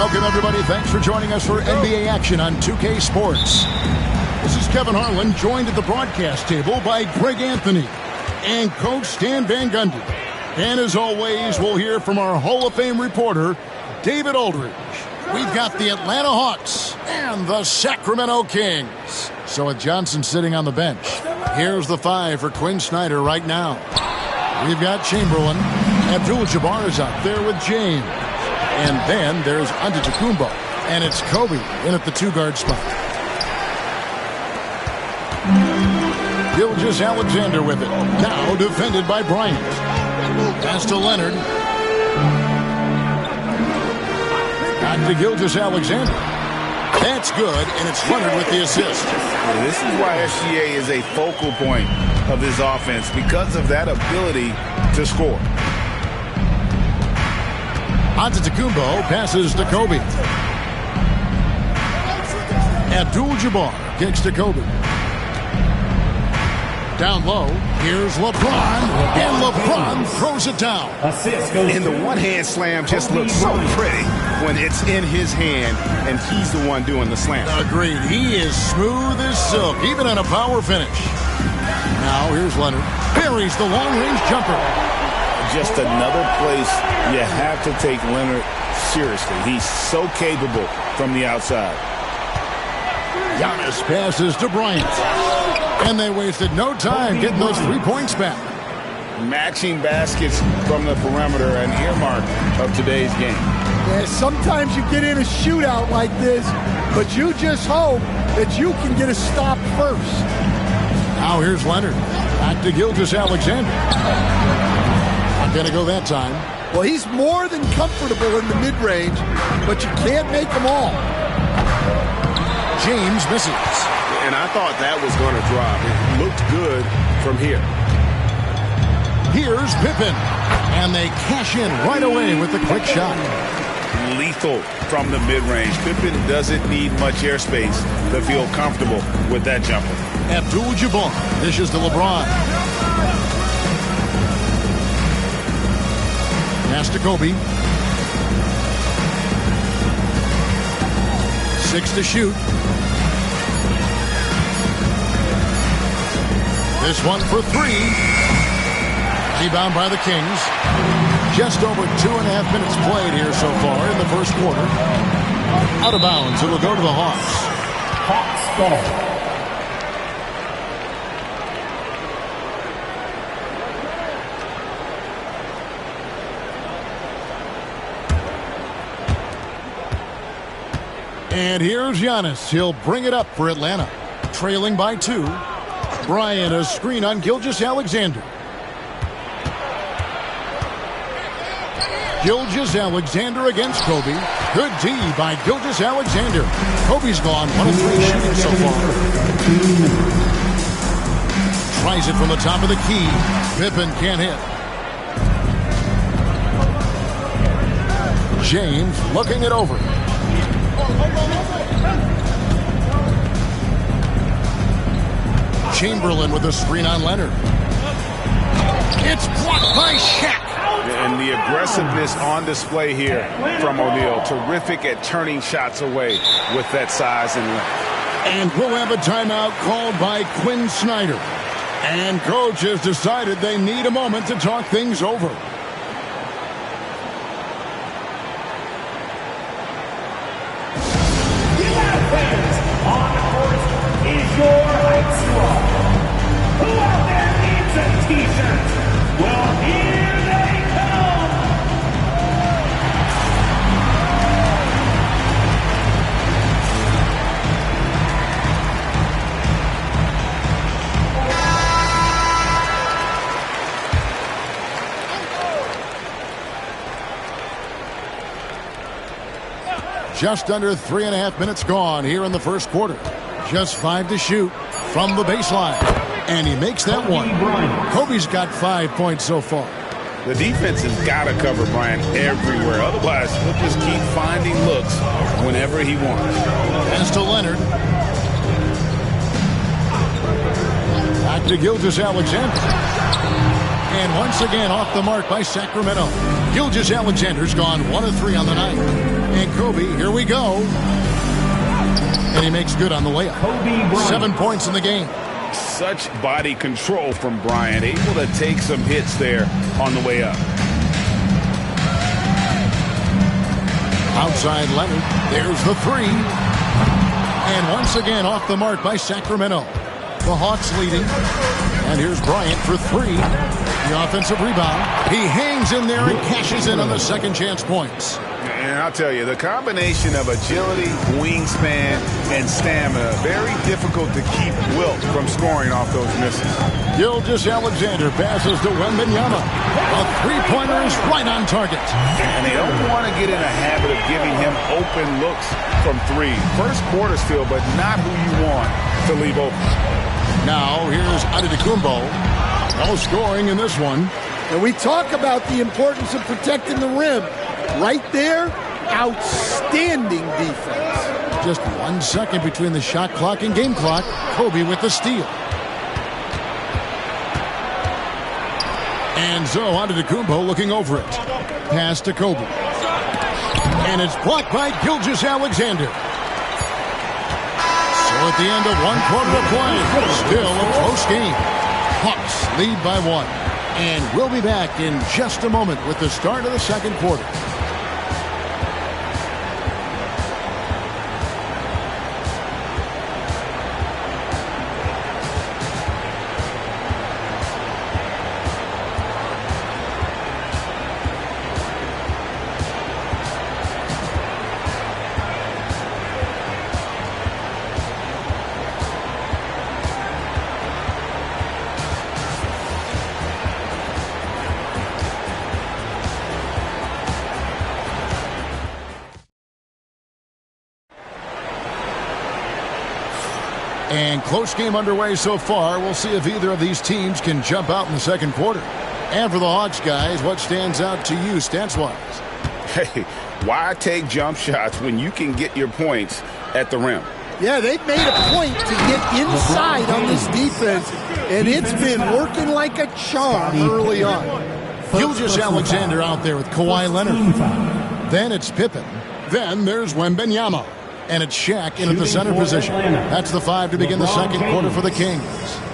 Welcome, everybody. Thanks for joining us for NBA action on 2K Sports. This is Kevin Harlan, joined at the broadcast table by Greg Anthony and Coach Stan Van Gundy. And as always, we'll hear from our Hall of Fame reporter, David Aldridge. We've got the Atlanta Hawks and the Sacramento Kings. So with Johnson sitting on the bench, here's the five for Quinn Snyder right now. We've got Chamberlain. Abdul-Jabbar is out there with James. And then there's Antetokounmpo. And it's Kobe in at the two-guard spot. Gilgeous-Alexander with it. Now defended by Bryant. Pass to Leonard. Back to Gilgeous-Alexander. That's good, and it's Leonard with the assist. This is why SGA is a focal point of this offense, because of that ability to score. Antetokounmpo passes to Kobe. Abdul-Jabbar kicks to Kobe. Down low, here's LeBron, and LeBron throws it down. And the one-hand slam just looks so pretty when it's in his hand, and he's the one doing the slam. Agreed. He is smooth as silk, even on a power finish. Now here's Leonard. Buries the long-range jumper. Just another place you have to take Leonard seriously. He's so capable from the outside. Giannis passes to Bryant. And they wasted no time getting those 3 points back. Matching baskets from the perimeter, an earmark of today's game. Yeah, sometimes you get in a shootout like this, but you just hope that you can get a stop first. Now here's Leonard. Back to Gilgeous-Alexander. Not going to go that time. Well, he's more than comfortable in the mid-range, but you can't make them all. James misses. And I thought that was going to drop. It looked good from here. Here's Pippen. And they cash in right away with the quick shot. Lethal from the mid-range. Pippen doesn't need much airspace to feel comfortable with that jumper. Abdul-Jabbar dishes to LeBron. Pass to Kobe. 6 to shoot. This one for 3. Rebound by the Kings. Just over 2.5 minutes played here so far in the first quarter. Out of bounds. It'll go to the Hawks. Hawks ball. And here's Giannis. He'll bring it up for Atlanta. Trailing by 2. Bryant, a screen on Gilgeous-Alexander. Gilgeous-Alexander against Kobe. Good D by Gilgeous-Alexander. Kobe's gone 1 of 3 shooting so far. Tries it from the top of the key. Pippen can't hit. James looking it over. Chamberlain with a screen on Leonard. It's blocked by Shaq. And the aggressiveness on display here from O'Neal. Terrific at turning shots away with that size and length. And we'll have a timeout called by Quinn Snyder. And coach has decided they need a moment to talk things over. On the court is your high squad. Who out there needs a t-shirt? Well, here they come. Just under 3.5 minutes gone here in the first quarter. Just 5 to shoot from the baseline. And he makes that one. Kobe's got 5 points so far. The defense has got to cover Bryant everywhere. Otherwise, he'll just keep finding looks whenever he wants. Pass to Leonard. Back to Gilgeous-Alexander. And once again off the mark by Sacramento. Gilgeous-Alexander's gone 1 of 3 on the night. And Kobe, here we go. And he makes good on the layup. 7 points in the game. Such body control from Bryant, able to take some hits there on the way up. Outside Leonard, there's the three. And once again off the mark by Sacramento. The Hawks leading. And here's Bryant for three. The offensive rebound. He hangs in there and cashes in on the second chance points. And I'll tell you, the combination of agility, wingspan, and stamina, very difficult to keep Wilt from scoring off those misses. Gilgeous-Alexander passes to Wembanyama. A three-pointer is right on target. And they don't want to get in a habit of giving him open looks from three. First quarter still, but not who you want to leave open. Now, here's Antetokounmpo. No scoring in this one. And we talk about the importance of protecting the rim. Right there, outstanding defense. Just 1 second between the shot clock and game clock. Kobe with the steal. And so Antetokounmpo looking over it. Pass to Kobe. And it's blocked by Gilgeous-Alexander. So at the end of 1 quarter of play, still a close game. Hawks lead by 1. And we'll be back in just a moment with the start of the second quarter. And close game underway so far. We'll see if either of these teams can jump out in the second quarter. And for the Hawks, guys, what stands out to you stats-wise? Hey, why take jump shots when you can get your points at the rim? Yeah, they've made a point to get inside on this defense, and it's been working like a charm early on. Gilgeous-Alexander out there with Kawhi Leonard. Then it's Pippen. Then there's Wembanyama. And it's Shaq in at the center position. That's the 5 to begin the second quarter for the Kings.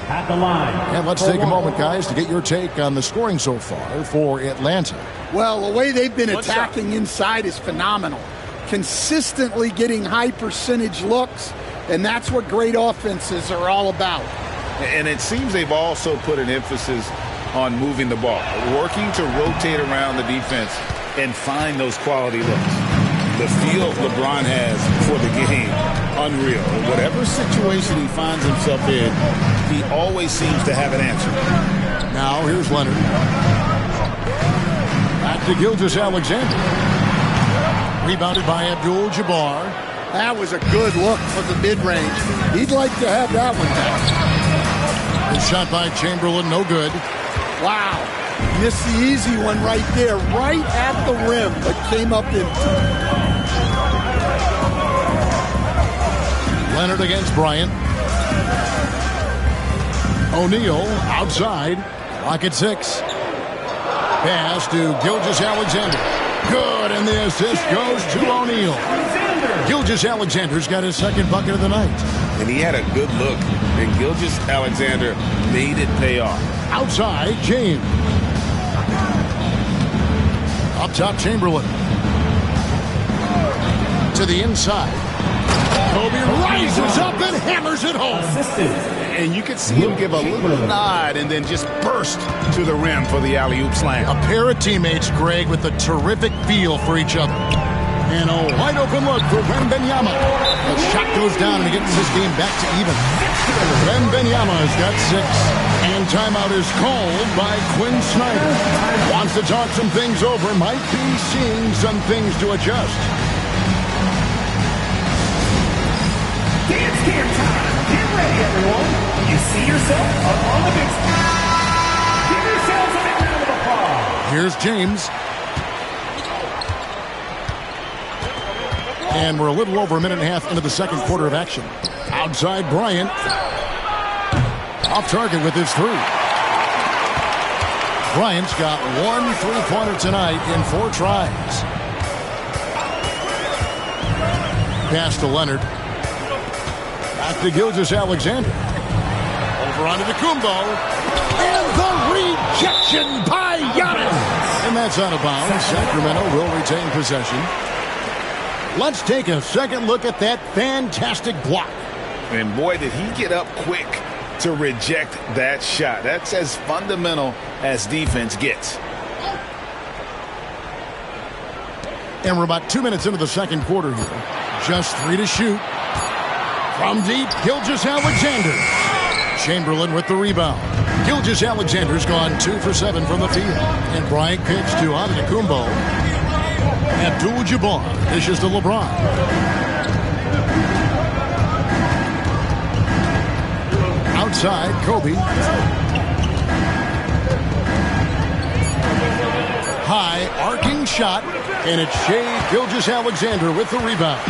At the line. And let's take a moment, guys, to get your take on the scoring so far for Atlanta. Well, the way they've been attacking inside is phenomenal. Consistently getting high percentage looks, and that's what great offenses are all about. And it seems they've also put an emphasis on moving the ball, working to rotate around the defense and find those quality looks. The feel LeBron has for the game, unreal. Whatever situation he finds himself in, he always seems to have an answer. Now here's Leonard. Back to Gilgeous-Alexander. Rebounded by Abdul-Jabbar. That was a good look for the mid-range. He'd like to have that one back. The shot by Chamberlain, no good. Wow. Missed the easy one right there, right at the rim, but came up empty. Leonard against Bryant. O'Neal outside. Clock at 6. Pass to Gilgeous-Alexander. Good, and the assist goes to O'Neal. Gilgeous-Alexander's got his second bucket of the night. And he had a good look, and Gilgeous-Alexander made it pay off. Outside, James. Up top, Chamberlain. To the inside. Kobe rises up and hammers it home. And you could see him give a little nod and then just burst to the rim for the alley-oop slam. A pair of teammates, Greg, with a terrific feel for each other. And a wide-open look for Wembanyama. The shot goes down and he gets this game back to even. Wembanyama's got 6. And timeout is called by Quinn Snyder. Wants to talk some things over. Might be seeing some things to adjust. Dance cam time. Get ready, everyone. You see yourself up on the big screen. Give yourselves a big round of applause. Here's James. And we're a little over a minute and a half into the second quarter of action. Outside Bryant. Off target with his 3. Bryant's got 1 3-pointer tonight in 4 tries. pass to Leonard. Back to Gilgeous-Alexander. Over onto Kumbo. And the rejection by Giannis. And that's out of bounds. Sacramento will retain possession. Let's take a second look at that fantastic block. And boy, did he get up quick to reject that shot. That's as fundamental as defense gets. And we're about 2 minutes into the second quarter here. Just 3 to shoot. From deep, Gilgeous-Alexander. Chamberlain with the rebound. Gilgeous-Alexander's gone 2 for 7 from the field. And Bryant kicks to Antetokounmpo. Abdul-Jabbar dishes to LeBron. Outside, Kobe. High, arcing shot. And it's Shai Gilgeous-Alexander with the rebound.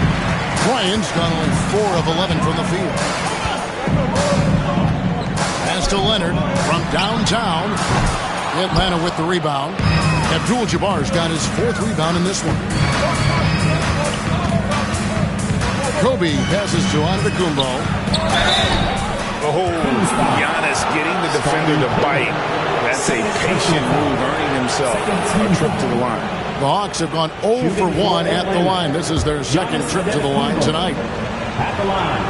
Bryant's gone only 4 of 11 from the field. Pass to Leonard from downtown. Atlanta with the rebound. Abdul-Jabbar's got his 4th rebound in this one. Kobe passes to Antetokounmpo. Oh, Giannis getting the defender to bite. That's a patient move, earning himself a trip to the line. The Hawks have gone 0 for 1 at the line. This is their second trip to the line tonight. At the line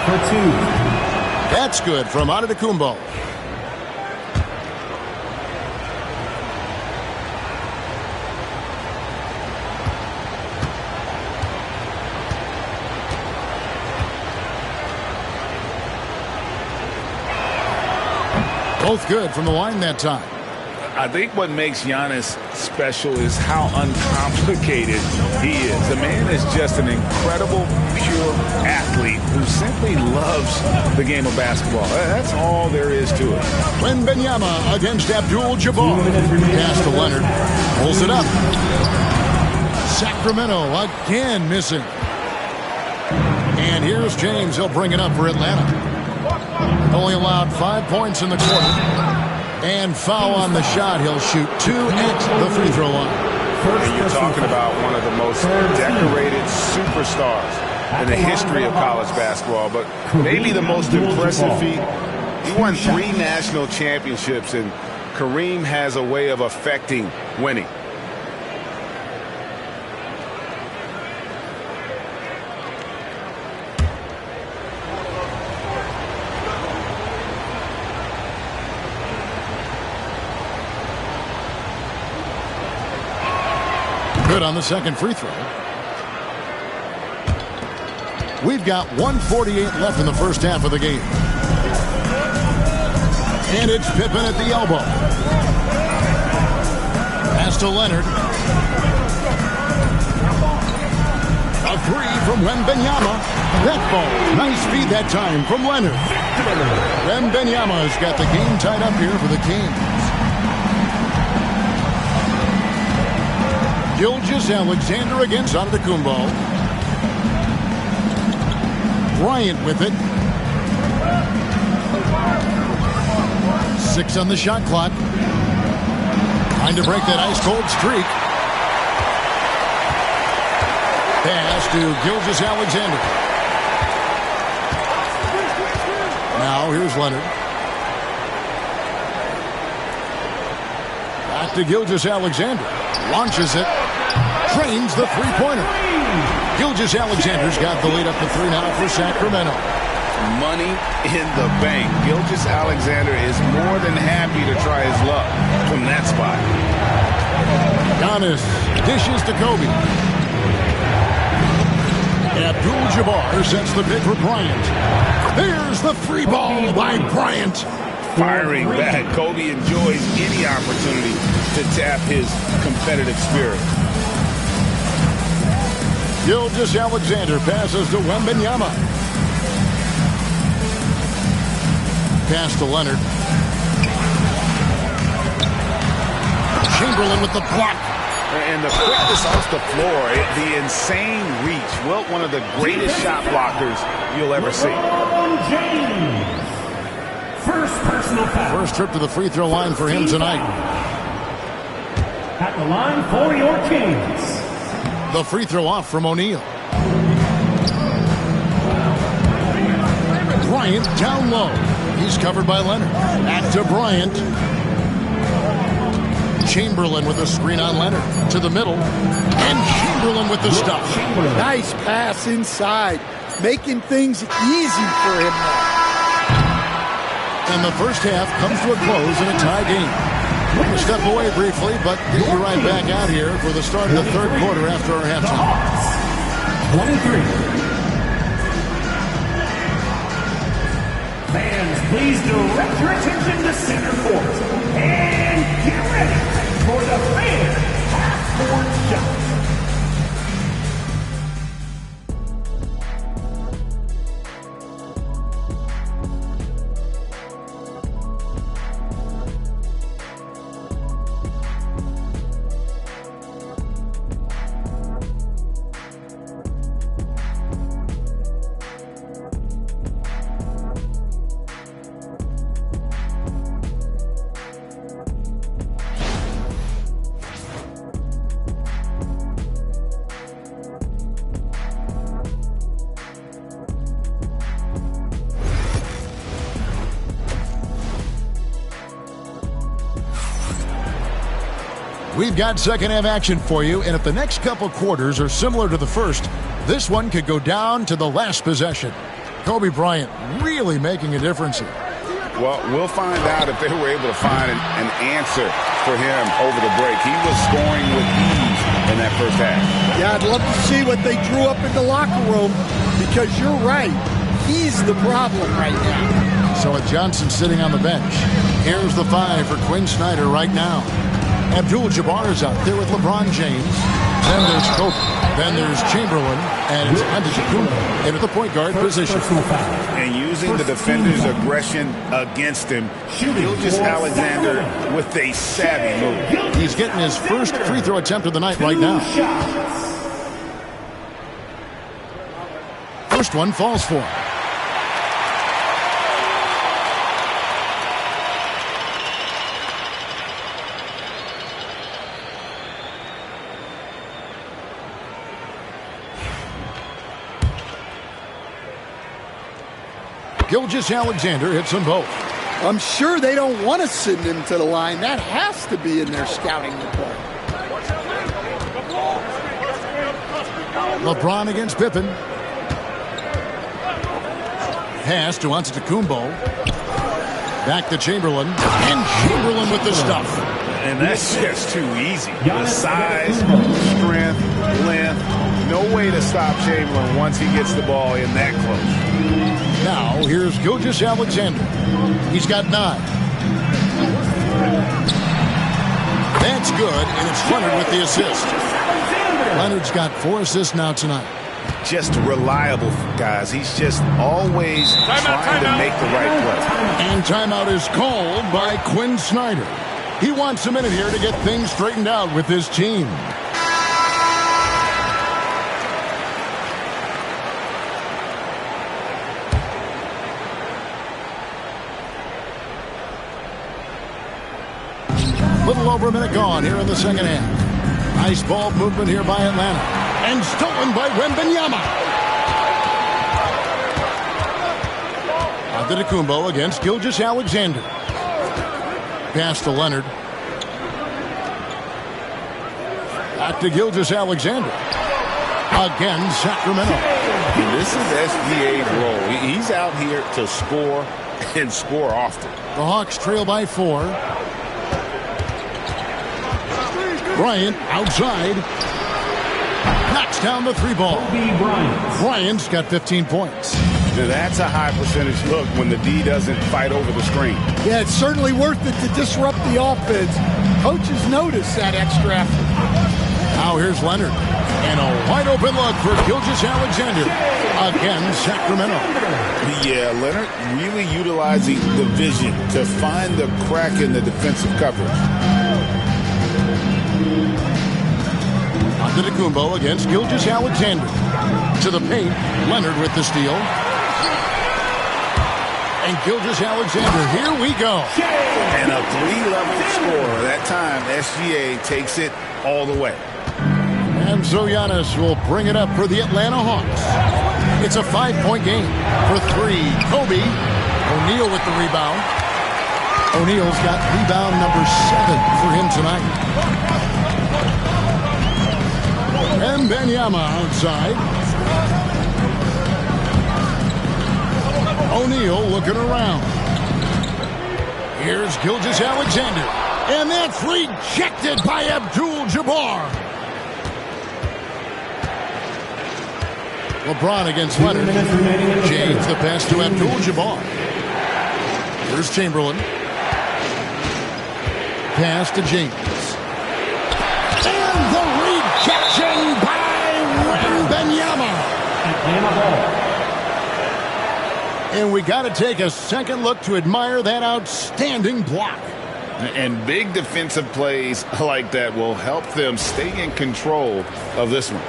for 2. That's good from Antetokounmpo. Both good from the line that time. I think what makes Giannis special is how uncomplicated he is. The man is just an incredible, pure athlete who simply loves the game of basketball. That's all there is to it. Wembanyama against Abdul-Jabbar. Pass to Leonard. Pulls it up. Sacramento again missing. And here's James. He'll bring it up for Atlanta. Only allowed 5 points in the quarter. And foul on the shot. He'll shoot 2 at the free throw line. And you're talking about one of the most decorated superstars in the history of college basketball, but maybe the most impressive feat. He won 3 national championships, and Kareem has a way of affecting winning. Good on the second free throw. We've got 1:48 left in the first half of the game. And it's Pippen at the elbow. Pass to Leonard. A 3 from Wembanyama. That ball. Nice feed that time from Leonard. Wembanyama's got the game tied up here for the Kings. Gilgeous-Alexander against Antetokounmpo. Bryant with it. 6 on the shot clock. Trying to break that ice-cold streak. Pass to Gilgeous-Alexander. Now here's Leonard. Back to Gilgeous-Alexander. Launches it. Trains the three-pointer. Gilgeous-Alexander's got the lead up to 3 now for Sacramento. Money in the bank. Gilgeous-Alexander is more than happy to try his luck from that spot. Giannis dishes to Kobe. Abdul-Jabbar sets the pick for Bryant. There's the free ball by Bryant. Firing back. Kobe enjoys any opportunity to tap his competitive spirit. Gilgeous-Alexander passes to Wembanyama. Pass to Leonard. Chamberlain with the block. And the quickness off the floor, the insane reach. Wilt, one of the greatest shot blockers you'll ever see. James. First personal foul. First trip to the free throw line for him tonight. At the line for your Kings. The free throw off from O'Neal. Bryant down low. He's covered by Leonard. Back to Bryant. Chamberlain with a screen on Leonard. To the middle. And Chamberlain with the stuff. Nice pass inside. Making things easy for him now. And the first half comes to a close in a tie game. We're going to step away briefly, but get you right back out here for the start of the third quarter after our halftime. 23. Fans, please direct your attention to center court. And get ready for the fans half-court shot. We've got second half action for you, and if the next couple quarters are similar to the first, this one could go down to the last possession. Kobe Bryant really making a difference here. Well, we'll find out if they were able to find an answer for him over the break. He was scoring with ease in that first half. Yeah, I'd love to see what they drew up in the locker room, because you're right. He's the problem right now. So with Johnson sitting on the bench, here's the 5 for Quinn Snyder right now. Abdul-Jabbar is out there with LeBron James. Then there's Kobe. Then there's Chamberlain. And it's Antetokounmpo into the point guard position. And using the defender's aggression against him, Gilgeous-Alexander with a savvy move. He's getting his first free throw attempt of the night right now. First one falls for him. Gilgeous-Alexander hits them both. I'm sure they don't want to send him to the line. That has to be in their scouting report. LeBron against Pippen. Pass to Antetokounmpo. Back to Chamberlain. And Chamberlain with the stuff. And that's just too easy. The size, strength, length. No way to stop Chamberlain once he gets the ball in that close. Now, here's Gilgeous-Alexander. He's got 9. That's good, and it's Leonard with the assist. Leonard's got 4 assists now tonight. Just reliable, guys. He's just always trying to make the right play. And timeout is called by Quinn Snyder. He wants a minute here to get things straightened out with his team. Little over a minute gone here in the second half. Nice ball movement here by Atlanta. And stolen by Wembanyama. Antetokounmpo against Gilgeous-Alexander. Pass to Leonard. Back to Gilgeous-Alexander. Again, Sacramento. This is SGA's role. He's out here to score and score often. The Hawks trail by 4. Bryant outside. Knocks down the 3 ball. Bryant's got 15 points. Now that's a high percentage look when the D doesn't fight over the screen. Yeah, it's certainly worth it to disrupt the offense. Coaches notice that extra effort. Now here's Leonard. And a wide open look for Gilgeous-Alexander. Again, Sacramento. Yeah, Leonard really utilizing the vision to find the crack in the defensive coverage. Antetokounmpo against Gilgeous-Alexander. To the paint, Leonard with the steal. And Gilgeous-Alexander, here we go. And a 3-level score. That time, SGA takes it all the way. And so Giannis will bring it up for the Atlanta Hawks. It's a 5-point game. For 3, Kobe. O'Neal with the rebound. O'Neal's got rebound number 7 for him tonight. Wembanyama outside. O'Neal looking around. Here's Gilgeous-Alexander. And that's rejected by Abdul-Jabbar. LeBron against Leonard. James the pass to Abdul-Jabbar. Here's Chamberlain. Pass to James. And the rejection by Wembanyama. And we got to take a second look to admire that outstanding block. And big defensive plays like that will help them stay in control of this one.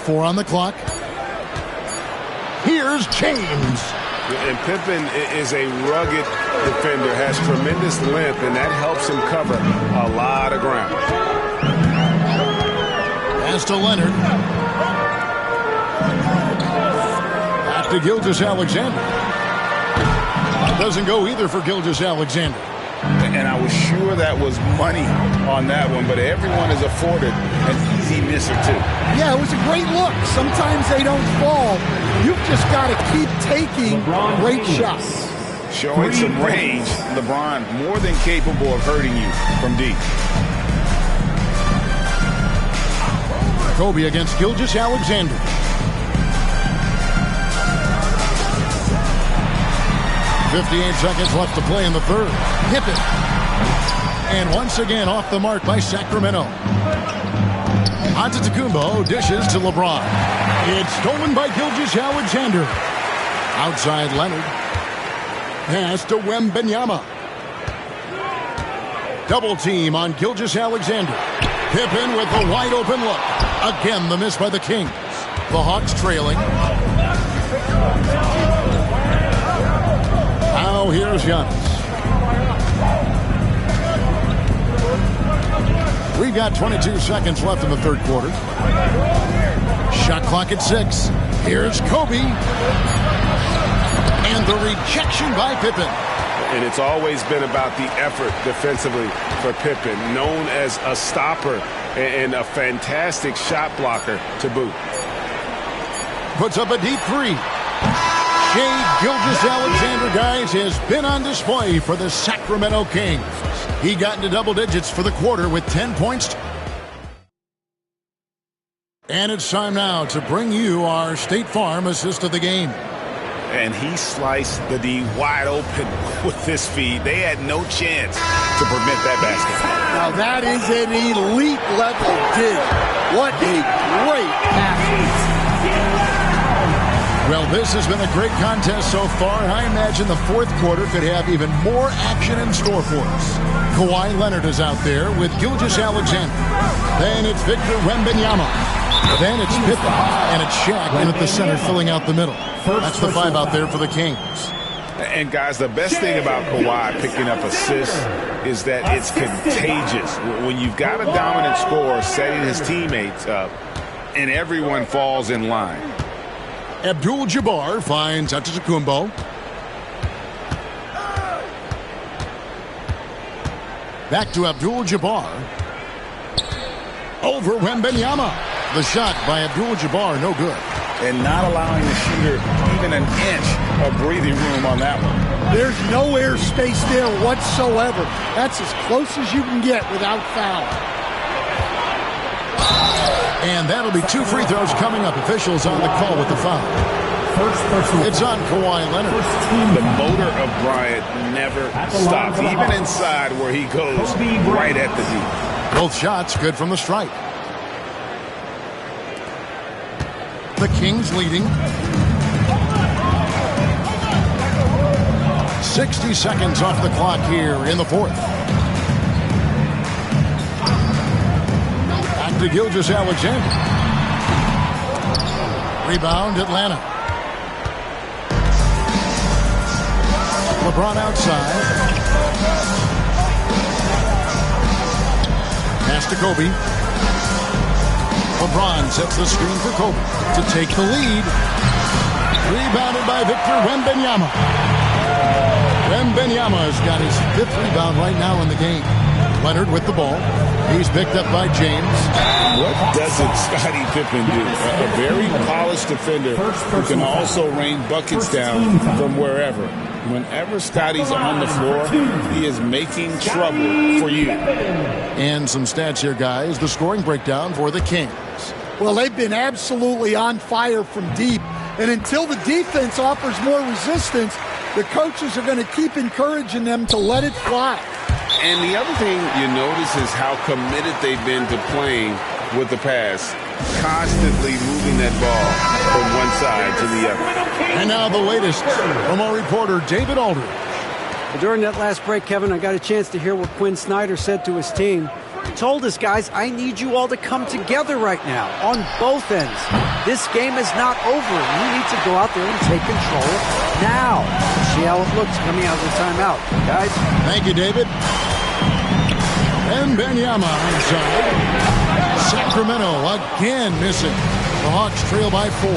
Four on the clock. Here's James. And Pippen is a rugged defender, has tremendous length, and that helps him cover a lot of ground. Pass to Leonard. Back to Gilgeous-Alexander. That doesn't go either for Gilgeous-Alexander. And I was sure that was money on that one, but everyone is afforded an easy misser too. Yeah, it was a great look. Sometimes they don't fall. You've just got to keep taking great shots. Showing some range, LeBron more than capable of hurting you from deep. Kobe against Gilgeous-Alexander. .58 seconds left to play in the third. Pippen. And once again off the mark by Sacramento. Antetokounmpo dishes to LeBron. It's stolen by Gilgeous-Alexander. Outside Leonard. Pass to Wembanyama. Double team on Gilgeous-Alexander. Pippen with the wide open look. Again the miss by the Kings. The Hawks trailing. Now here's Giannis. We've got 22 seconds left in the third quarter. Shot clock at 6. Here's Kobe. And the rejection by Pippen. And it's always been about the effort defensively for Pippen, known as a stopper and a fantastic shot blocker to boot. Puts up a deep 3. Shai Gilgeous-Alexander, guys, has been on display for the Sacramento Kings. He got into double digits for the quarter with 10 points. And it's time now to bring you our State Farm assist of the game. And he sliced the D wide open with this feed. They had no chance to prevent that basket. Now that is an elite level dig. What a great pass. Well, this has been a great contest so far, and I imagine the fourth quarter could have even more action in store for us. Kawhi Leonard is out there with Gilgeous-Alexander. Then it's Victor Wembanyama. Then it's Pippen, and it's Shaq in at the center filling out the middle. That's the 5 out there for the Kings. And, guys, the best thing about Kawhi picking up assists is that it's contagious. When you've got a dominant scorer setting his teammates up, and everyone falls in line. Abdul-Jabbar finds Antetokounmpo. Back to Abdul-Jabbar. Over Wembanyama. The shot by Abdul-Jabbar, no good. And not allowing the shooter even an inch of breathing room on that one. There's no air space there whatsoever. That's as close as you can get without foul. And that'll be 2 free throws coming up. Officials on the call with the foul. It's on Kawhi Leonard. The motor of Bryant never stops, even inside where he goes right at the D. Both shots good from the stripe. The Kings leading. 60 seconds off the clock here in the fourth. Back to Gilgeous-Alexander. Rebound Atlanta. LeBron outside. Pass to Kobe. LeBron sets the screen for Kobe to take the lead. Rebounded by Victor Wembanyama. Wembanyama's got his 5th rebound right now in the game. Leonard with the ball. He's picked up by James. What doesn't Scottie Pippen do? A very polished defender who can also rain buckets down from wherever. Whenever Scottie's on the floor, he is making trouble for you. And some stats here, guys. The scoring breakdown for the Kings. Well, they've been absolutely on fire from deep. And until the defense offers more resistance, the coaches are going to keep encouraging them to let it fly. And the other thing you notice is how committed they've been to playing with the pass, constantly moving that ball from one side to the other. And now the latest from our reporter, David Aldridge. During that last break, Kevin, I got a chance to hear what Quinn Snyder said to his team. He told us, guys, I need you all to come together right now on both ends. This game is not over. You need to go out there and take control now. See how it looks coming out of the timeout, guys. Thank you, David. And Wembanyama inside. Sacramento again missing. The Hawks trail by 4.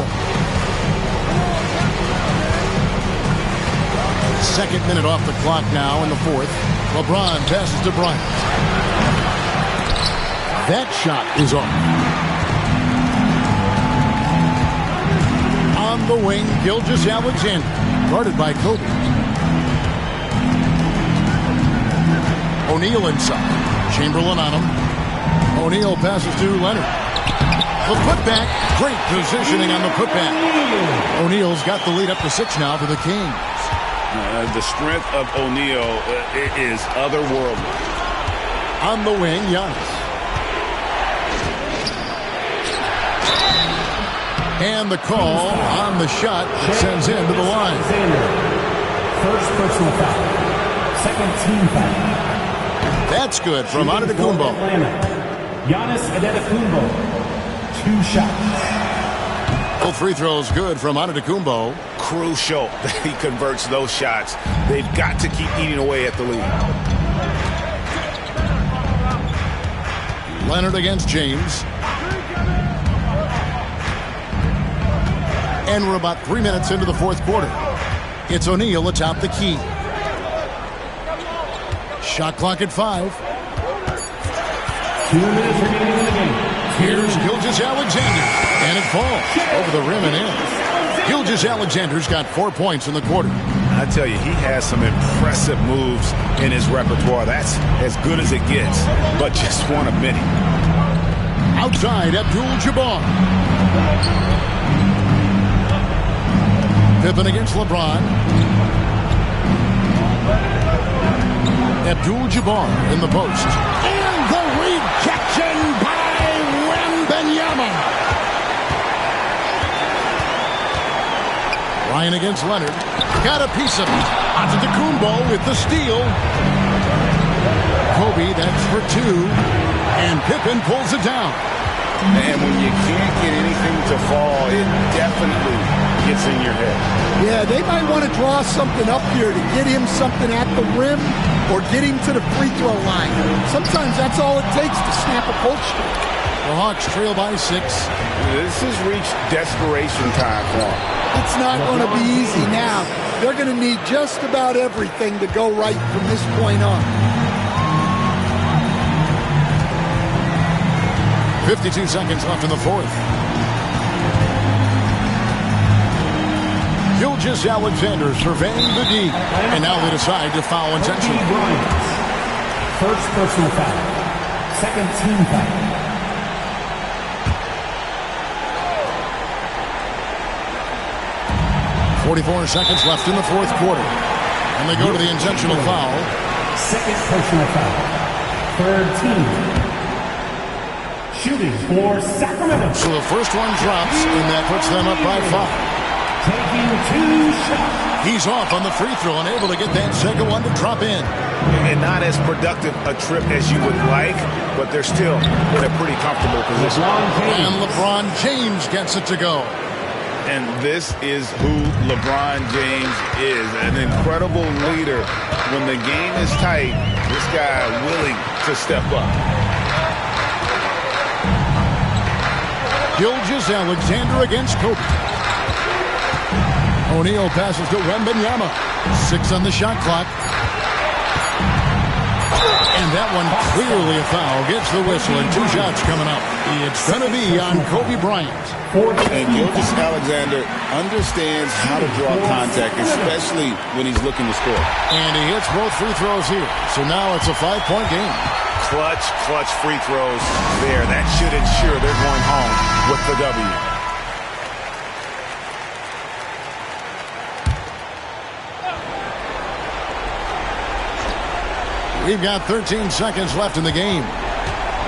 Second minute off the clock now in the 4th. LeBron passes to Bryant. That shot is off. On the wing, Gilgeous-Alexander, guarded by Kobe. O'Neal inside. Chamberlain on him. O'Neal passes to Leonard. The putback. Great positioning on the putback. O'Neal's got the lead up to 6 now for the Kings. The strength of O'Neal is otherworldly. On the wing, Giannis. And the call on the shot sends him to the line. First personal foul. Second team foul. That's good from Antetokounmpo. Giannis Antetokounmpo. 2 shots. Both free throws good from Antetokounmpo. Crucial that he converts those shots. They've got to keep eating away at the lead. Leonard against James. And we're about 3 minutes into the 4th quarter. It's O'Neal atop the key. Shot clock at 5. 2 minutes remaining in the game. Here's Gilgeous-Alexander. And it falls over the rim and in. Gilgeous-Alexander's got 4 points in the quarter. I tell you, he has some impressive moves in his repertoire. That's as good as it gets, but just one of many. Outside, Abdul-Jabbar. Pippen against LeBron. Abdul-Jabbar in the post. And the rejection by Wembanyama. Ryan against Leonard. Got a piece of it. Antetokounmpo with the steal. Kobe, that's for 2. And Pippen pulls it down. And when you can't get anything to fall, it definitely gets in your head. Yeah, they might want to draw something up here to get him something at the rim or get him to the free throw line. Sometimes that's all it takes to snap a cold streak. The Hawks trail by 6. This has reached desperation time for them. It's not going to be easy now. They're going to need just about everything to go right from this point on. 52 seconds left in the 4th. Gilgeous-Alexander surveying the D. And now they decide to foul intentionally. First personal foul. Second team foul. .44 seconds left in the 4th quarter. And they go to the intentional foul. Second personal foul. Third team. Shooting for Sacramento. So the first one drops, and that puts them up by 5. Taking 2 shots. He's off on the free throw and able to get that second one to drop in. And not as productive a trip as you would like, but they're still in a pretty comfortable position. And LeBron James gets it to go. And this is who LeBron James is, an incredible leader. When the game is tight, this guy willing to step up. Gilgeous-Alexander against Kobe. O'Neal passes to Wembanyama. 6 on the shot clock. And that one clearly a foul. Gets the whistle and 2 shots coming up. It's going to be on Kobe Bryant. And Gilgeous-Alexander understands how to draw contact, especially when he's looking to score. And he hits both free throws here. So now it's a 5-point game. Clutch free throws there. That should ensure they're going home with the W. We've got 13 seconds left in the game.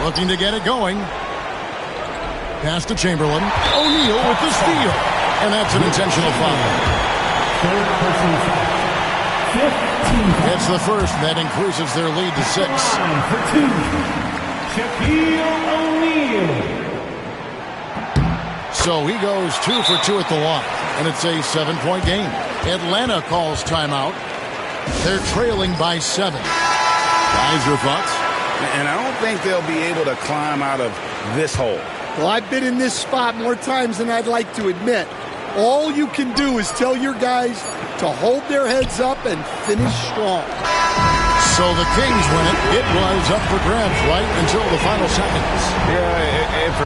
Looking to get it going. Pass to Chamberlain. O'Neal with the steal. And that's an intentional foul. It's the first. That increases their lead to 6. Shaquille O'Neal. So he goes 2 for 2 at the line. And it's a 7-point game. Atlanta calls timeout. They're trailing by 7. Guys, your thoughts? And I don't think they'll be able to climb out of this hole. Well, I've been in this spot more times than I'd like to admit. All you can do is tell your guys to hold their heads up and finish strong. So the Kings win it. It was up for grabs right until the final seconds. Yeah,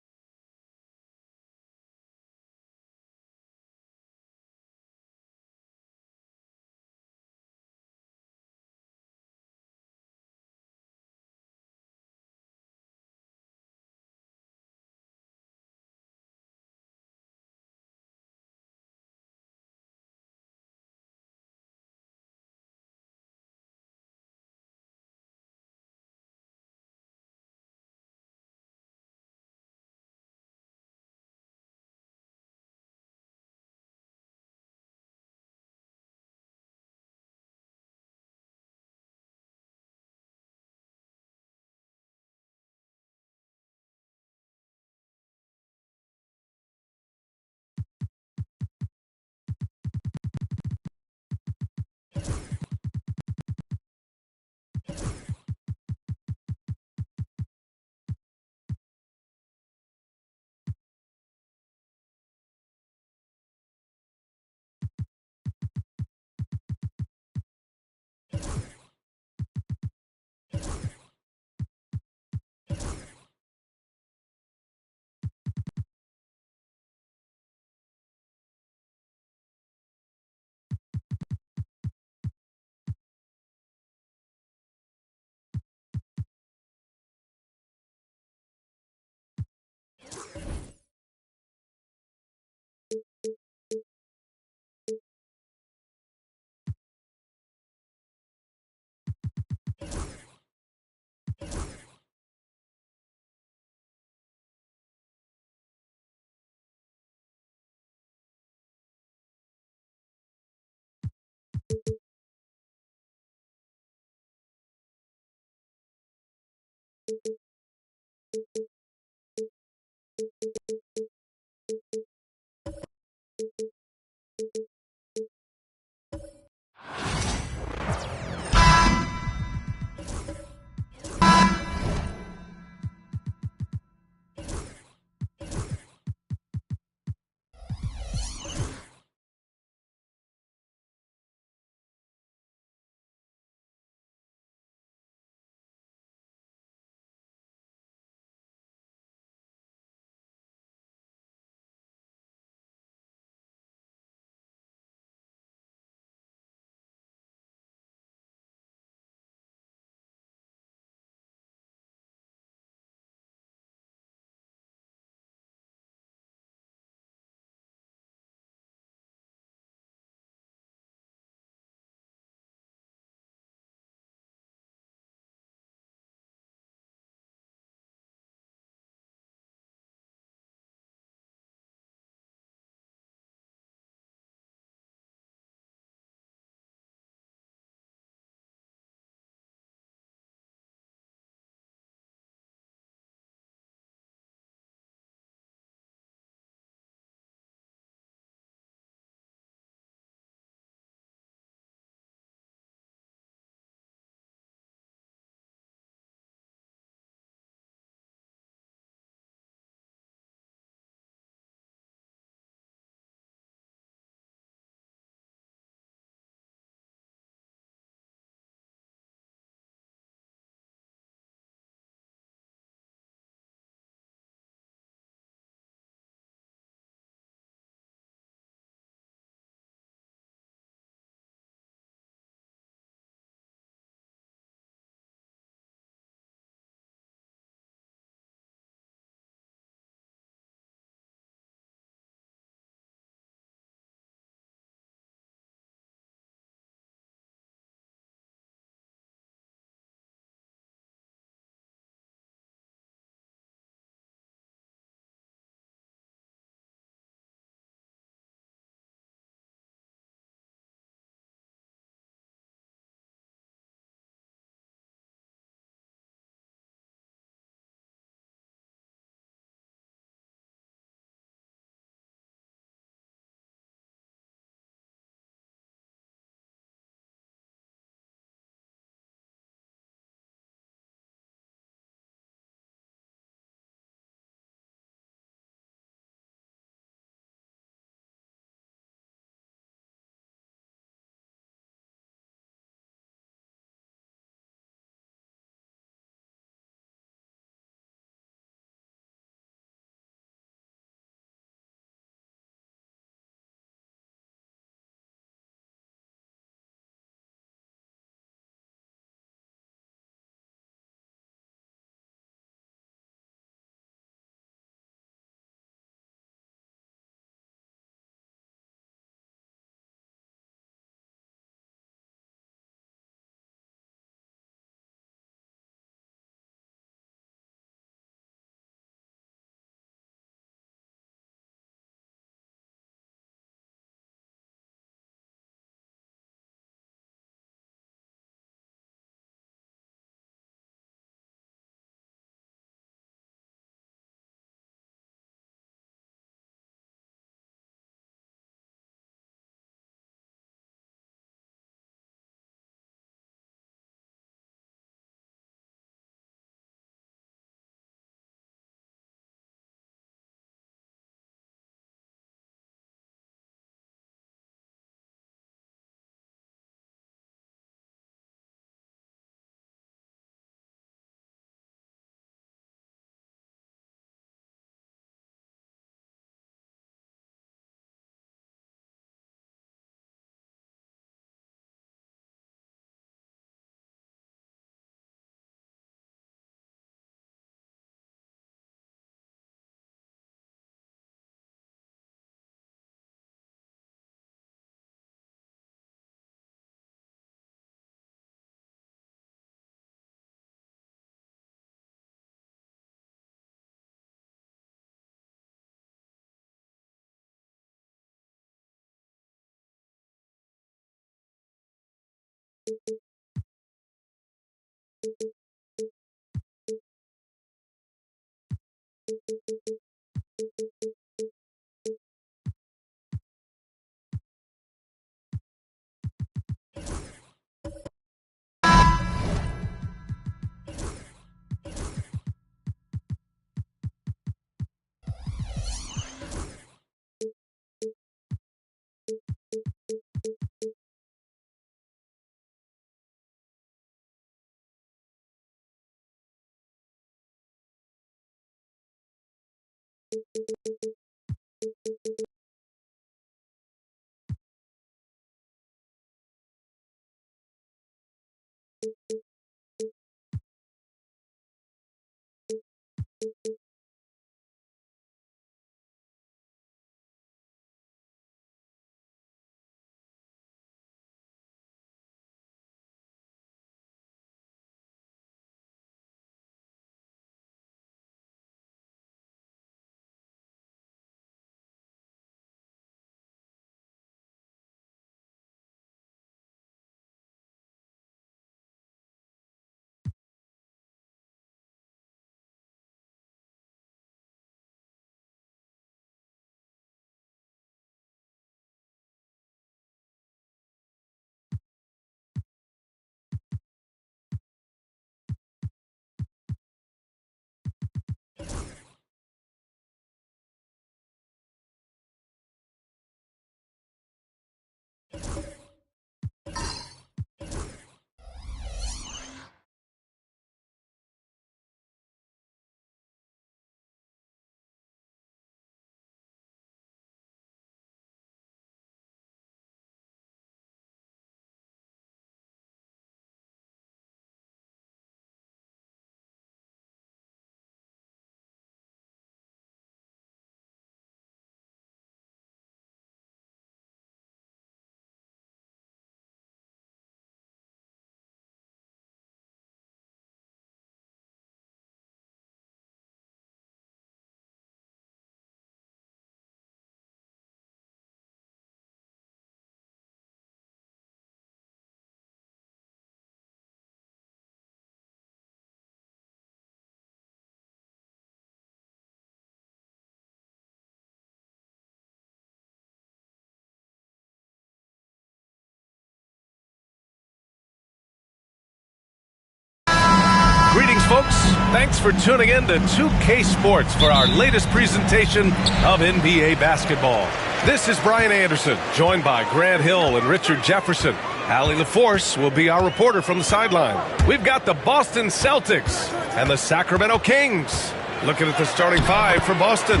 Greetings, folks. Thanks for tuning in to 2K Sports for our latest presentation of NBA basketball. This is Brian Anderson, joined by Grant Hill and Richard Jefferson. Allie LaForce will be our reporter from the sideline. We've got the Boston Celtics and the Sacramento Kings. Looking at the starting five for Boston.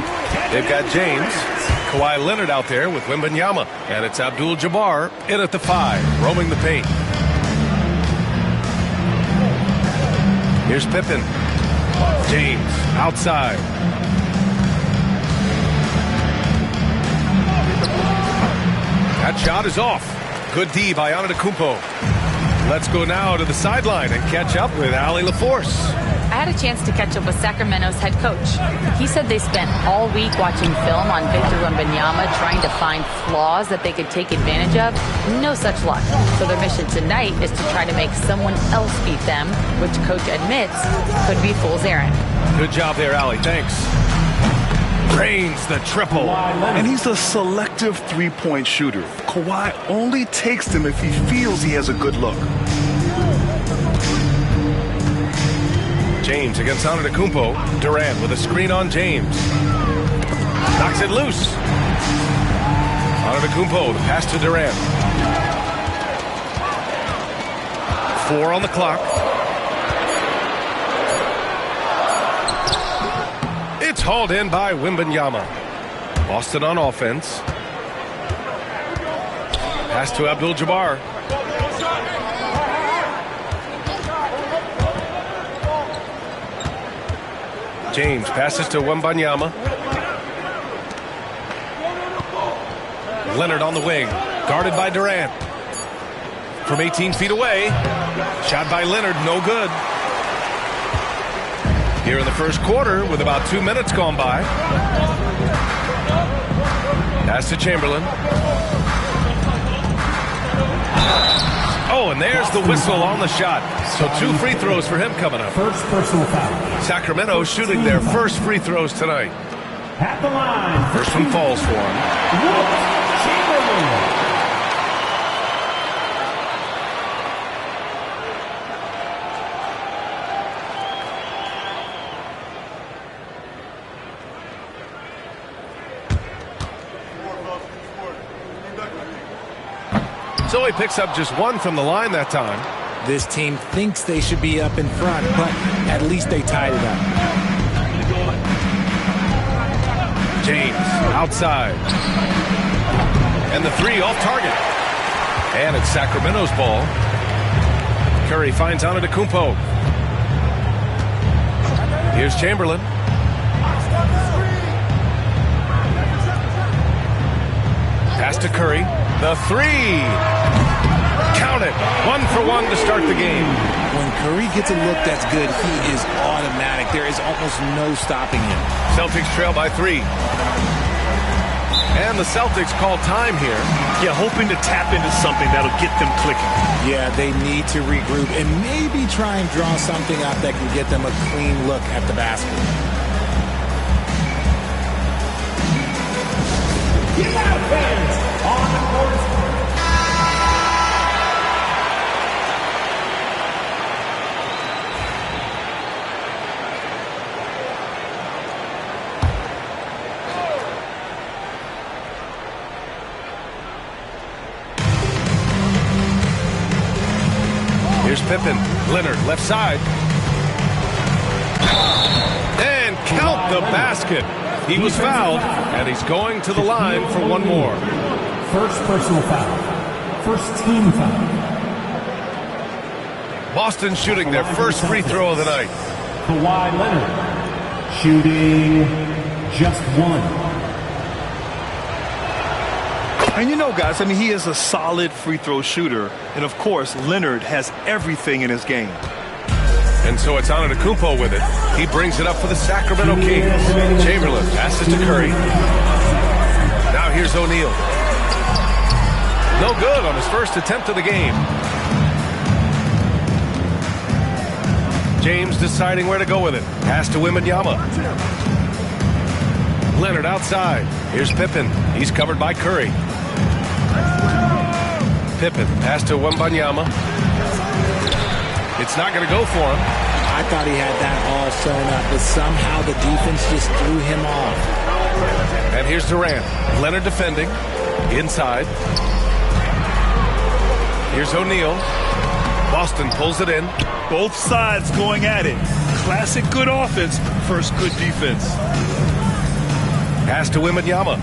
They've got James, Kawhi Leonard out there with Wembanyama, and it's Abdul-Jabbar in at the 5, roaming the paint. Here's Pippen. James outside. That shot is off. Good D by Antetokounmpo. Let's go now to the sideline and catch up with Allie LaForce. I had a chance to catch up with Sacramento's head coach. He said they spent all week watching film on Victor Wembanyama, trying to find flaws that they could take advantage of. No such luck. So their mission tonight is to try to make someone else beat them, which coach admits could be fool's errand. Good job there, Allie. Thanks. Drains the triple. And he's a selective three-point shooter. Kawhi only takes them if he feels he has a good look. James against Antetokounmpo. Durant with a screen on James. Knocks it loose. Antetokounmpo, the pass to Durant. 4 on the clock. It's hauled in by Wembanyama. Boston on offense. Pass to Abdul-Jabbar. James passes to Wembanyama. Leonard on the wing, guarded by Durant. From 18 feet away, shot by Leonard, no good. Here in the first quarter, with about 2 minutes gone by. Pass to Chamberlain. Oh, and there's the whistle on the shot. So 2 free throws for him coming up. First personal foul. Sacramento shooting their first free throws tonight. At the line. First one falls for him. Wilt Chamberlain. So he picks up just 1 from the line that time. This team thinks they should be up in front, but at least they tied it up. James outside. And the 3 off target. And it's Sacramento's ball. Curry finds Antetokounmpo. Here's Chamberlain. Pass to Curry. The 3. Count it. 1 for 1 to start the game. When Curry gets a look that's good, he is automatic. There is almost no stopping him. Celtics trail by 3. And the Celtics call time here. Yeah, hoping to tap into something that'll get them clicking. Yeah, they need to regroup and maybe try and draw something up that can get them a clean look at the basket. Get out, fans! On the court. Here's Pippen. Leonard, left side. And count the basket. He was fouled, and he's going to the line for 1 more. First personal foul. First team foul. Boston shooting their first free throw of the night. Kawhi Leonard shooting just 1. And you know, guys, I mean, he is a solid free throw shooter. And, of course, Leonard has everything in his game. And so it's Antetokounmpo with it. He brings it up for the Sacramento Kings. Chamberlain passes to Curry. Now here's O'Neal. No good on his first attempt of the game. James deciding where to go with it. Pass to Wembanyama. Leonard outside. Here's Pippen. He's covered by Curry. Pippen pass to Wembanyama. It's not going to go for him. I thought he had that all sewn up, but somehow the defense just threw him off. And here's Durant. Leonard defending. Inside. Here's O'Neal. Boston pulls it in. Both sides going at it. Classic good offense versus good defense. Pass to Wembanyama.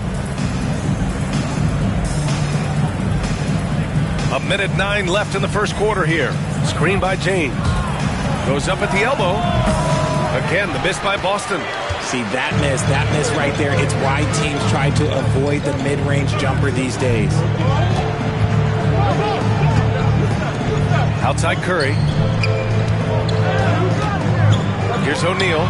1:09 left in the first quarter here. Screen by James. Goes up at the elbow. Again, the miss by Boston. See, that miss right there. It's why teams try to avoid the mid-range jumper these days. Outside Curry. Here's O'Neal.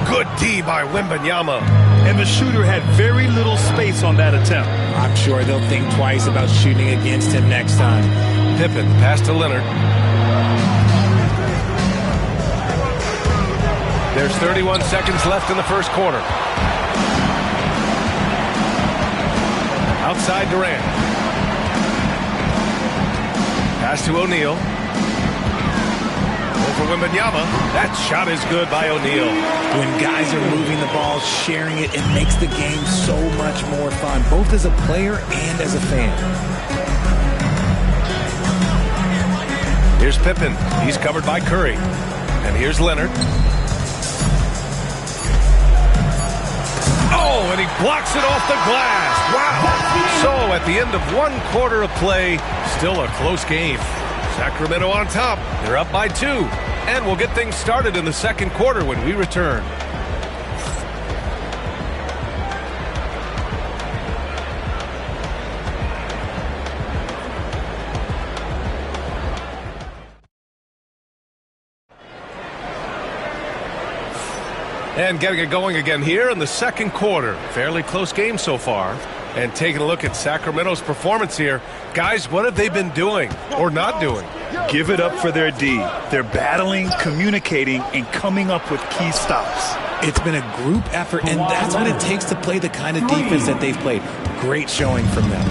Good D by Wembanyama. And the shooter had very little space on that attempt. I'm sure they'll think twice about shooting against him next time. Pippen, pass to Leonard. There's 31 seconds left in the first quarter. Outside Durant. Pass to O'Neal. Over Wembanyama. That shot is good by O'Neal. When guys are moving the ball, sharing it, it makes the game so much more fun, both as a player and as a fan. Here's Pippen. He's covered by Curry. And here's Leonard. Oh, and he blocks it off the glass. Wow. So at the end of 1 quarter of play, still a close game. Sacramento on top. They're up by 2. And we'll get things started in the second quarter when we return. And getting it going again here in the second quarter. Fairly close game so far. And taking a look at Sacramento's performance here, guys, what have they been doing or not doing? Give it up for their D. They're battling, communicating, and coming up with key stops. It's been a group effort, and that's what it takes to play the kind of defense that they've played. Great showing from them.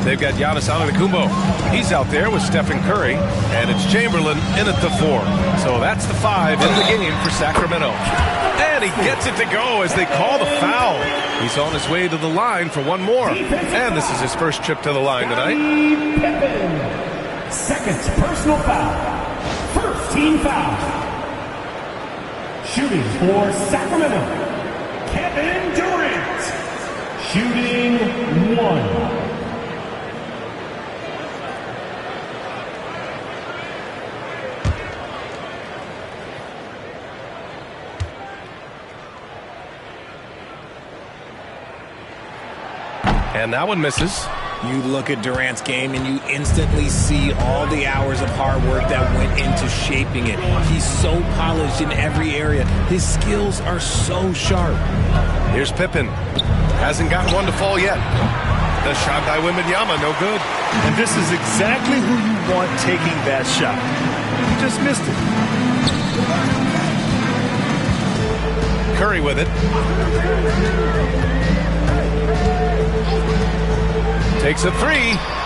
They've got Giannis Antetokounmpo. He's out there with Stephen Curry, and it's Chamberlain in at the 4. So that's the 5 in the game for Sacramento. And he gets it to go as they call the foul. He's on his way to the line for one more. And this is his first trip to the line tonight. Second personal foul. First team foul. Shooting for Sacramento, Kevin Durant. Shooting 1. And that one misses. You look at Durant's game and you instantly see all the hours of hard work that went into shaping it. He's so polished in every area. His skills are so sharp. Here's Pippen. Hasn't gotten one to fall yet. The shot by Wembanyama, no good. And this is exactly who you want taking that shot. You just missed it. Curry with it. Takes a 3.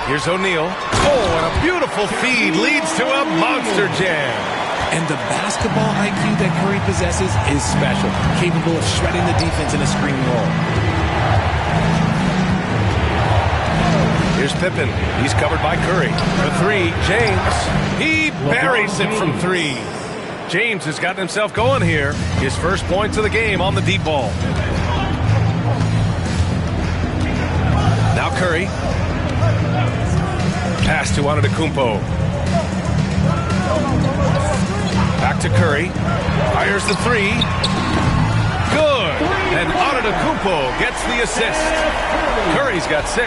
Here's O'Neal. Oh, and a beautiful feed leads to a monster jam. And the basketball IQ that Curry possesses is special, capable of shredding the defense in a screen roll. Here's Pippen. He's covered by Curry. The 3, James. He buries it from 3. James has gotten himself going here. His first points of the game on the deep ball. Now Curry. Pass to Antetokounmpo. Back to Curry. Fires the 3. Good. And Antetokounmpo gets the assist. Curry's got 6.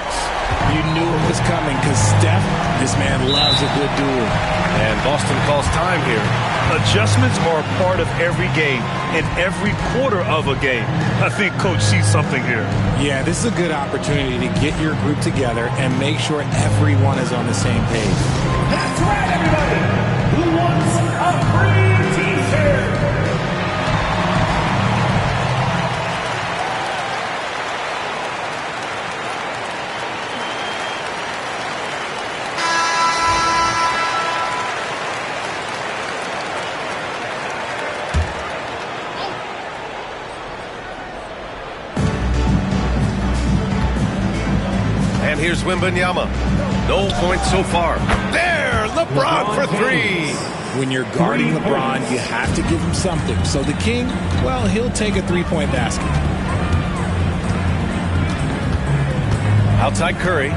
You knew it was coming because Steph, this man loves a good duel. And Boston calls time here. Adjustments are a part of every game and every quarter of a game. I think Coach sees something here. Yeah, this is a good opportunity to get your group together and make sure everyone is on the same page. That's right, everybody. Who wants a free t-shirt? And here's Wembanyama. No points so far. There, LeBron for 3. When you're guarding LeBron, you have to give him something. So the King, well, he'll take a 3-point basket. Outside Curry.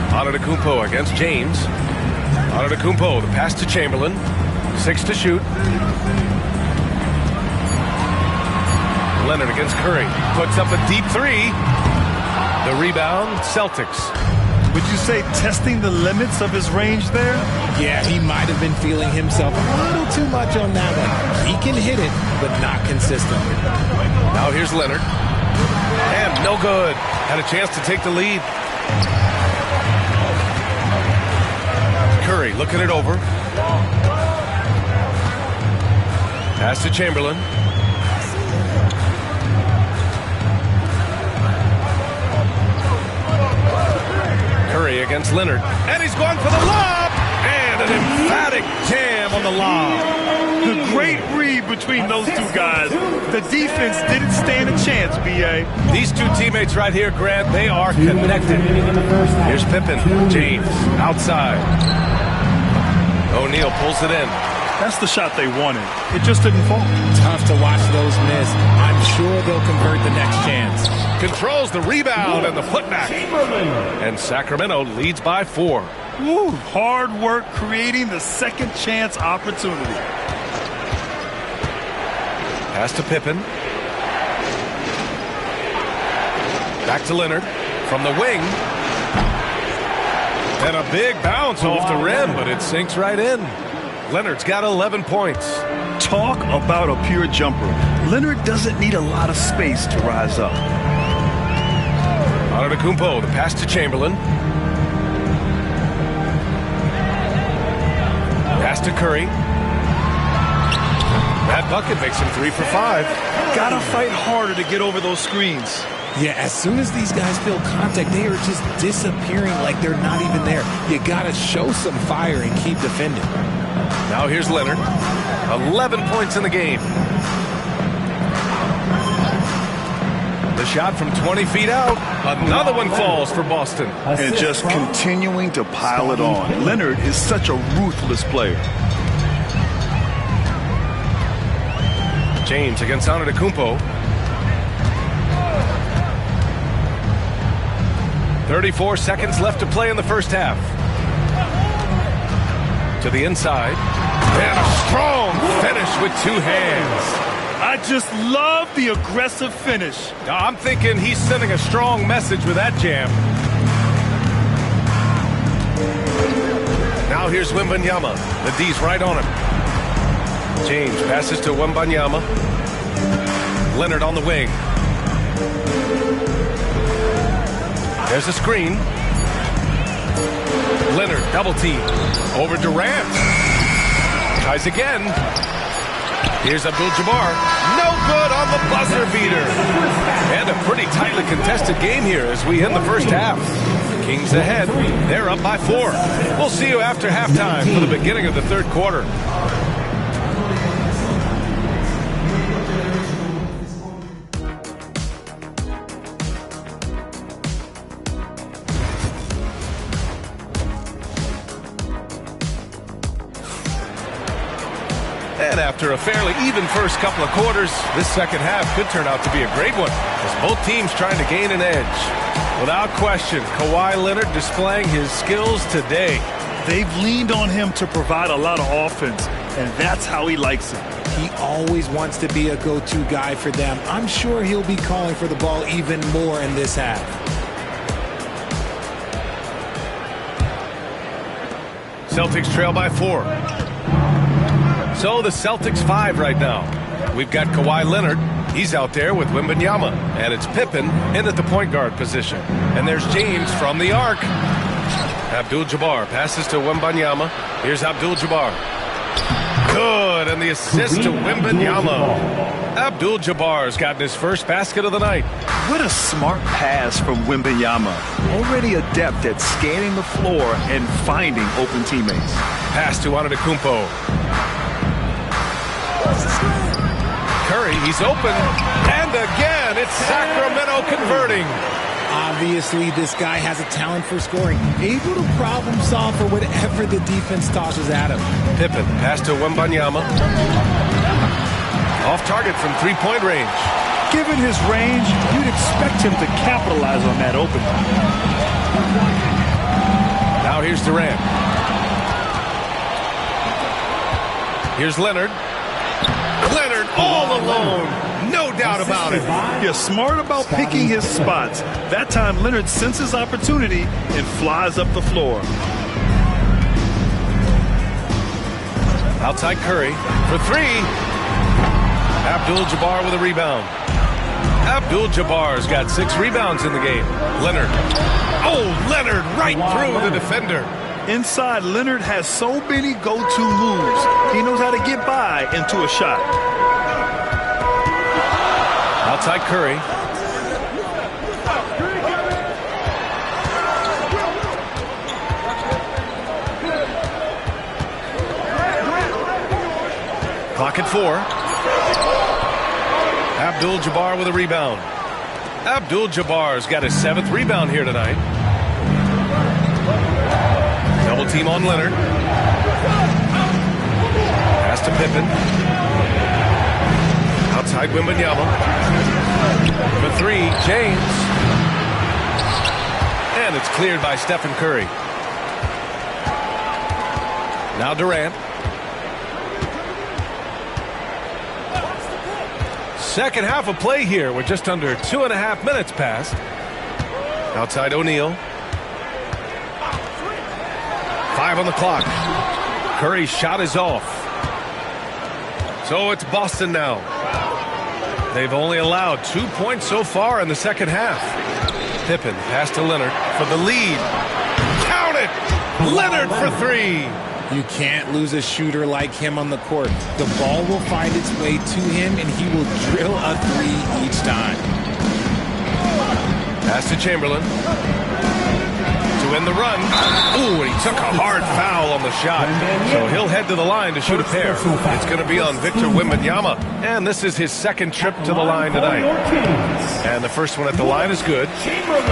Antetokounmpo against James. Antetokounmpo, the pass to Chamberlain. 6 to shoot. Leonard against Curry. Puts up a deep 3. The rebound, Celtics. Would you say testing the limits of his range there? Yeah, he might have been feeling himself a little too much on that one. He can hit it, but not consistently. Now here's Leonard. And no good. Had a chance to take the lead. Curry looking it over. Pass to Chamberlain. Curry against Leonard. And he's going for the lob. And an emphatic jam on the lob. The great read between those two guys. The defense didn't stand a chance, B.A. These two teammates right here, Grant, they are connected. Here's Pippen. James outside. O'Neal pulls it in. That's the shot they wanted. It just didn't fall. Tough to watch those miss. I'm sure they'll convert the next chance. Controls the rebound and the putback. And Sacramento leads by 4. Woo, hard work creating the second chance opportunity. Pass to Pippen. Back to Leonard from the wing. And a big bounce off the rim, but it sinks right in. Leonard's got 11 points. Talk about a pure jumper. Leonard doesn't need a lot of space to rise up. Antetokounmpo, the pass to Chamberlain. Pass to Curry. That bucket makes him 3 for 5. Gotta fight harder to get over those screens. Yeah, as soon as these guys feel contact, they are just disappearing like they're not even there. You gotta show some fire and keep defending. Now here's Leonard. 11 points in the game. The shot from 20 feet out. Another one falls for Boston. And just continuing to pile it on. Leonard is such a ruthless player. James against Antetokounmpo. 34 seconds left to play in the first half. To the inside. And a strong finish with 2 hands. I just love the aggressive finish. I'm thinking he's sending a strong message with that jam. Now here's Wembanyama. The D's right on him. James passes to Wembanyama. Leonard on the wing. There's a screen. Leonard double team. Over Durant. Tries again. Here's Abdul-Jabbar. No good on the buzzer beater. And a pretty tightly contested game here as we end the first half. Kings ahead. They're up by 4. We'll see you after halftime for the beginning of the third quarter. And after a fairly even first couple of quarters, this second half could turn out to be a great one as both teams trying to gain an edge. Without question, Kawhi Leonard displaying his skills today. They've leaned on him to provide a lot of offense, and that's how he likes it. He always wants to be a go-to guy for them. I'm sure he'll be calling for the ball even more in this half. Celtics trail by 4. So the Celtics 5 right now. We've got Kawhi Leonard. He's out there with Wembanyama. And it's Pippen in at the point guard position. And there's James from the arc. Abdul-Jabbar passes to Wembanyama. Here's Abdul-Jabbar. Good, and the assist to Wembanyama. Abdul-Jabbar's gotten his first basket of the night. What a smart pass from Wembanyama. Already adept at scanning the floor and finding open teammates. Pass to Antetokounmpo. Curry, he's open. And again, it's Sacramento converting. Obviously, this guy has a talent for scoring. Able to problem solve for whatever the defense tosses at him. Pippen, pass to Wembanyama. Off target from three-point range. Given his range, you'd expect him to capitalize on that opening. Now here's Durant. Here's Leonard. Leonard all alone. No doubt about it. You're smart about picking his spots. That time, Leonard senses opportunity and flies up the floor. Outside Curry for 3. Abdul-Jabbar with a rebound. Abdul-Jabbar's got 6 rebounds in the game. Leonard. Oh, Leonard right through the defender. Inside, Leonard has so many go-to moves. He knows how to get by into a shot. Outside Curry. Clock at 4. Abdul-Jabbar with a rebound. Abdul-Jabbar's got his 7th rebound here tonight. Double team on Leonard. Pass to Pippen. Outside Wembanyama. For 3, James. And it's cleared by Stephen Curry. Now Durant. Second half of play here. We're just under 2.5 minutes past. Outside O'Neal. 5 on the clock. Curry's shot is off. So it's Boston now. They've only allowed 2 points so far in the second half. Pippen pass to Leonard for the lead. Count it! Leonard for three. You can't lose a shooter like him on the court. The ball will find its way to him, and he will drill a three each time. Pass to Chamberlain. To end the run. Ooh, and he took a hard foul on the shot. So he'll head to the line to shoot a pair. It's going to be on Victor Wembanyama. And this is his second trip to the line tonight. And the first one at the line is good. Chamberlain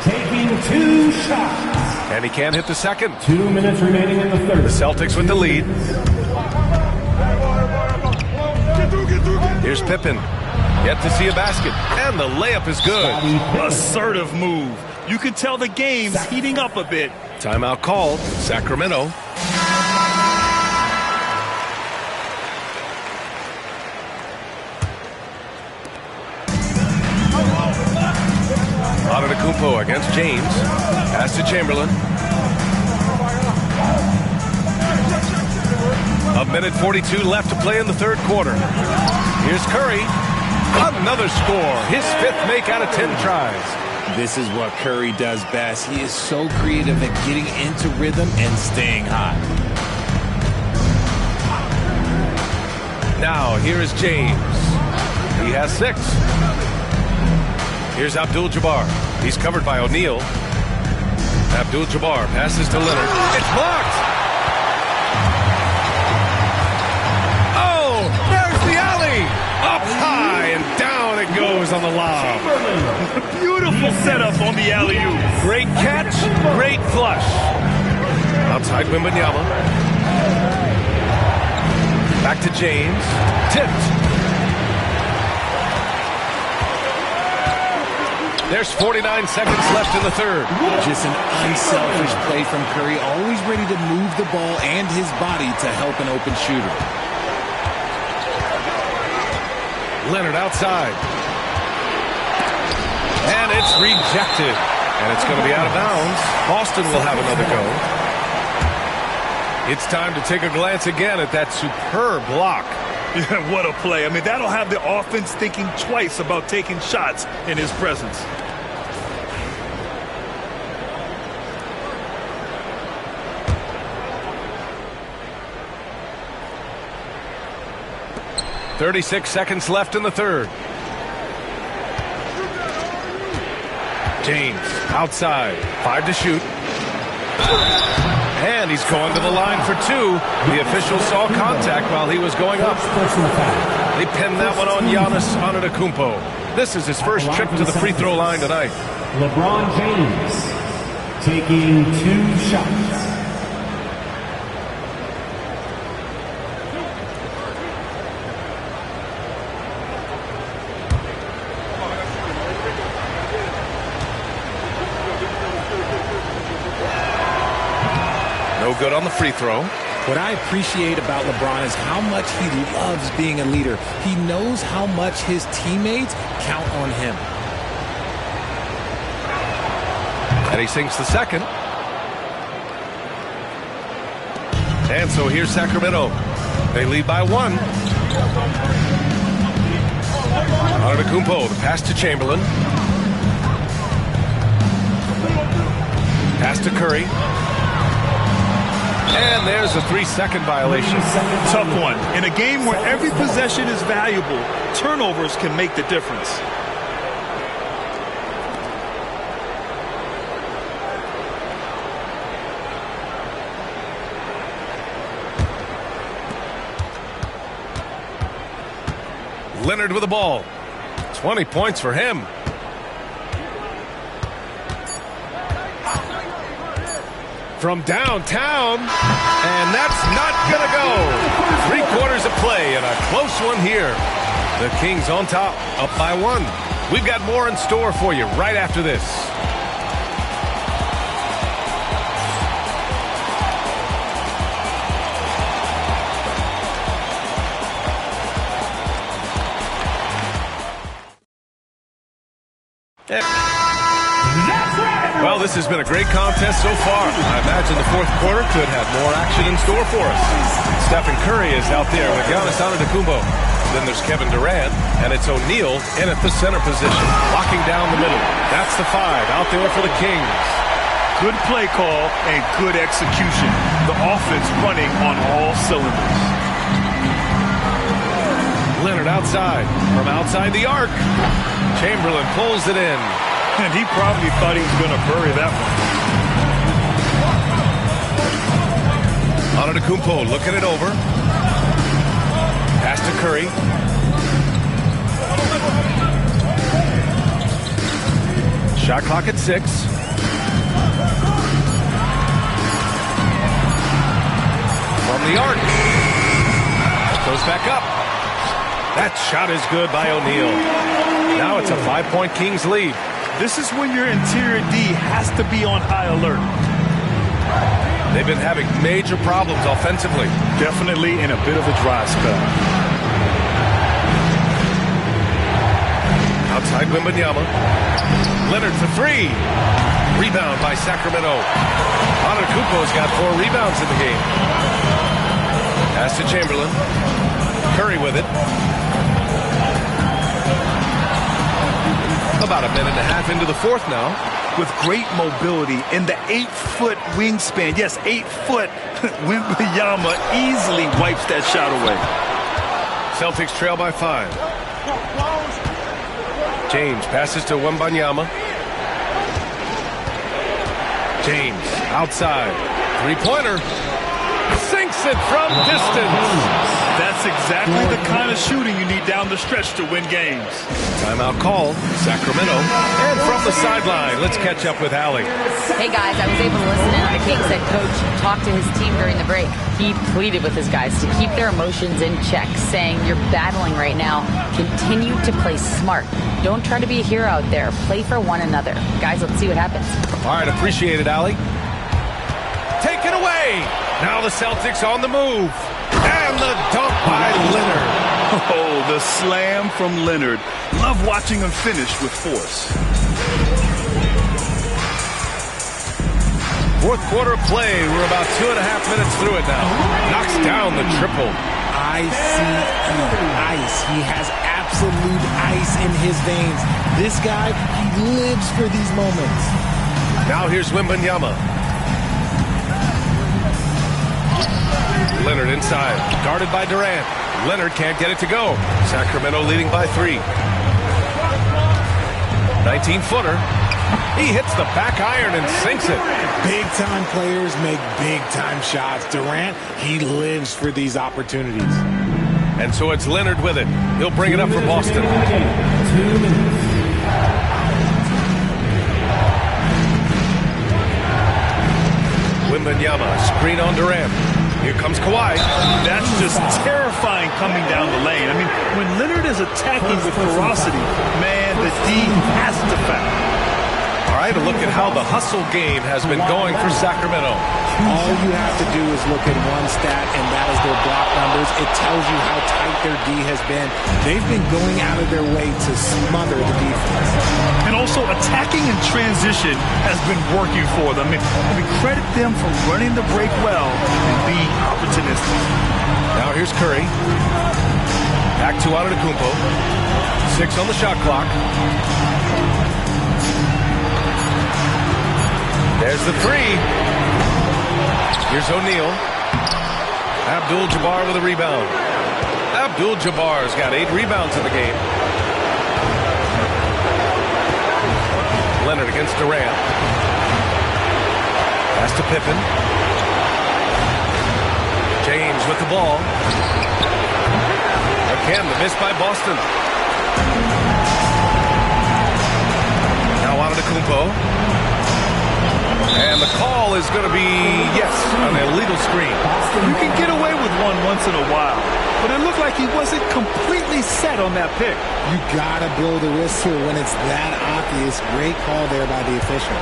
taking 2 shots. And he can't hit the second. 2 minutes remaining in the third. The Celtics with the lead. Here's Pippen. Yet to see a basket. And the layup is good. Assertive move. You can tell the game's heating up a bit. Timeout called. Sacramento. Antetokounmpo against James. Pass to Chamberlain. A minute 42 left to play in the third quarter. Here's Curry. Another score. His 5th make out of 10 tries. This is what Curry does best. He is so creative at getting into rhythm and staying hot. Now, here is James. He has 6. Here's Abdul-Jabbar. He's covered by O'Neal. Abdul-Jabbar passes to Leonard. It's blocked! Oh, there's the alley! Up high and down it goes on the lob. Beautiful setup on the alley-oop. Great catch, great flush. Outside Wembanyama. Back to James. Tipped. There's 49 seconds left in the third. Just an unselfish play from Curry, always ready to move the ball and his body to help an open shooter. Leonard outside. And it's rejected. And it's going to be out of bounds. Boston will have another go. It's time to take a glance again at that superb block. Yeah, what a play. I mean, that'll have the offense thinking twice about taking shots in his presence. .36 seconds left in the third. James outside. 5 to shoot. And he's going to the line for 2. The official saw contact while he was going up. They pinned that one on Giannis Antetokounmpo. This is his first trip to the free throw line tonight. LeBron James taking 2 shots. No good on the free throw. What I appreciate about LeBron is how much he loves being a leader. He knows how much his teammates count on him. And he sinks the second. And so here's Sacramento. They lead by 1. Antetokounmpo, the pass to Chamberlain. Pass to Curry. And there's a 3-second violation. Tough one. In a game where every possession is valuable, turnovers can make the difference. Leonard with the ball. 20 points for him. From downtown, and that's not going to go. 3/4 of play and a close one here. The Kings on top, up by 1. We've got more in store for you right after this. That's right, Well, this has been a great contest so far. I imagine the fourth quarter could have more action in store for us. Stephen Curry is out there with Giannis Antetokounmpo. Then there's Kevin Durant, and it's O'Neal in at the center position, locking down the middle. That's the 5 out there for the Kings. Good play call and good execution. The offense running on all cylinders. Leonard outside. From outside the arc. Chamberlain pulls it in. And he probably thought he was going to bury that one. Antetokounmpo looking it over. Pass to Curry. Shot clock at 6. From the arc. Goes back up. That shot is good by O'Neal. Now it's a 5-point Kings lead. This is when your interior D has to be on high alert. They've been having major problems offensively. Definitely in a bit of a dry spell. Outside Wembanyama. Leonard for 3. Rebound by Sacramento. Antetokounmpo's got 4 rebounds in the game. Pass to Chamberlain. Curry with it. About a minute and a half into the fourth now. With great mobility in the 8-foot wingspan. Yes, 8 foot. Wembanyama easily wipes that shot away. Celtics trail by 5. James passes to Wembanyama. James outside. 3-pointer. Sinks it from distance. That's exactly the kind of shooting you need down the stretch to win games. Timeout called. Sacramento. And from the sideline, let's catch up with Allie. Hey, guys, I was able to listen in on the Kings head coach talk to his team during the break. He pleaded with his guys to keep their emotions in check, saying, you're battling right now. Continue to play smart. Don't try to be a hero out there. Play for one another. Guys, let's see what happens. All right, appreciate it, Allie. Take it away. Now the Celtics on the move. And the dunk by Leonard. Oh, the slam from Leonard. Love watching him finish with force. Fourth quarter play. We're about 2.5 minutes through it now. Knocks down the triple. Icy ice. He has absolute ice in his veins. This guy, he lives for these moments. Now here's Wembanyama. Leonard inside, guarded by Durant. Leonard can't get it to go. Sacramento leading by 3. 19-footer. He hits the back iron and sinks it. Big-time players make big-time shots. Durant, he lives for these opportunities. And so it's Leonard with it. He'll bring it up for Boston. 2 minutes. Wembanyama, screen on Durant. Here comes Kawhi. That's just terrifying coming down the lane. I mean, when Leonard is attacking with ferocity, man, the D has to foul. All right, a look at how the hustle game has been going for Sacramento. All you have to do is look at one stat, and that is their block numbers. It tells you how tight their D has been. They've been going out of their way to smother the defense. And also, attacking in transition has been working for them. I mean, credit them for running the break well and being opportunistic. Now here's Curry. Back to Antetokounmpo. 6 on the shot clock. There's the 3. Here's O'Neal. Abdul-Jabbar with a rebound. Abdul-Jabbar's got 8 rebounds in the game. Leonard against Durant. Pass to Pippen. James with the ball. Again, the miss by Boston. Now Antetokounmpo. And the call is going to be, yes, an illegal screen. You can get away with one once in a while, but it looked like he wasn't completely set on that pick. You got to build a risk here when it's that obvious. Great call there by the official.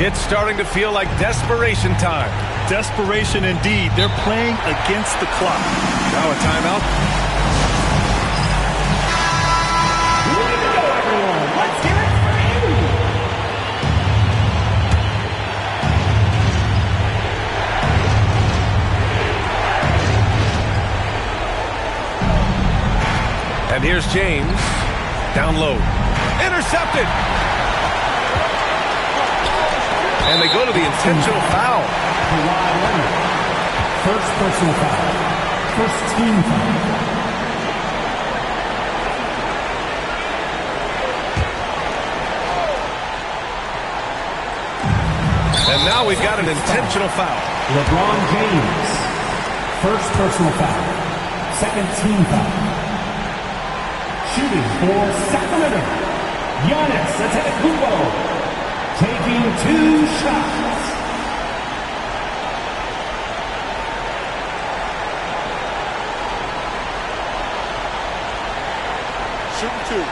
It's starting to feel like desperation time. Desperation indeed. They're playing against the clock. Now a timeout. And here's James. Down low. Intercepted. And they go to the intentional foul. Kawhi Leonard. First personal foul. First team foul. And now we've got an intentional foul. LeBron James. First personal foul. Second team foul. Shooting for Sacramento. Giannis Antetokounmpo. Taking 2 shots. Shooting 2.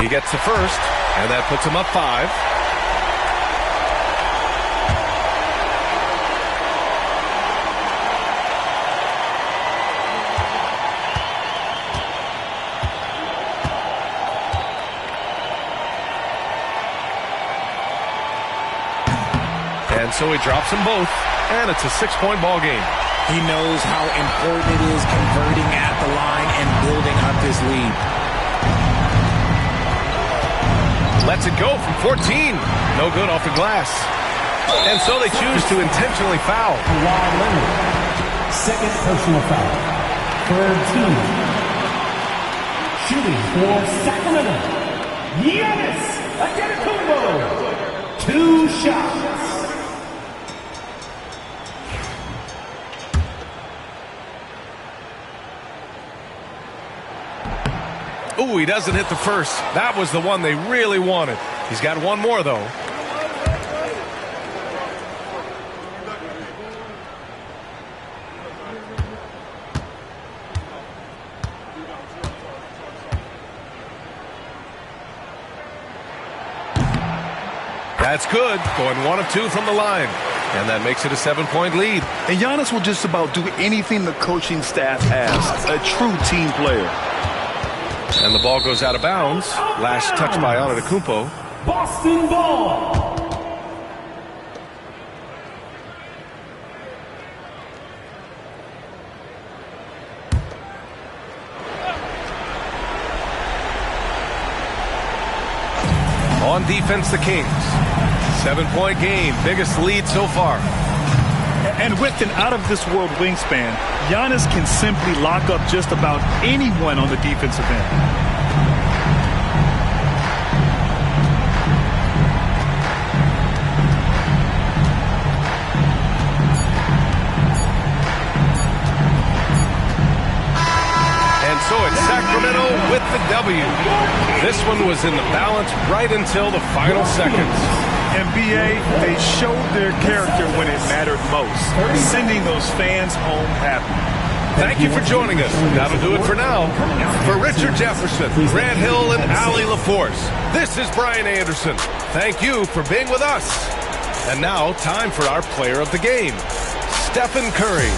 He gets the first, and that puts him up 5. And so he drops them both, and it's a 6-point ball game. He knows how important it is converting at the line and building up his lead. Lets it go from 14. No good off the glass. And so they choose to intentionally foul. Kawhi Leonard. Second personal foul. Third team. Shooting for Sacramento. Giannis Antetokounmpo. 2 shots. Ooh, he doesn't hit the first. That was the one they really wanted. He's got one more, though. That's good. Going 1 of 2 from the line. And that makes it a 7-point lead. And Giannis will just about do anything the coaching staff asks. A true team player. And the ball goes out of bounds. Last touch by Antetokounmpo. Boston ball. On defense, the Kings. 7-point game. Biggest lead so far. And with an out-of-this-world wingspan, Giannis can simply lock up just about anyone on the defensive end. And so it's Sacramento with the W. This one was in the balance right until the final seconds. NBA, they showed their character when it mattered most, sending those fans home happy. Thank you for joining us. That'll do it for now. For Richard Jefferson, Grant Hill, and Allie LaForce, this is Brian Anderson. Thank you for being with us. And now, time for our player of the game, Stephen Curry.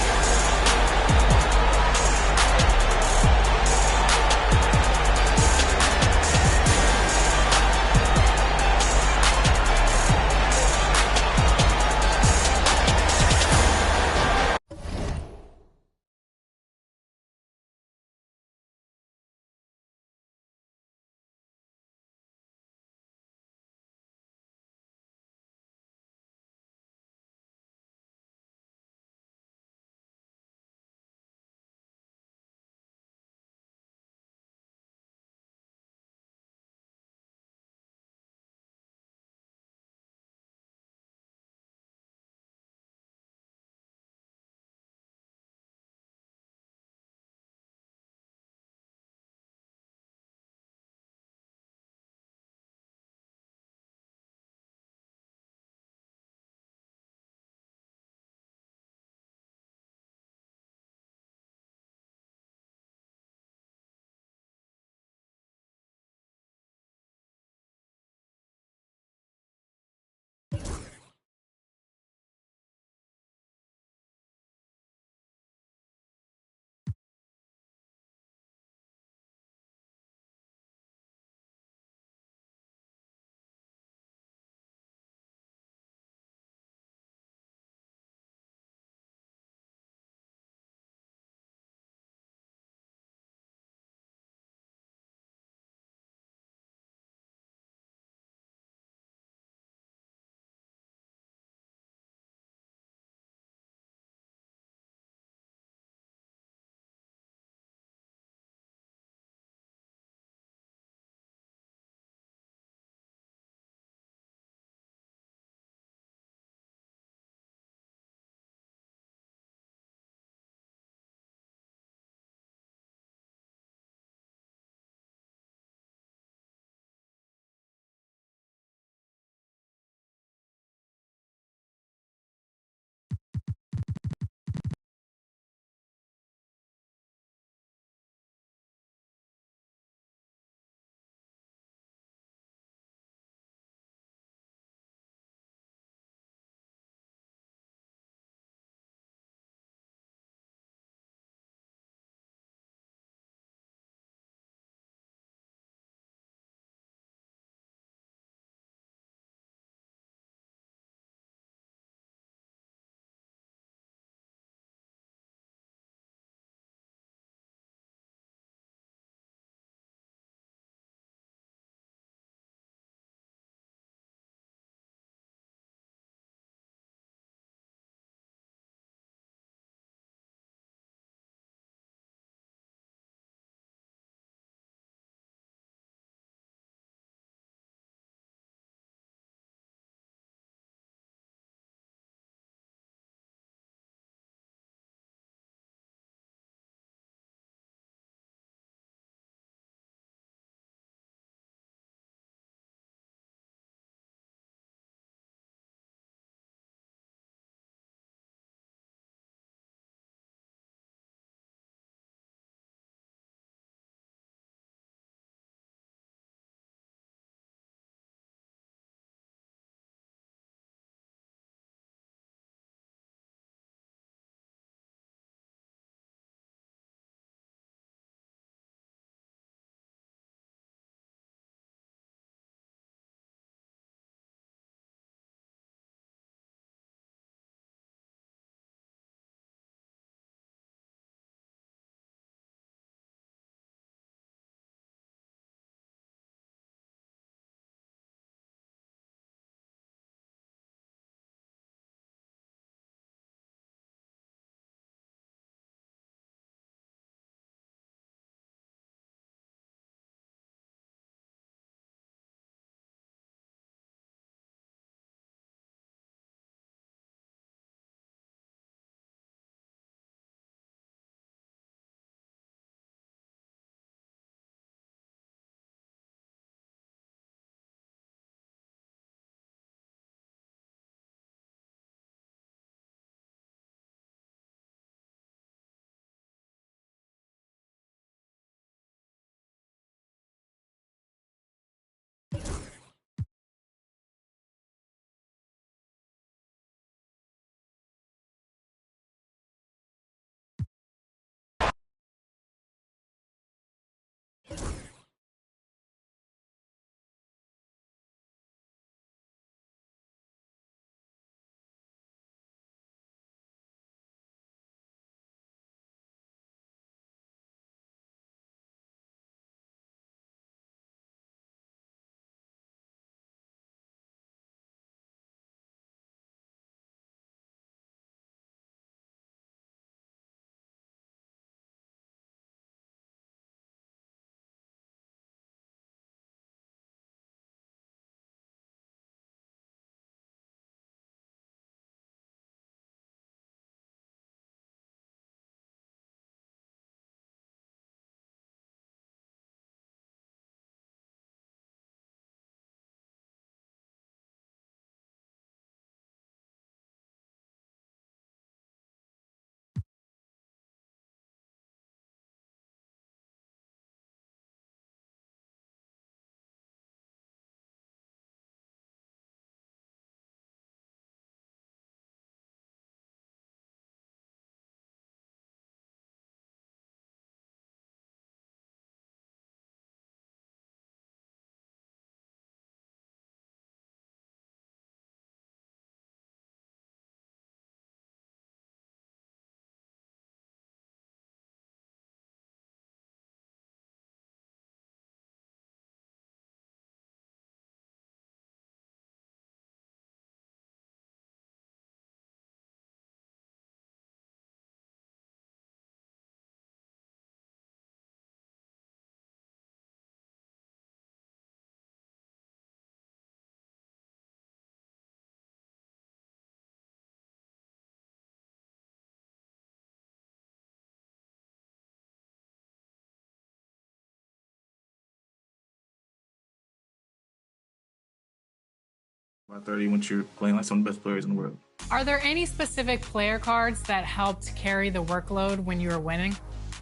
By 30 once you're playing like some of the best players in the world. Are there any specific player cards that helped carry the workload when you were winning?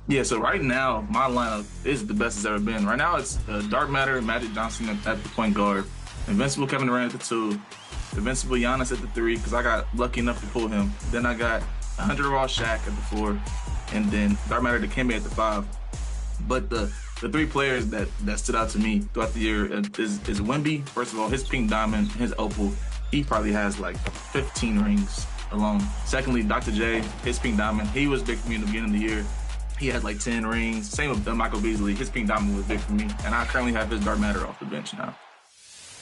Yeah, so right now, my lineup is the best it's ever been. Right now, it's Dark Matter, Magic Johnson at the point guard, Invincible Kevin Durant at the 2, Invincible Giannis at the 3, because I got lucky enough to pull him. Then I got 100 Raw Shaq at the 4, and then Dark Matter Dikembe at the 5. But the 3 players that stood out to me throughout the year is Wemby. First of all, his pink diamond, his opal, he probably has like 15 rings alone. Secondly, Dr. J, his pink diamond, he was big for me in the beginning of the year. He had like 10 rings. Same with Michael Beasley. His pink diamond was big for me. And I currently have his Dark Matter off the bench now.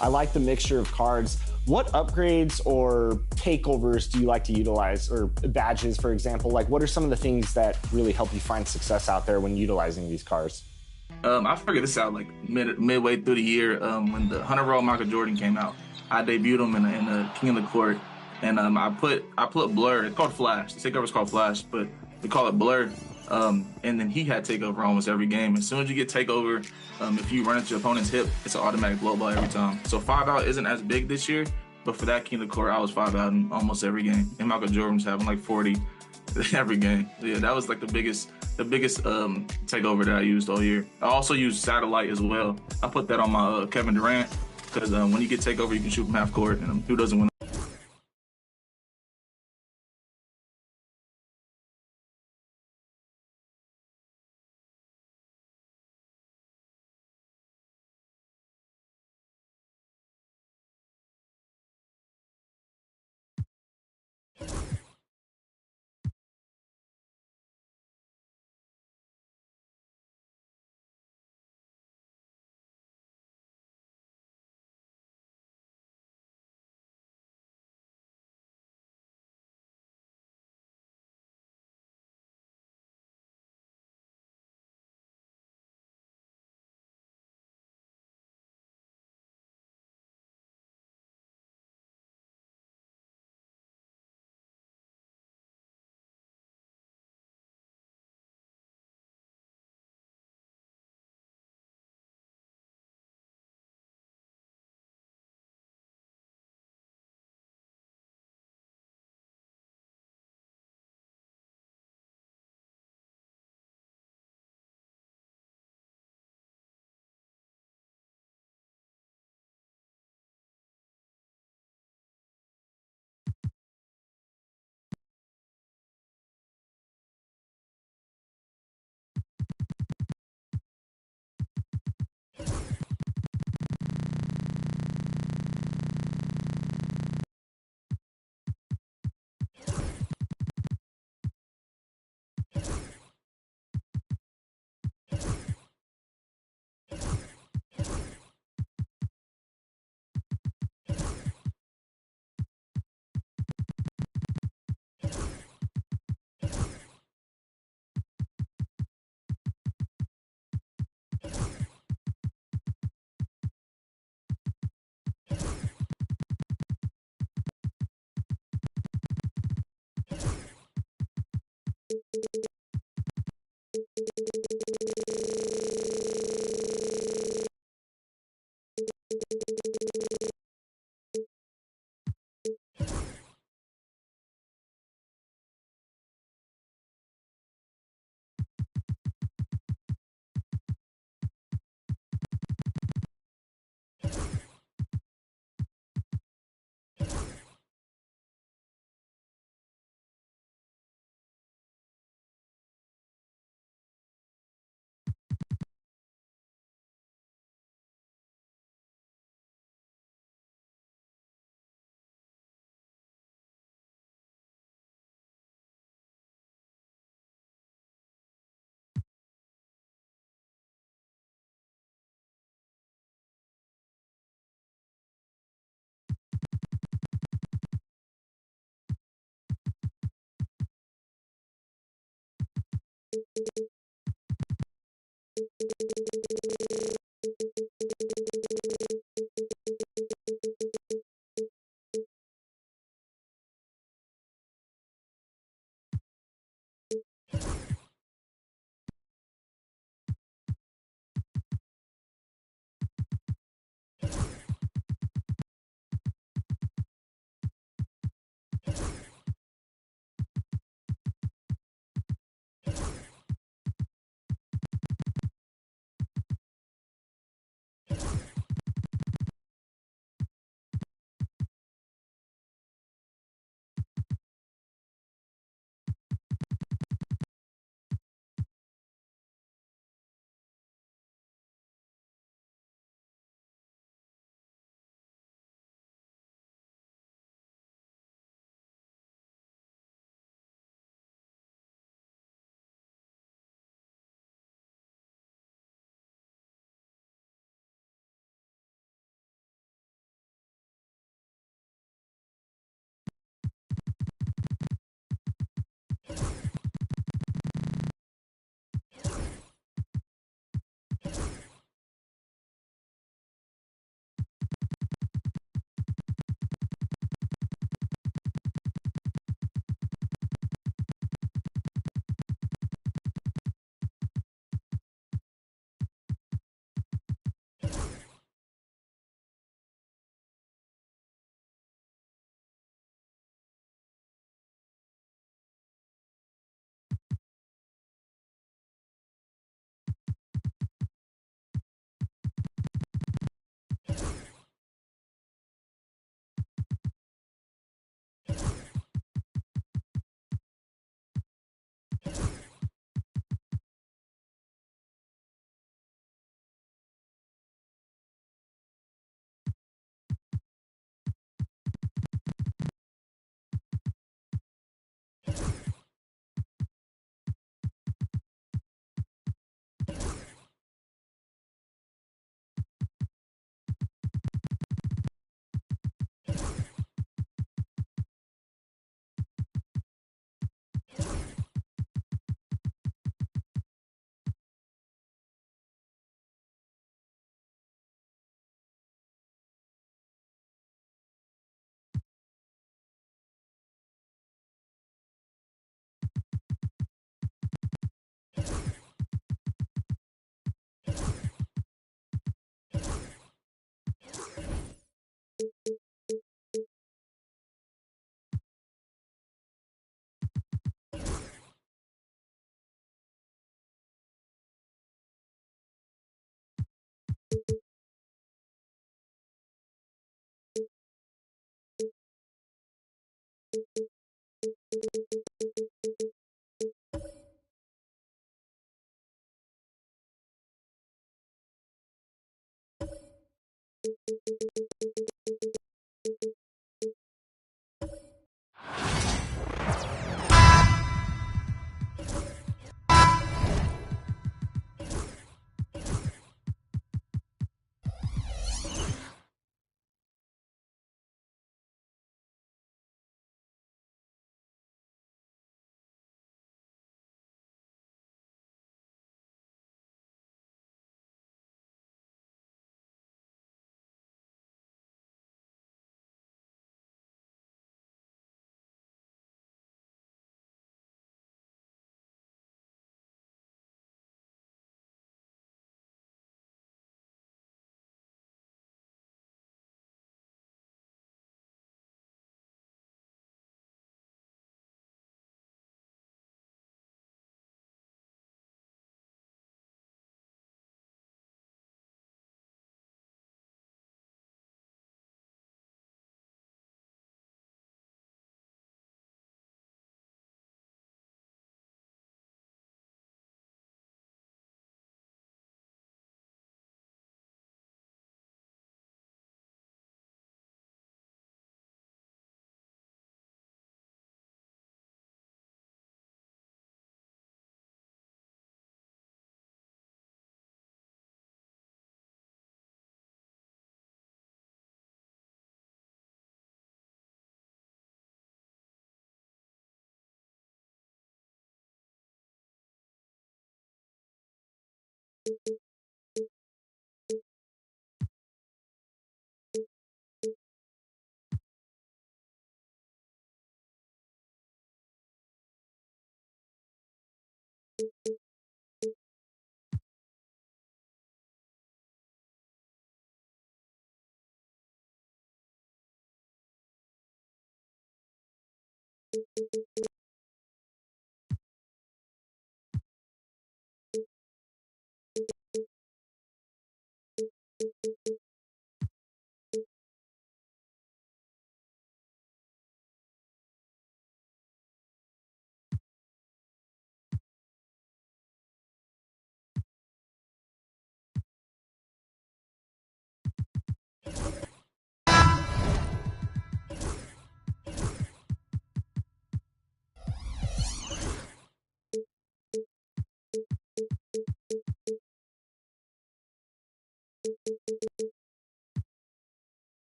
I like the mixture of cards. What upgrades or takeovers do you like to utilize, or badges, for example? Like, what are some of the things that really help you find success out there when utilizing these cards? I figured this out like midway through the year when the 100 Raw Michael Jordan came out. I debuted him in the King of the Court, and I put Blur. It's called Flash. The takeover is called Flash, but we call it Blur. And then he had takeover almost every game. As soon as you get takeover, if you run into your opponent's hip, it's an automatic blow by every time. So 5 out isn't as big this year, but for that King of the Court, I was 5 out in almost every game. And Michael Jordan was having like 40 every game. Yeah, that was like the biggest takeover that I used all year. I also used Satellite as well. I put that on my Kevin Durant because when you get takeover, you can shoot from half court, and who doesn't win?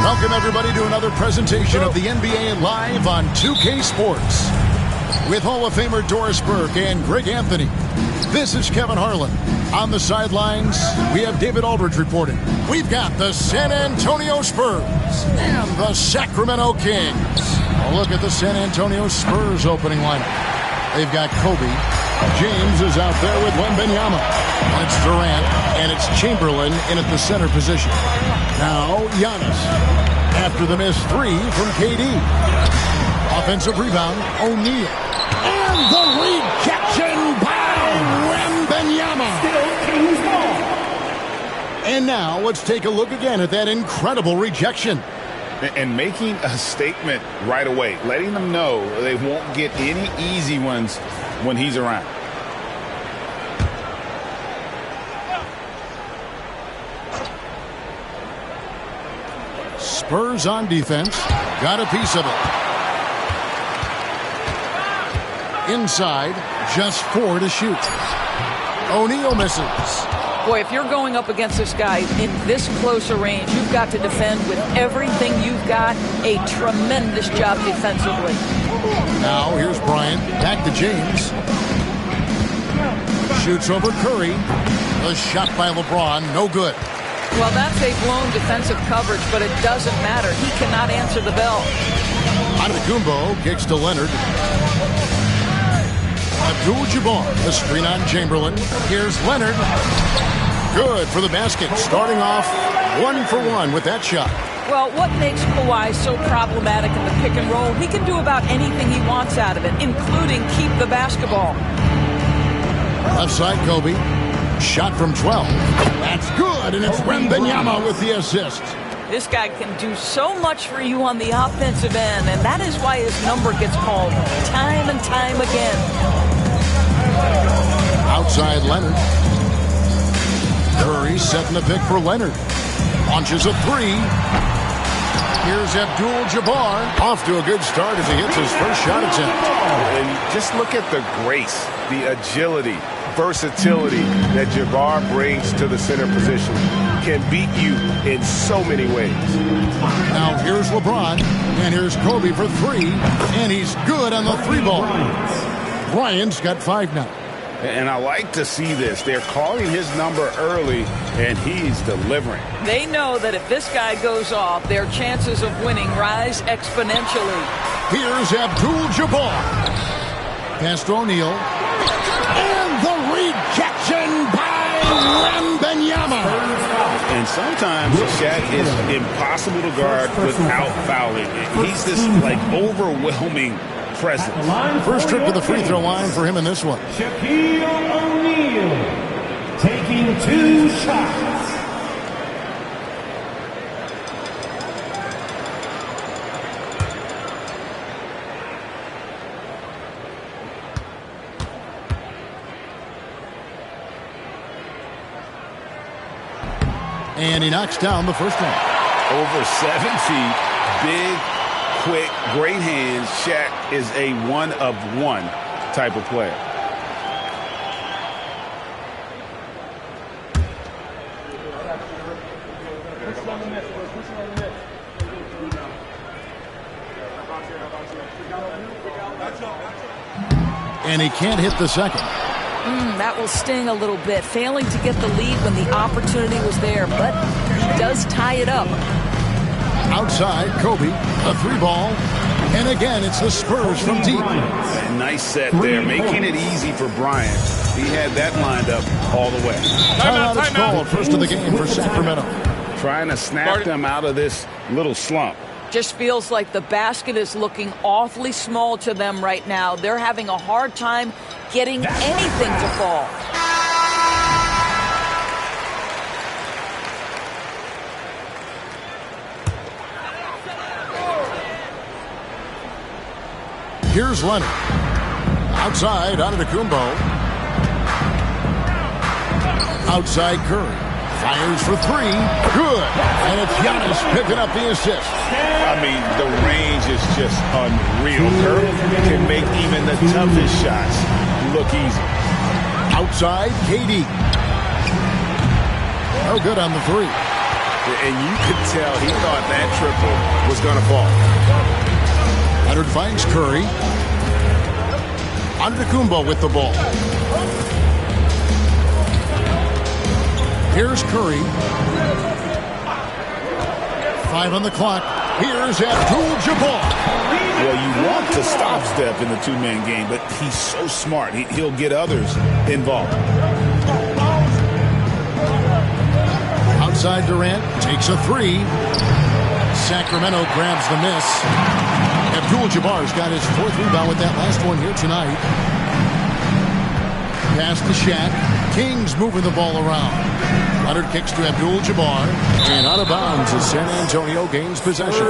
Welcome, everybody, to another presentation of the NBA Live on 2K Sports. With Hall of Famer Doris Burke and Greg Anthony, this is Kevin Harlan. On the sidelines, we have David Aldridge reporting. We've got the San Antonio Spurs and the Sacramento Kings. A look at the San Antonio Spurs opening lineup. They've got Kobe. James is out there with Wembanyama. It's Durant, and it's Chamberlain in at the center position. Now, Giannis. After the missed three from KD. Offensive rebound, O'Neal. And the rejection by Wembanyama. Still Kings ball. And now, let's take a look again at that incredible rejection. And making a statement right away, letting them know they won't get any easy ones when he's around. Spurs on defense. Got a piece of it. Inside, just 4 to shoot. O'Neal misses. Boy, if you're going up against this guy in this close a range, you've got to defend with everything you've got. A tremendous job defensively. Now, here's Bryant. Back to James. Shoots over Curry. The shot by LeBron, no good. Well, that's a blown defensive coverage, but it doesn't matter. He cannot answer the bell. Antetokounmpo kicks to Leonard. Abdul-Jabbar, the screen on Chamberlain. Here's Leonard. Good for the basket. Starting off 1 for 1 with that shot. Well, what makes Kawhi so problematic in the pick and roll? He can do about anything he wants out of it, including keep the basketball. Left side, Kobe. Shot from 12. That's good, and it's Wembanyama with the assist. This guy can do so much for you on the offensive end, and that is why his number gets called time and time again. Outside Leonard. Curry setting the pick for Leonard. Launches a three. Here's Abdul-Jabbar. Off to a good start as he hits his first shot attempt. And just look at the grace, the agility, versatility that Jabbar brings to the center position. Can beat you in so many ways. Now here's LeBron, and here's Kobe for three, and he's good on the three ball. Bryant's got 5 now. And I like to see this. They're calling his number early, and he's delivering. They know that if this guy goes off, their chances of winning rise exponentially. Here's Abdul-Jabbar. Pass to O'Neal. And the rejection by Wembanyama. And sometimes Shaq is impossible to guard without fouling. He's this, overwhelming presence. First trip to the free throw line for him in this one. Shaquille O'Neal taking 2 shots. And he knocks down the first one. Over 7 feet, big, quick, great hands. Shaq is a one-of-one type of player. And he can't hit the second. That will sting a little bit. Failing to get the lead when the opportunity was there, but he does tie it up. Outside, Kobe, a 3-ball. And again, it's the Spurs from deep. Nice set there, making it easy for Bryant. He had that lined up all the way. Timeout is called. First of the game for Sacramento. Trying to snap them out of this little slump. Just feels like the basket is looking awfully small to them right now. They're having a hard time getting anything to fall. Here's Leonard. Outside, Antetokounmpo. Outside, Curry. Fires for 3. Good. And it's Giannis picking up the assist. I mean, the range is just unreal. Curry can make even the toughest shots look easy. Outside, KD. Oh, good on the 3. And you could tell he thought that triple was going to fall. Leonard finds Curry. Antetokounmpo with the ball. Here's Curry. 5 on the clock. Here's Abdul-Jabbar. Well, you want to stop step in the two-man game, but he's so smart. He'll get others involved. Outside Durant takes a 3. Sacramento grabs the miss. Abdul-Jabbar's got his 4th rebound with that last one here tonight. Pass to Shaq. Kings moving the ball around. Leonard kicks to Abdul-Jabbar. And out of bounds as San Antonio gains possession.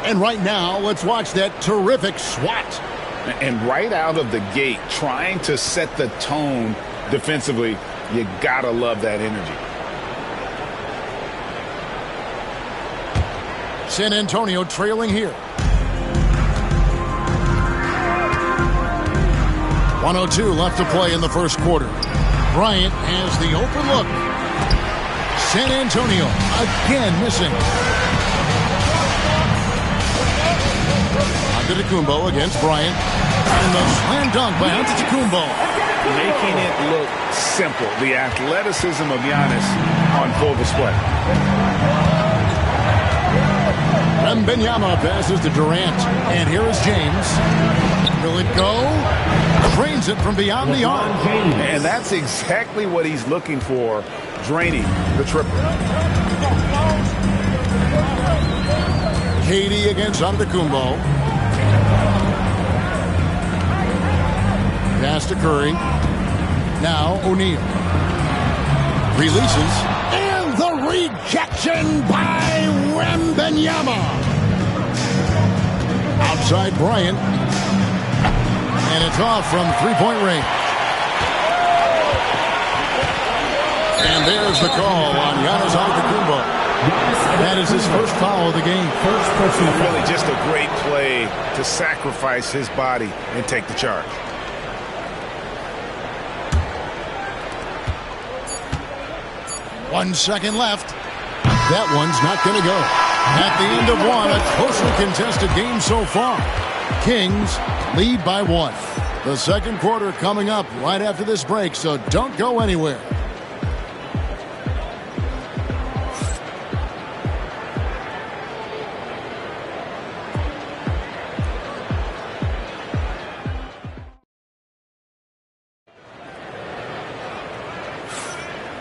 And right now, let's watch that terrific swat. And right out of the gate, trying to set the tone defensively, you gotta love that energy. San Antonio trailing here. 1:02 left to play in the first quarter. Bryant has the open look. San Antonio again missing. Antetokounmpo against Bryant. And the slam dunk by Antetokounmpo. Making it look simple. The athleticism of Giannis on full display. Wembanyama passes to Durant. And here is James. Will it go? Drains it from beyond the arc. And that's exactly what he's looking for, draining the triple. KD against Antetokounmpo. Pass to Curry. Now O'Neal. Releases. And the rejection by Wembanyama. Outside Bryant. And it's off from three-point range. And there's the call on Giannis Antetokounmpo. That is his first foul of the game. Really just a great play to sacrifice his body and take the charge. One second left. That one's not going to go. At the end of one, a closely contested game so far. Kings lead by 1. The second quarter coming up right after this break, so don't go anywhere.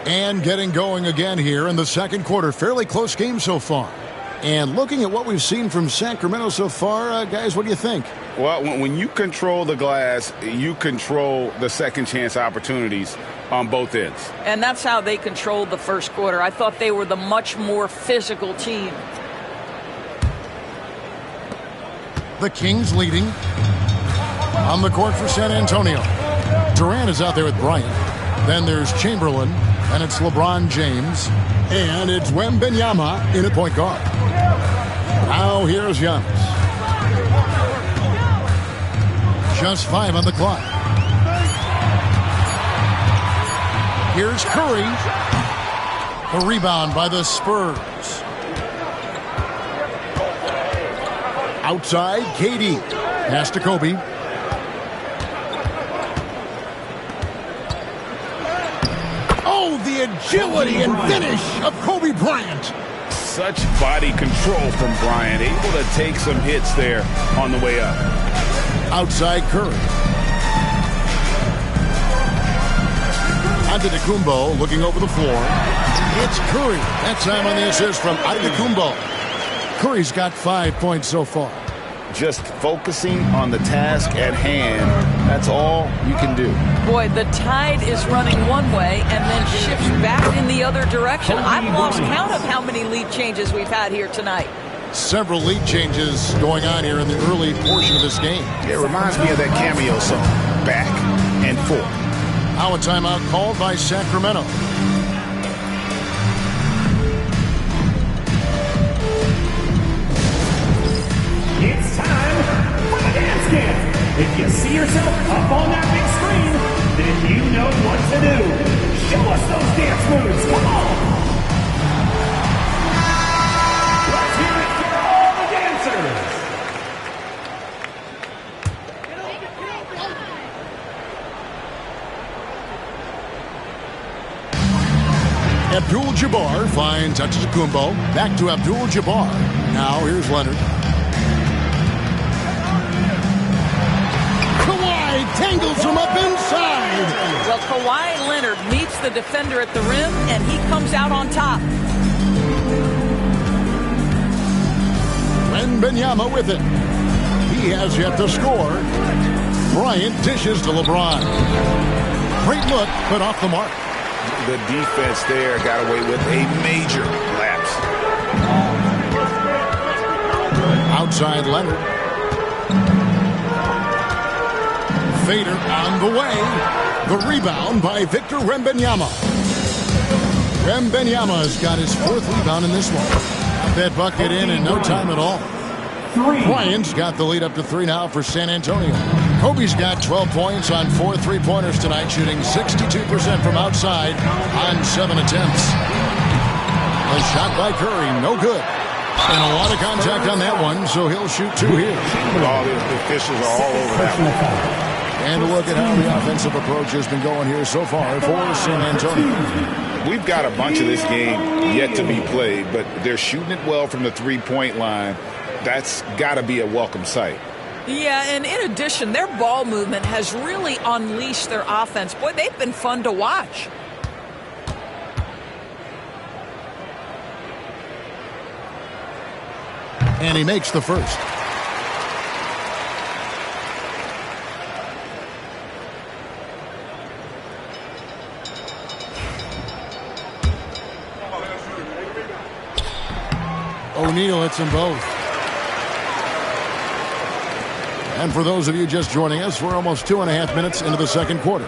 And getting going again here in the second quarter. Fairly close game so far. And looking at what we've seen from Sacramento so far, guys, what do you think? Well, when you control the glass, you control the second chance opportunities on both ends. And that's how they controlled the first quarter. I thought they were the much more physical team. The Kings leading on the court for San Antonio. Durant is out there with Bryant. Then there's Chamberlain, and it's LeBron James, and it's Wembanyama in at point guard. Now here's Giannis. Just 5 on the clock. Here's Curry. The rebound by the Spurs. Outside, KD. Pass to Kobe. Oh, the agility and finish of Kobe Bryant. Such body control from Bryant. Able to take some hits there on the way up. Outside Curry. Antetokounmpo looking over the floor. It's Curry. That time on the assist from Antetokounmpo. Curry's got 5 points so far. Just focusing on the task at hand. That's all you can do. Boy, the tide is running one way and then shifts back in the other direction. I've lost count of how many lead changes we've had here tonight. Several lead changes going on here in the early portion of this game. It reminds me of that cameo song, Back and Forth. Now a timeout called by Sacramento. It's time for the dance camp. If you see yourself up on that big screen, then you know what to do. Show us those dance moves. Come on. Let's hear it for all the dancers. Abdul-Jabbar finds Antetokounmpo. Back to Abdul-Jabbar. Now here's Leonard. Tangles him up inside. Well, Kawhi Leonard meets the defender at the rim, and he comes out on top. Wembanyama with it. He has yet to score. Bryant dishes to LeBron. Great look, but off the mark. The defense there got away with a major lapse. Outside Leonard. Vader on the way. The rebound by Victor Wembanyama. Wembanyama's got his 4th rebound in this one. Got that bucket in no time at all. Bryant's got the lead up to 3 now for San Antonio. Kobe's got 12 points on 4 3-pointers tonight, shooting 62% from outside on 7 attempts. A shot by Curry, no good. And a lot of contact on that one, so he'll shoot 2 here. All the officials are all over that one. And look at how the offensive approach has been going here so far for San Antonio. We've got a bunch of this game yet to be played, but they're shooting it well from the three-point line. That's got to be a welcome sight. Yeah, and in addition, their ball movement has really unleashed their offense. Boy, they've been fun to watch. And he makes the first. O'Neal hits them both. And for those of you just joining us, we're almost 2.5 minutes into the second quarter.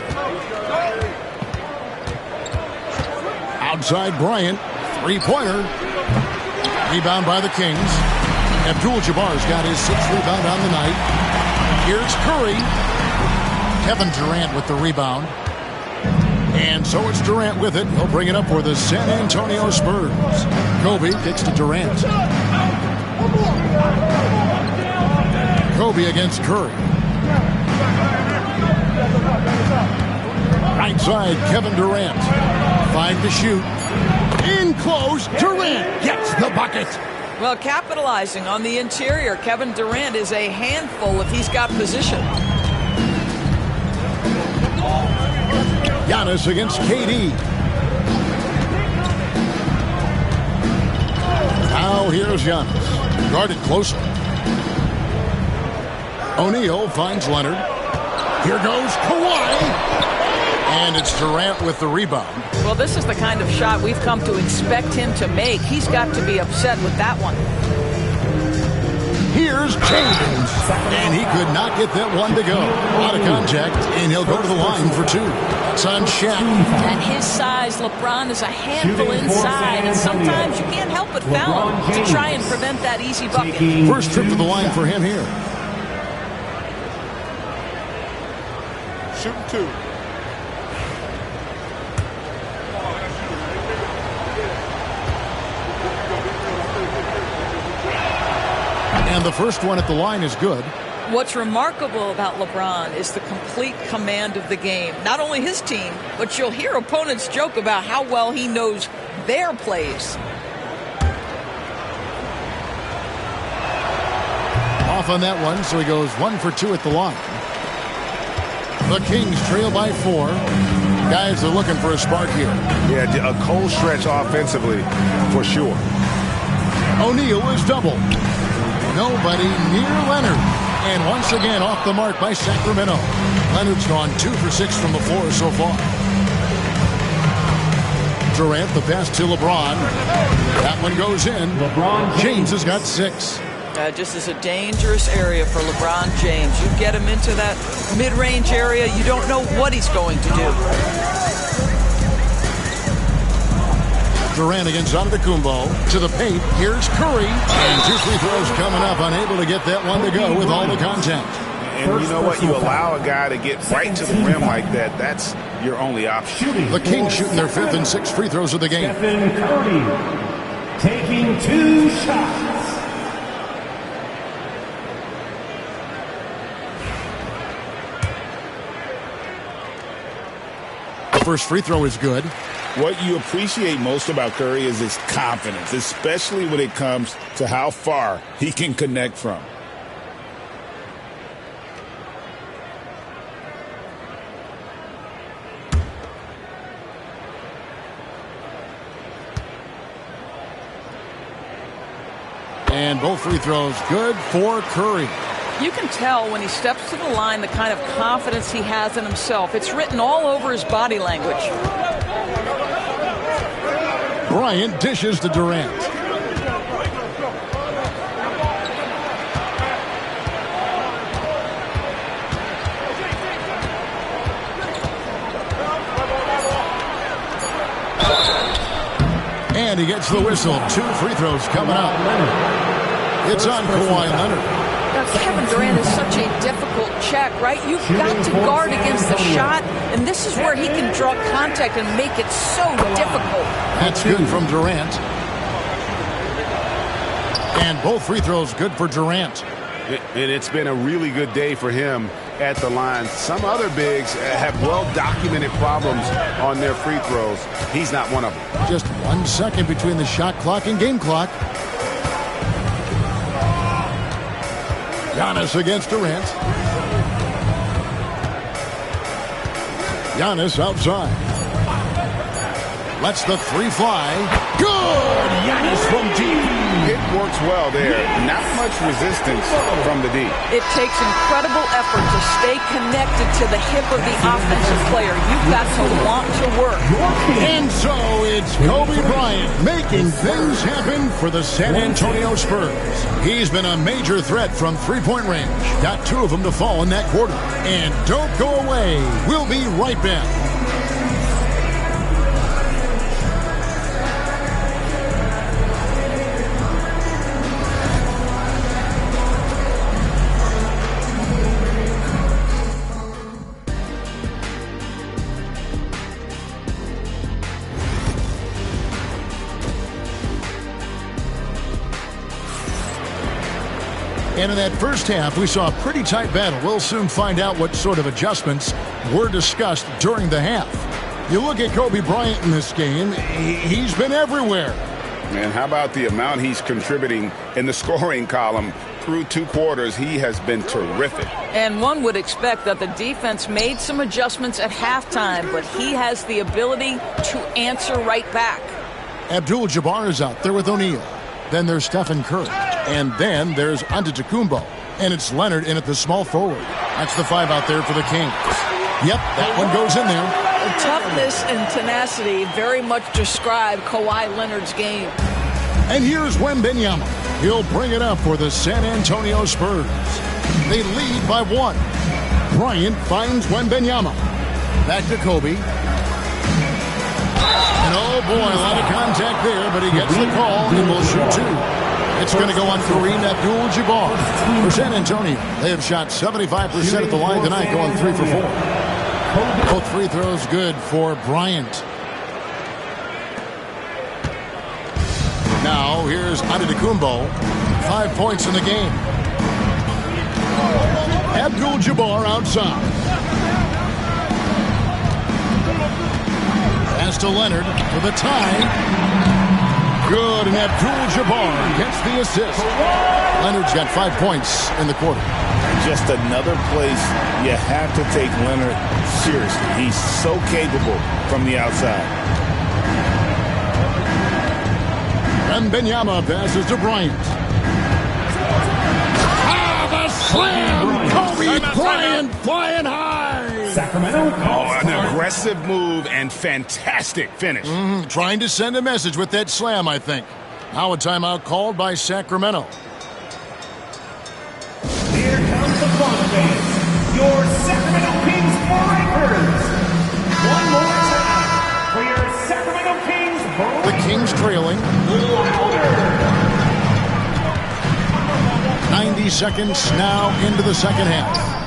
Outside Bryant, three-pointer. Rebound by the Kings. Abdul-Jabbar's got his 6th rebound on the night. Here's Curry. Kevin Durant with the rebound. And so it's Durant with it. He'll bring it up for the San Antonio Spurs. Kobe kicks to Durant. Kobe against Curry. Right side, Kevin Durant. 5 to shoot. In close, Durant gets the bucket. Well, capitalizing on the interior, Kevin Durant is a handful if he's got position. Giannis against KD. Now here's Giannis. Guarded closely. O'Neal finds Leonard. Here goes Kawhi. And it's Durant with the rebound. Well, this is the kind of shot we've come to expect him to make. He's got to be upset with that one. Here's James. And he could not get that one to go. Out of contact, and he'll go to the line for 2. That's on Shaq. At his size, LeBron is a handful inside, and sometimes you can't help but foul him to try and prevent that easy bucket. First trip to the line for him here. Shooting 2. And the first one at the line is good. What's remarkable about LeBron is the complete command of the game. Not only his team, but you'll hear opponents joke about how well he knows their plays. Off on that one, so he goes 1 for 2 at the line. The Kings trail by 4. Guys are looking for a spark here. Yeah, a cold stretch offensively, for sure. O'Neal is doubled. Nobody near Leonard. And once again off the mark by Sacramento. Leonard's gone 2 for 6 from the floor so far. Durant, the pass to LeBron. That one goes in. James has got 6. Just as a dangerous area for LeBron James. You get him into that mid-range area, you don't know what he's going to do. Durant against Antetokounmpo to the paint. Here's Curry. And 2 free throws coming up. Unable to get that one to go with all the contact. And you know what? You allow a guy to get right to the rim like that. That's your only option. The Kings shooting their 5th and 6th free throws of the game. Stephen Curry taking 2 shots. First free throw is good. What you appreciate most about Curry is his confidence, especially when it comes to how far he can connect from. And both free throws good for Curry. You can tell when he steps to the line the kind of confidence he has in himself. It's written all over his body language. Bryant dishes to Durant. And he gets the whistle. 2 free throws coming up. It's on Kawhi Leonard. Now, Kevin Durant is such a difficult check, right? You've got to guard against the shot, and this is where he can draw contact and make it so difficult. That's good from Durant. And both free throws good for Durant. And it's been a really good day for him at the line. Some other bigs have well-documented problems on their free throws. He's not one of them. Just 1 second between the shot clock and game clock. Giannis against Durant. Giannis outside. Lets the three fly. Good! Giannis from deep. It works well there. Not much resistance from the deep. It takes incredible effort to stay connected to the hip of the offensive player. You've got to want to work. And so it's Kobe Bryant making things happen for the San Antonio Spurs. He's been a major threat from three-point range. Got 2 of them to fall in that quarter. And don't go away. We'll be right back. And in that first half, we saw a pretty tight battle. We'll soon find out what sort of adjustments were discussed during the half. You look at Kobe Bryant in this game, he's been everywhere. And how about the amount he's contributing in the scoring column? Through 2 quarters, he has been terrific. And one would expect that the defense made some adjustments at halftime, but he has the ability to answer right back. Abdul-Jabbar is out there with O'Neal. Then there's Stephen Curry. And then there's Antetokounmpo. And it's Leonard in at the small forward. That's the 5 out there for the Kings. Yep, that one goes in there. The toughness and tenacity very much describe Kawhi Leonard's game. And here's Wembanyama. He'll bring it up for the San Antonio Spurs. They lead by 1. Bryant finds Wembanyama. Back to Kobe. And oh boy, a lot of contact there, but he gets the call and will shoot 2. It's going to go on Kareem Abdul-Jabbar. For San Antonio, they have shot 75% at the line tonight, going 3 for 4. Both free throws good for Bryant. Now, here's Antetokounmpo. 5 points in the game. Abdul-Jabbar outside. Pass to Leonard for the tie. Good, and Abdul-Jabbar gets the assist. Leonard's got 5 points in the quarter. Just another place you have to take Leonard seriously. He's so capable from the outside. Wembanyama passes to Bryant. The slam! Kobe Bryant flying high! Sacramento. Oh, an aggressive move and fantastic finish. Trying to send a message with that slam, I think. Now a timeout called by Sacramento. Here comes the fun fans. Your Sacramento Kings Breakers. One more time for your Sacramento Kings Breakers. The Kings trailing. 90 seconds now into the second half.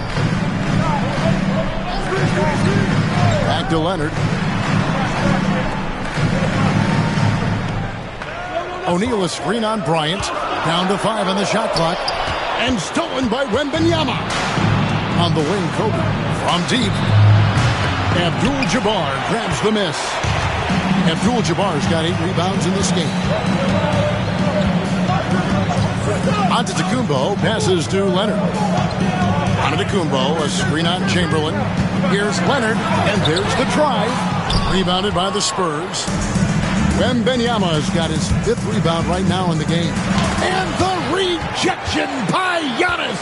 Back to Leonard. O'Neal a screen on Bryant. Down to 5 on the shot clock. And stolen by Wembanyama. On the wing, Kobe. From deep. Abdul-Jabbar grabs the miss. Abdul-Jabbar's got 8 rebounds in this game. Antetokounmpo passes to Leonard. Antetokounmpo, a screen on Chamberlain. Here's Leonard, and there's the drive. Rebounded by the Spurs. Wembanyama's got his 5th rebound right now in the game. And the rejection by Giannis.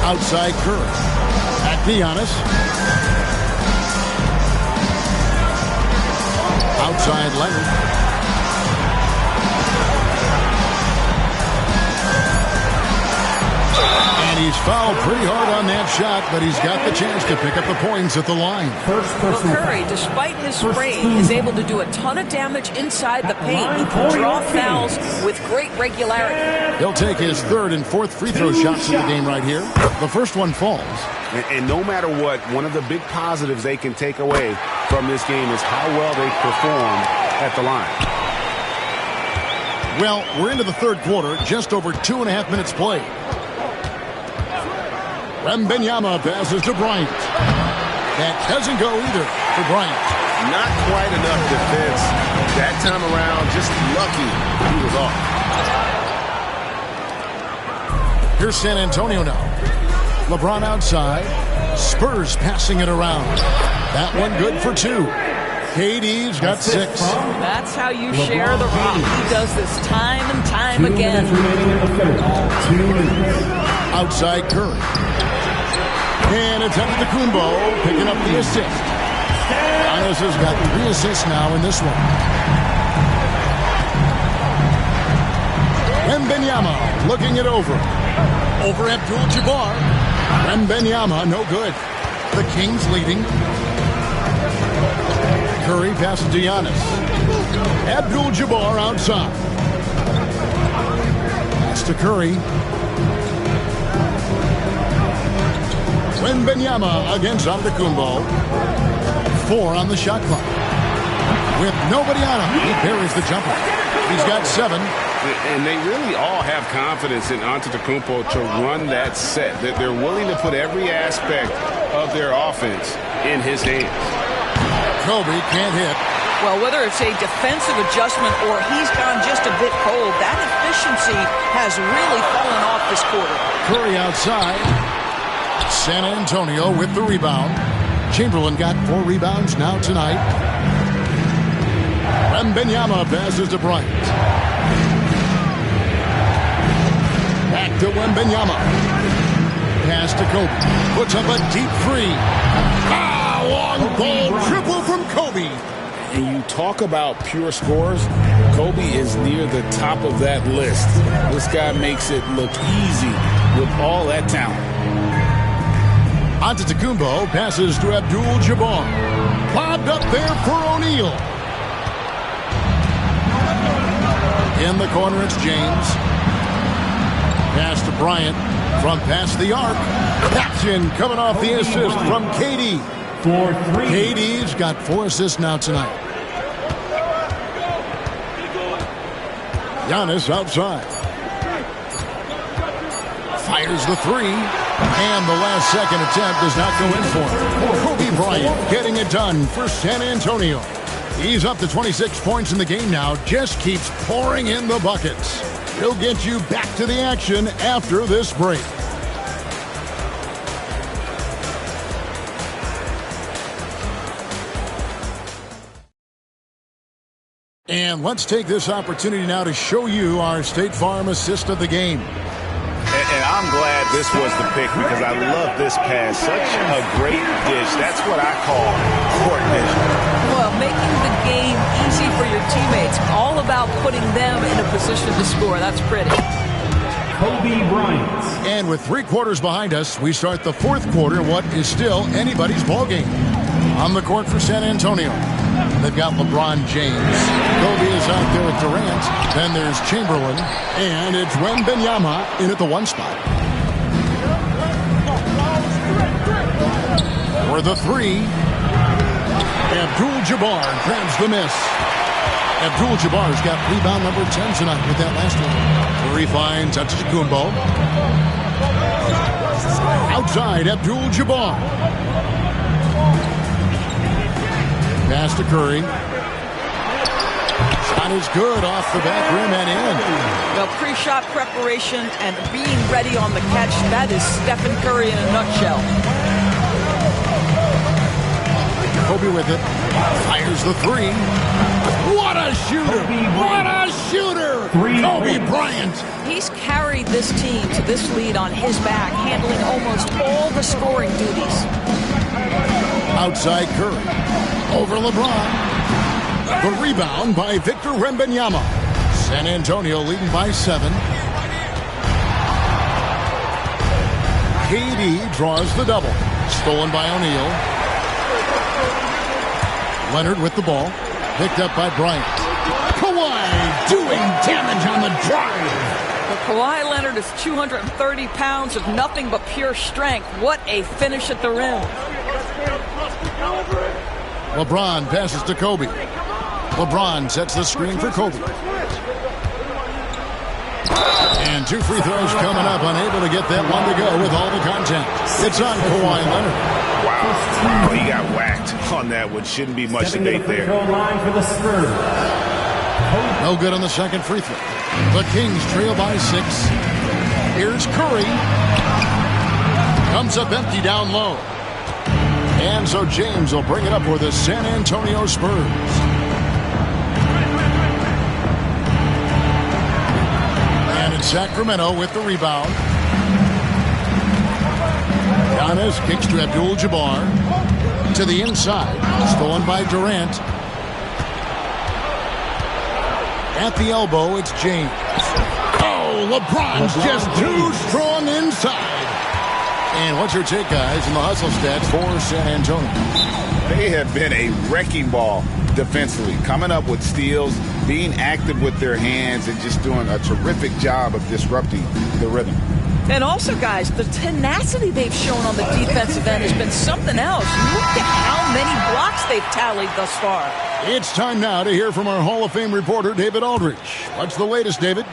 Outside Curry. Back to Giannis. Outside Leonard. And he's fouled pretty hard on that shot, but he's got the chance to pick up the points at the line. Well, Curry, despite his sprain, is able to do a ton of damage inside the paint. He can draw fouls with great regularity. He'll take his 3rd and 4th free throw shots in the game right here. The first one falls. And no matter what, one of the big positives they can take away from this game is how well they perform at the line. Well, we're into the third quarter, just over 2.5 minutes played. Wembanyama passes to Bryant. That doesn't go either for Bryant. Not quite enough defense. That time around, just lucky he was off. Here's San Antonio now. LeBron outside. Spurs passing it around. That one good for 2. KD's got 6. That's how you share the rock. He does this time and time again. Outside Curry. And it's Antetokounmpo picking up the assist. Giannis has got 3 assists now in this one. Wembanyama looking it over. Over Abdul-Jabbar. Wembanyama, no good. The Kings leading. Curry passes to Giannis. Abdul-Jabbar outside. Pass to Curry. Wembanyama against Antetokounmpo. 4 on the shot clock. With nobody on him, he buries the jumper. He's got 7. And they really all have confidence in Antetokounmpo to run that set. That they're willing to put every aspect of their offense in his hands. Kobe can't hit. Well, whether it's a defensive adjustment or he's gone just a bit cold, that efficiency has really fallen off this quarter. Curry outside. San Antonio with the rebound. Chamberlain got 4 rebounds now tonight. Wembanyama passes to Bryant. Back to Wembanyama. Pass to Kobe. Puts up a deep 3. Long ball triple from Kobe. And you talk about pure scores, Kobe is near the top of that list. This guy makes it look easy with all that talent. Antetokounmpo passes to Abdul-Jabbar. Lobbed up there for O'Neal. In the corner, it's James. Pass to Bryant from past the arc. Action coming off the assist from KD. KD's got 4 assists now tonight. Giannis outside. Fires the 3. And the last second attempt does not go in for him. Kobe Bryant getting it done for San Antonio. He's up to 26 points in the game now. Just keeps pouring in the buckets. He'll get you back to the action after this break. And let's take this opportunity now to show you our State Farm assist of the game. And I'm glad this was the pick because I love this pass. Such a great dish. That's what I call court vision. Well, making the game easy for your teammates. All about putting them in a position to score. That's pretty. Kobe Bryant. And with 3 quarters behind us, we start the 4th quarter in what is still anybody's ball game. On the court for San Antonio, they've got LeBron James. Kobe is out there with Durant. Then there's Chamberlain. And it's Wembanyama in at the 1 spot. For the 3, Abdul-Jabbar grabs the miss. Abdul-Jabbar's got rebound number 10 tonight with that last one. Curry finds Antetokounmpo. Outside, Abdul-Jabbar. Pass to Curry. Shot is good off the back rim and in. Well, pre-shot preparation and being ready on the catch, that is Stephen Curry in a nutshell. Kobe with it. Fires the 3. What a shooter! What a shooter! Kobe Bryant. He's carried this team to this lead on his back, handling almost all the scoring duties. Outside Curry. Over LeBron. The rebound by Victor Wembanyama. San Antonio leading by 7. KD draws the double. Stolen by O'Neal. Leonard with the ball. Picked up by Bryant. Kawhi doing damage on the drive. But Kawhi Leonard is 230 pounds of nothing but pure strength. What a finish at the rim. LeBron passes to Kobe. LeBron sets the screen for Kobe. And 2 free throws coming up, unable to get that one to go with all the contact. It's on Kawhi Leonard. Wow. Oh, he got whacked on that one. Shouldn't be much debate there. No good on the second free throw. The Kings trail by 6. Here's Curry. Comes up empty down low. And so James will bring it up for the San Antonio Spurs. And it's Sacramento with the rebound. Giannis kicks to Abdul-Jabbar. To the inside. Stolen by Durant. At the elbow, it's James. Oh, LeBron's just too strong inside. And what's your take, guys, in the hustle stats for San Antonio? They have been a wrecking ball defensively, coming up with steals, being active with their hands, and just doing a terrific job of disrupting the rhythm. And also, guys, the tenacity they've shown on the defensive end has been something else. Look at how many blocks they've tallied thus far. It's time now to hear from our Hall of Fame reporter, David Aldridge. What's the latest, David?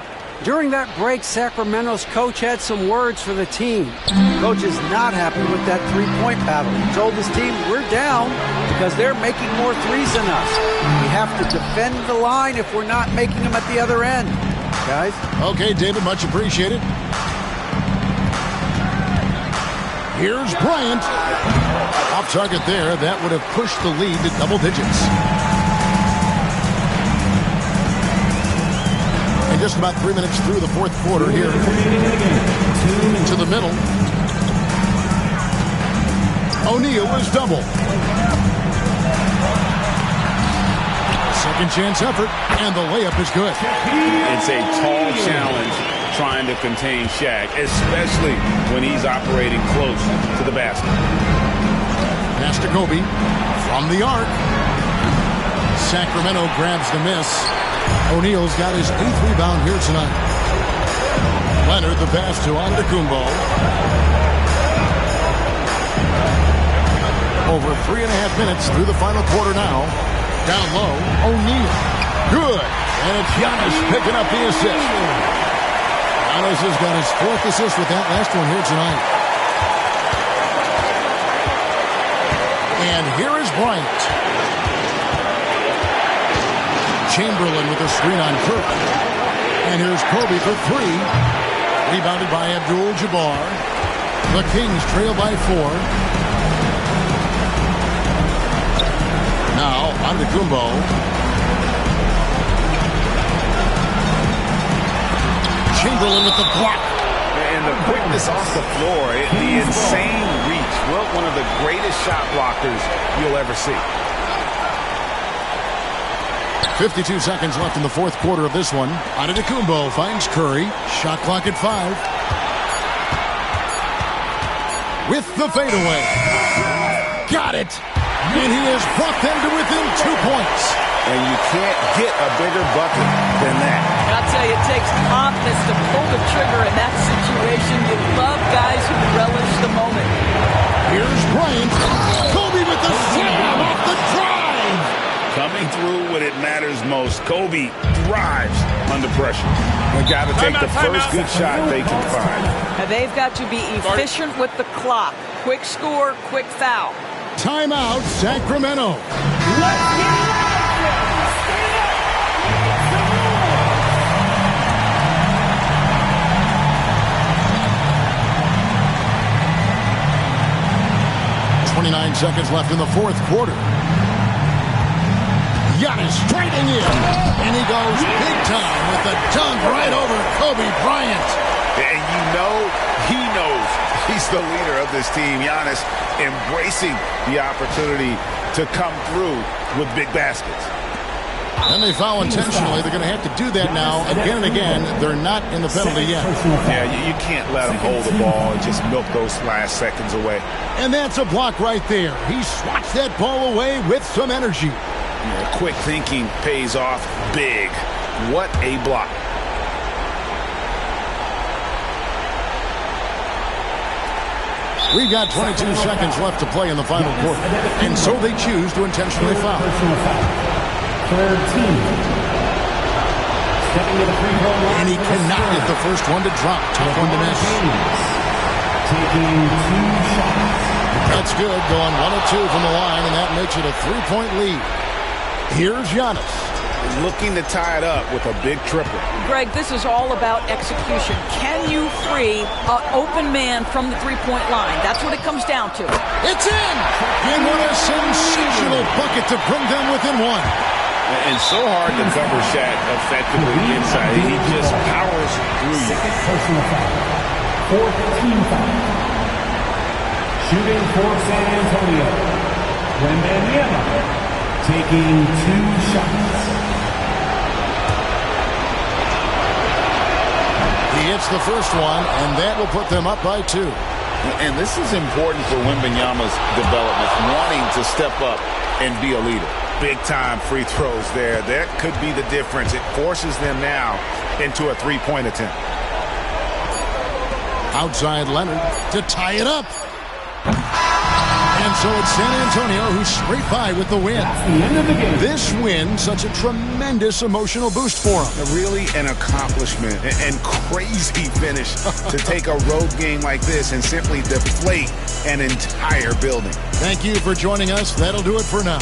During that break, Sacramento's coach had some words for the team. Coach is not happy with that three-point battle. He told his team, we're down because they're making more threes than us. We have to defend the line if we're not making them at the other end. Guys? Okay, David, much appreciated. Here's Bryant. Off target there. That would have pushed the lead to double digits. And just about 3 minutes through the fourth quarter here. To the middle. O'Neal is double. Second chance effort, and the layup is good. It's a tall challenge trying to contain Shaq, especially when he's operating close to the basket. Pass to Kobe from the arc. Sacramento grabs the miss. O'Neal's got his 8th rebound here tonight. Leonard the pass to Antetokounmpo. Over 3.5 minutes through the final quarter now. Down low, O'Neal. Good. And it's Giannis picking up the assist. Giannis has got his 4th assist with that last one here tonight. And here is Bryant. Chamberlain with a screen on Kirk. And here's Kobe for 3. Rebounded by Abdul-Jabbar. The Kings trail by 4. Now, Antetokounmpo. Chamberlain with the block. And the quickness off the floor, the insane reach. Well, one of the greatest shot blockers you'll ever see. 52 seconds left in the fourth quarter of this one. Antetokounmpo finds Curry. Shot clock at 5. With the fadeaway. Got it. And he has brought them to within 2 points. And you can't get a bigger bucket than that. I'll tell you, it takes confidence to pull the trigger in that situation. You love guys who relish the moment. Here's Bryant. Kobe with the slam off the drive. Coming through when it matters most. Kobe thrives under pressure. They got to take the first good shot they can find. And they've got to be efficient with the clock. Quick score, quick foul. Timeout, Sacramento. Let's get it out. 29 seconds left in the fourth quarter. Giannis straighting in, and he goes big time with the dunk right over Kobe Bryant. And you know he knows he's the leader of this team. Giannis embracing the opportunity to come through with big baskets. And they foul intentionally. They're going to have to do that now again and again. They're not in the penalty yet. Yeah, you can't let them hold the ball and just milk those last seconds away. And that's a block right there. He swats that ball away with some energy. Yeah, quick thinking pays off big. What a block. We've got 22 seconds left to play in the final quarter, and so they choose to intentionally foul. Third team. Stepping to the free throw line. And he cannot get the first one to drop. Tough one to miss. Taking 2 shots. That's good, going 1 of 2 from the line, and that makes it a 3-point lead. Here's Giannis. Looking to tie it up with a big triple. Greg, this is all about execution. Can you free an open man from the three-point line? That's what it comes down to. It's in! And what a sensational bucket to bring them within 1. And so hard to cover Shaq effectively inside. He just powers through you. Second personal foul. Fourth team foul. Shooting for San Antonio. Wembanyama taking 2 shots. He hits the first one, and that will put them up by 2. And this is important for Wembanyama's development, wanting to step up and be a leader. Big-time free throws there. That could be the difference. It forces them now into a three-point attempt. Outside Leonard to tie it up. And so it's San Antonio who scrape by with the win. That's the end of the game. This win, such a tremendous emotional boost for them. Really an accomplishment and crazy finish to take a road game like this and simply deflate an entire building. Thank you for joining us. That'll do it for now.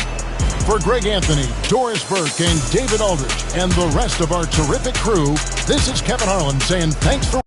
For Greg Anthony, Doris Burke, and David Aldridge, and the rest of our terrific crew, this is Kevin Harlan saying thanks for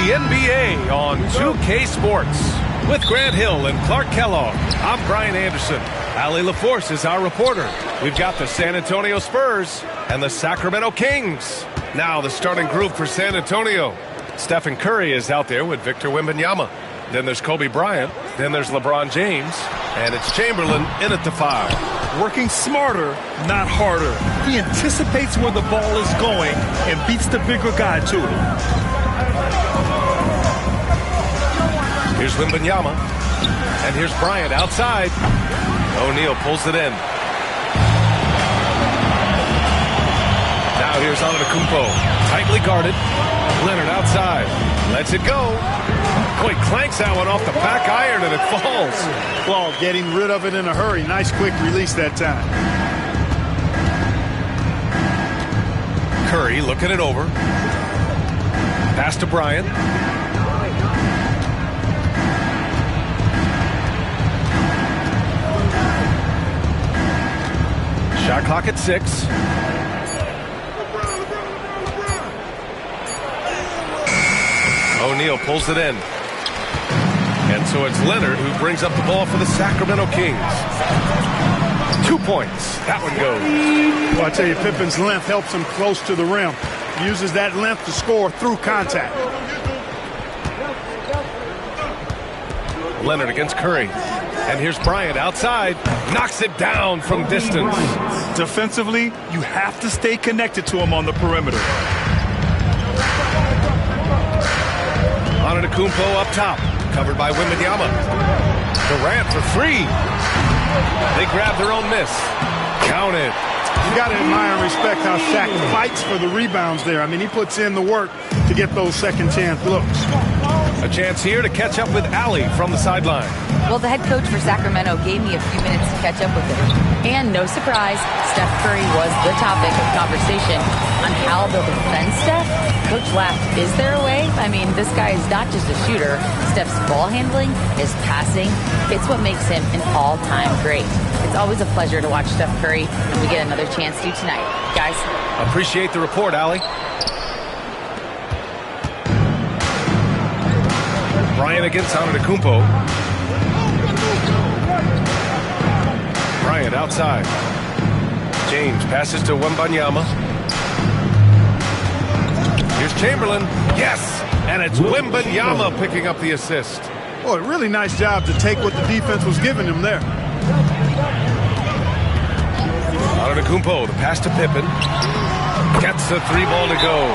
the NBA on 2K Sports. With Grant Hill and Clark Kellogg, I'm Brian Anderson. Allie LaForce is our reporter. We've got the San Antonio Spurs and the Sacramento Kings. Now the starting group for San Antonio. Stephen Curry is out there with Victor Wembanyama. Then there's Kobe Bryant. Then there's LeBron James. And it's Chamberlain in at the 5. Working smarter, not harder. He anticipates where the ball is going and beats the bigger guy to it. Here's Wembanyama. And here's Bryant outside. O'Neal pulls it in. Now here's Antetokounmpo. Tightly guarded. Leonard outside. Lets it go. Quick clanks that one off the back iron and it falls. Well, getting rid of it in a hurry. Nice quick release that time. Curry looking it over. Pass to Bryant. Shot clock at 6. O'Neal pulls it in. And so it's Leonard who brings up the ball for the Sacramento Kings. 2 points. That one goes. Well, I tell you, Pippen's length helps him close to the rim. He uses that length to score through contact. Leonard against Curry. And here's Bryant outside. Knocks it down from distance. Defensively, you have to stay connected to him on the perimeter. Antetokounmpo up top. Covered by Wembanyama. Durant for 3. They grab their own miss. Count it. You got to admire and respect how Shaq fights for the rebounds there. I mean, he puts in the work to get those second chance looks. A chance here to catch up with Allie from the sideline. Well, the head coach for Sacramento gave me a few minutes to catch up with him. And no surprise, Steph Curry was the topic of conversation on how they'll defend Steph. Coach laughed, is there a way? I mean, this guy is not just a shooter. Steph's ball handling, his passing, it's what makes him an all-time great. It's always a pleasure to watch Steph Curry, and we get another chance to tonight. Guys. Appreciate the report, Allie. Bryant against Antetokounmpo. Bryant outside. James passes to Wembanyama. Here's Chamberlain. Yes! And it's Wembanyama picking up the assist. Boy, really nice job to take what the defense was giving him there. Antetokounmpo, the pass to Pippen. Gets the 3-ball to go.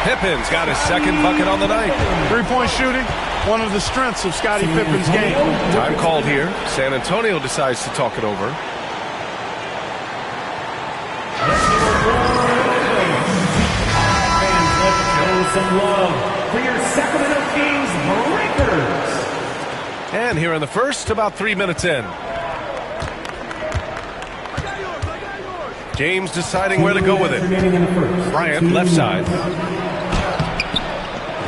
Pippen's got his second bucket on the night. 3-point shooting, one of the strengths of Scottie Pippen's game. Time called here. San Antonio decides to talk it over. Fans, let's show some love for your Sacramento Kings Breakers. And here in the first, about 3 minutes in. James deciding where to go with it. Bryant left side.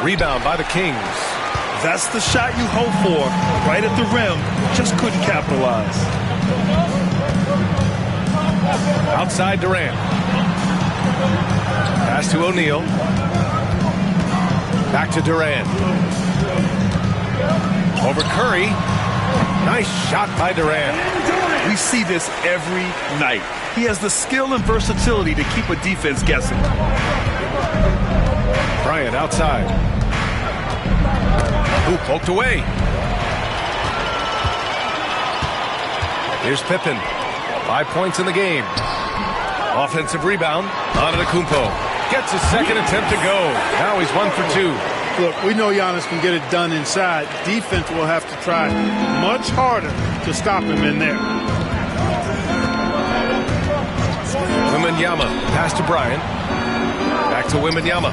Rebound by the Kings. That's the shot you hope for. Right at the rim. Just couldn't capitalize. Outside Durant. Pass to O'Neal. Back to Durant. Over Curry. Nice shot by Durant. We see this every night. He has the skill and versatility to keep a defense guessing. Bryant outside. Ooh, poked away. Here's Pippen. 5 points in the game. Offensive rebound. Antetokounmpo gets his second attempt to go. Now he's 1 for 2. Look, we know Giannis can get it done inside. Defense will have to try much harder to stop him in there. Wembanyama, pass to Bryant. Back to Wembanyama.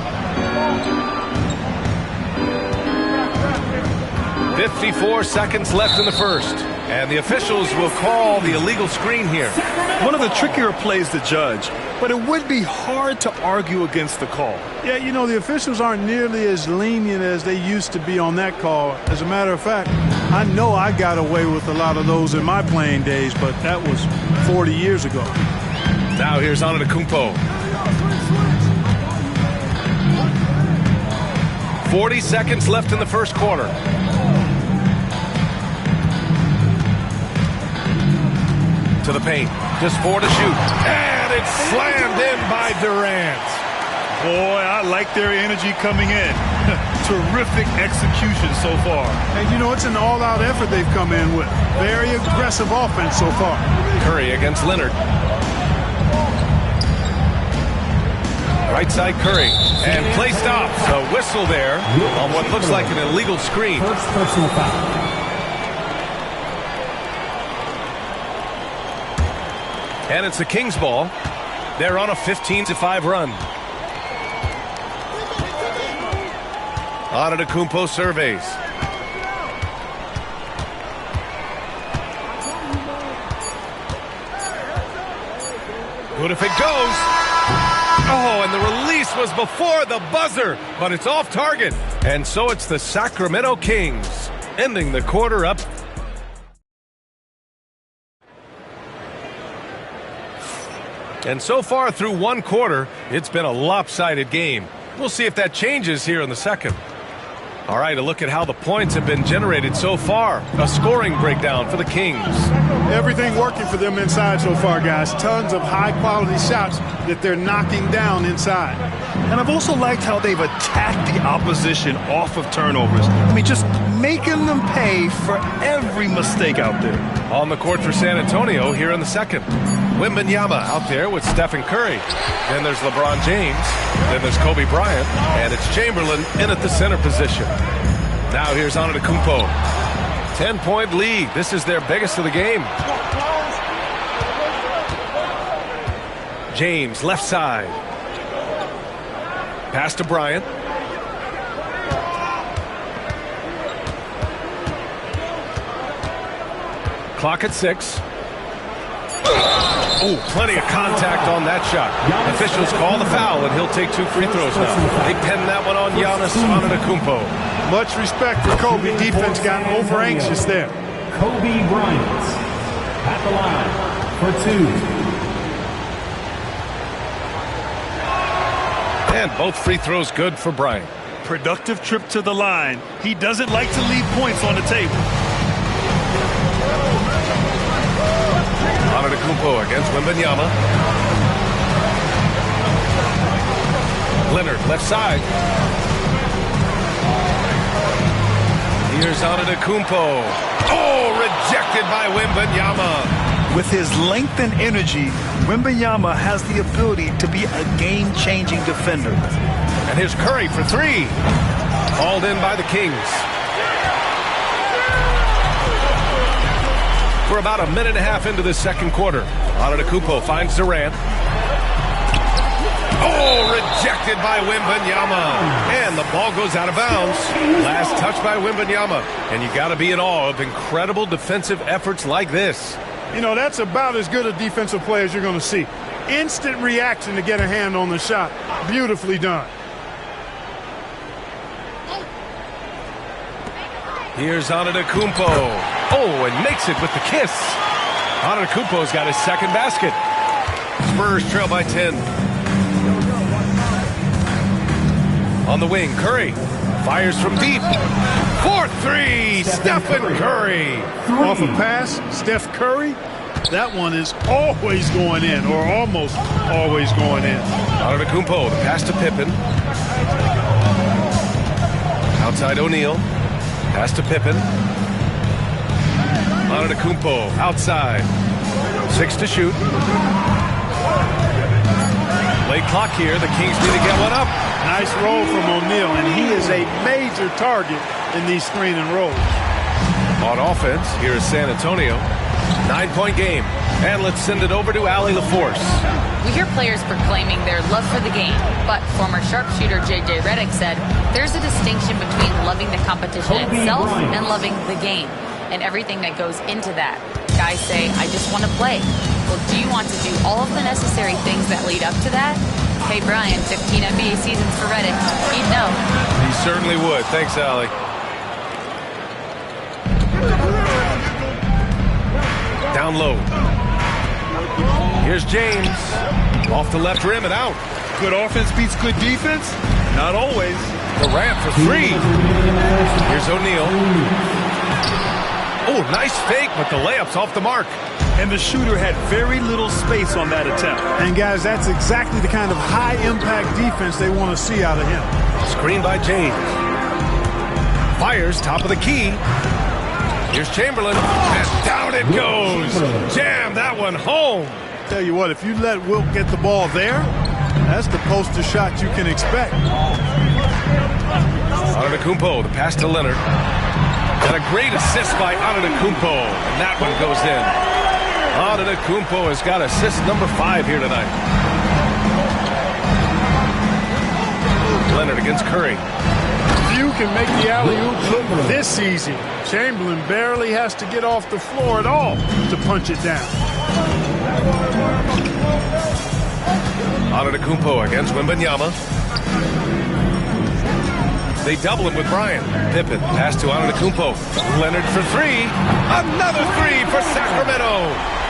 54 seconds left in the first. And the officials will call the illegal screen here. One of the trickier plays to judge, but it would be hard to argue against the call. Yeah, you know, the officials aren't nearly as lenient as they used to be on that call. As a matter of fact, I know I got away with a lot of those in my playing days, but that was 40 years ago. Now here's Antetokounmpo. 40 seconds left in the first quarter. To the paint. Just 4 to shoot. And it's slammed in by Durant. Boy, I like their energy coming in. Terrific execution so far. And, you know, it's an all-out effort they've come in with. Very aggressive offense so far. Curry against Leonard. Right side Curry. And play stops. A whistle there on what looks like an illegal screen. First personal foul. And it's the Kings ball. They're on a 15-5 run. Antetokounmpo surveys. Good if it goes. Oh, and the release was before the buzzer, but it's off target. And so it's the Sacramento Kings ending the quarter up. And so far through one quarter, it's been a lopsided game. We'll see if that changes here in the second. All right, a look at how the points have been generated so far. A scoring breakdown for the Kings. Everything working for them inside so far, guys. Tons of high-quality shots that they're knocking down inside. And I've also liked how they've attacked the opposition off of turnovers. I mean, just making them pay for every mistake out there. On the court for San Antonio here in the second. Wembanyama out there with Stephen Curry. Then there's LeBron James. Then there's Kobe Bryant. And it's Chamberlain in at the center position. Now here's Antetokounmpo. 10-point lead. This is their biggest of the game. James, left side. Pass to Bryant. Clock at 6. Oh, plenty of contact on that shot. Officials call the foul, and he'll take 2 free throws now. They pin that one on Giannis Antetokounmpo. Much respect for Kobe. Defense got over-anxious there. Kobe Bryant at the line for 2. And both free throws good for Bryant. Productive trip to the line. He doesn't like to leave points on the table. Antetokounmpo against Wembanyama. Leonard, left side. Here's Antetokounmpo. Oh, rejected by Wembanyama. With his length and energy, Wembanyama has the ability to be a game-changing defender. And here's Curry for 3. Called in by the Kings. We're about a minute and a half into the second quarter. Antetokounmpo finds Durant. Oh, rejected by Wembanyama. And the ball goes out of bounds. Last touch by Wembanyama. And you got to be in awe of incredible defensive efforts like this. You know, that's about as good a defensive play as you're going to see. Instant reaction to get a hand on the shot. Beautifully done. Here's Antetokounmpo. Oh, and makes it with the kiss. Antetokounmpo's got his second basket. Spurs trail by 10. On the wing, Curry fires from deep. 4-3, Stephen Curry. Off a pass, Steph Curry. That one is always going in, or almost always going in. Antetokounmpo, the pass to Pippen. Outside O'Neal. Pass to Pippen. Antetokounmpo outside. 6 to shoot. Late clock here. The Kings need to get one up. Nice roll from O'Neal, and he is a major target in these screen and rolls. On offense, here is San Antonio. 9-point game. And let's send it over to Allie LaForce. We hear players proclaiming their love for the game, but former sharpshooter J.J. Redick said there's a distinction between loving the competition itself and loving the game and everything that goes into that. Guys say, I just want to play. Well, do you want to do all of the necessary things that lead up to that? Hey, Brian, 15 NBA seasons for Redick. He'd know. He certainly would. Thanks, Allie. Down low. Here's James. Off the left rim and out. Good offense beats good defense. Not always. Durant for three. Here's O'Neal. Oh, nice fake, but the layup's off the mark. And the shooter had very little space on that attempt. And, guys, that's exactly the kind of high-impact defense they want to see out of him. Screen by James. Fires, top of the key. Here's Chamberlain, and down it goes. Jam that one home. Tell you what, if you let Wilt get the ball there, that's the poster shot you can expect. Antetokounmpo, the pass to Leonard. And a great assist by Antetokounmpo, and that one goes in. Antetokounmpo has got assist number 5 here tonight. Leonard against Curry. Few can make the alley-oop look this easy. Chamberlain barely has to get off the floor at all to punch it down. Antetokounmpo against Wembanyama. They double him with Bryant. Pippen, pass to Antetokounmpo. Leonard for three. Another three for Sacramento.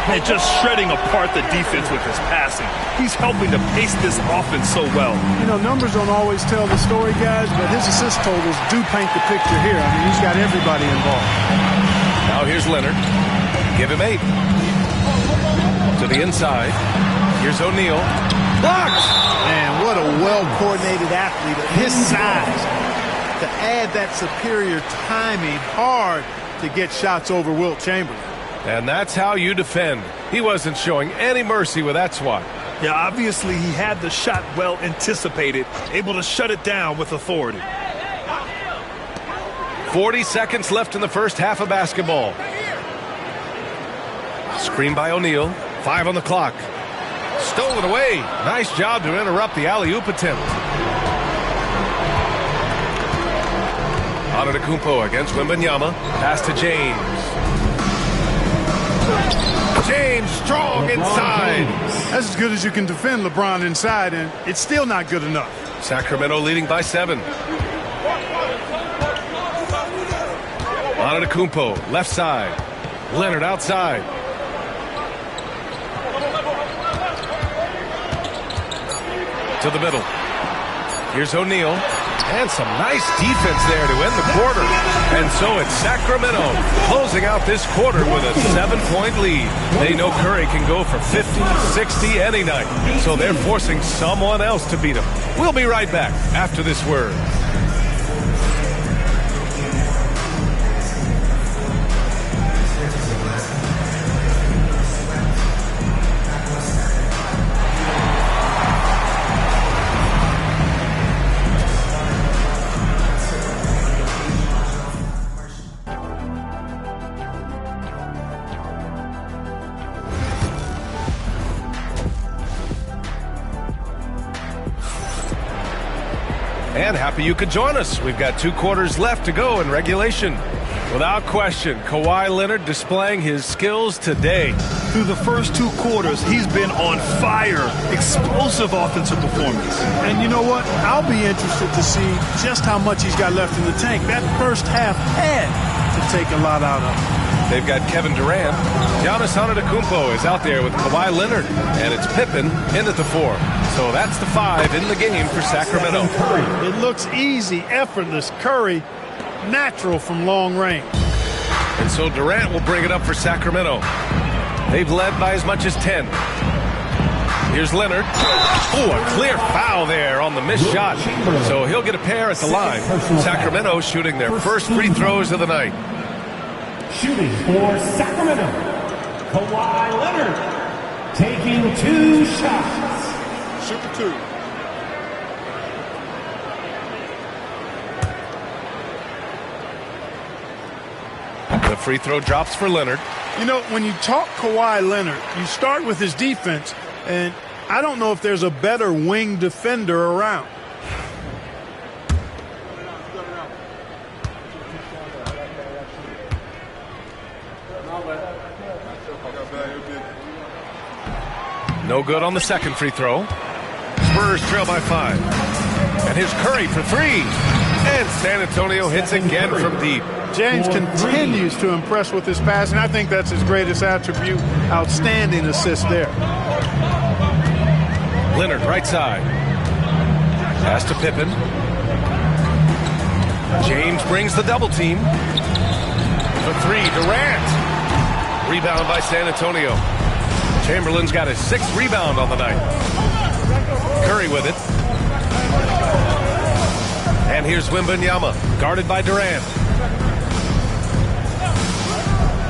And just shredding apart the defense with his passing. He's helping to pace this offense so well. You know, numbers don't always tell the story, guys, but his assist totals do paint the picture here. I mean, he's got everybody involved. Now here's Leonard. Give him 8. To the inside. Here's O'Neal. Blocked! Man, what a well-coordinated athlete of his size. To add that superior timing, hard to get shots over Wilt Chamberlain. And that's how you defend. He wasn't showing any mercy with that swat. Yeah, obviously he had the shot well anticipated, able to shut it down with authority. 40 seconds left in the first half of basketball. Screen by O'Neal. 5 on the clock. Stolen away. Nice job to interrupt the alley-oop attempt. Antetokounmpo against Wembanyama. Pass to James. James strong inside. That's as good as you can defend LeBron inside, and it's still not good enough. Sacramento leading by 7. Antetokounmpo, left side. Leonard outside. To the middle. Here's O'Neal. And some nice defense there to end the quarter. And so it's Sacramento closing out this quarter with a 7-point lead. They know Curry can go for 50, 60 any night. So they're forcing someone else to beat him. We'll be right back after this word. And happy you could join us. We've got 2 quarters left to go in regulation. Without question, Kawhi Leonard displaying his skills today. Through the first 2 quarters, he's been on fire. Explosive offensive performance. And you know what? I'll be interested to see just how much he's got left in the tank. That first half had to take a lot out of him. They've got Kevin Durant. Giannis Antetokounmpo is out there with Kawhi Leonard. And it's Pippen in at the 4. So that's the 5 in the game for Sacramento. It looks easy, effortless. Curry, natural from long range. And so Durant will bring it up for Sacramento. They've led by as much as 10. Here's Leonard. Oh, a clear foul there on the missed shot. So he'll get a pair at the line. Sacramento shooting their first free throws of the night. Shooting for Sacramento, Kawhi Leonard, taking 2 shots. Super 2. The free throw drops for Leonard. You know, when you talk Kawhi Leonard, you start with his defense, and I don't know if there's a better wing defender around. No good on the second free throw. Spurs trail by 5. And here's Curry for 3. And San Antonio hits again from deep. James continues to impress with his passing. I think that's his greatest attribute. Outstanding assist there. Leonard right side. Pass to Pippen. James brings the double team. For three, Durant. Rebound by San Antonio. Chamberlain's got his 6th rebound on the night. Curry with it. And here's Wembanyama, guarded by Durant.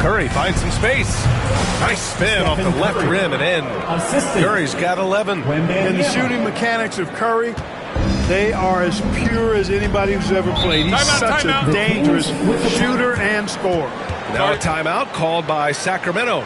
Curry finds some space. Nice spin off the left rim and in. Curry's got 11. And the shooting mechanics of Curry, they are as pure as anybody who's ever played. He's such a dangerous shooter and scorer. Now a timeout called by Sacramento.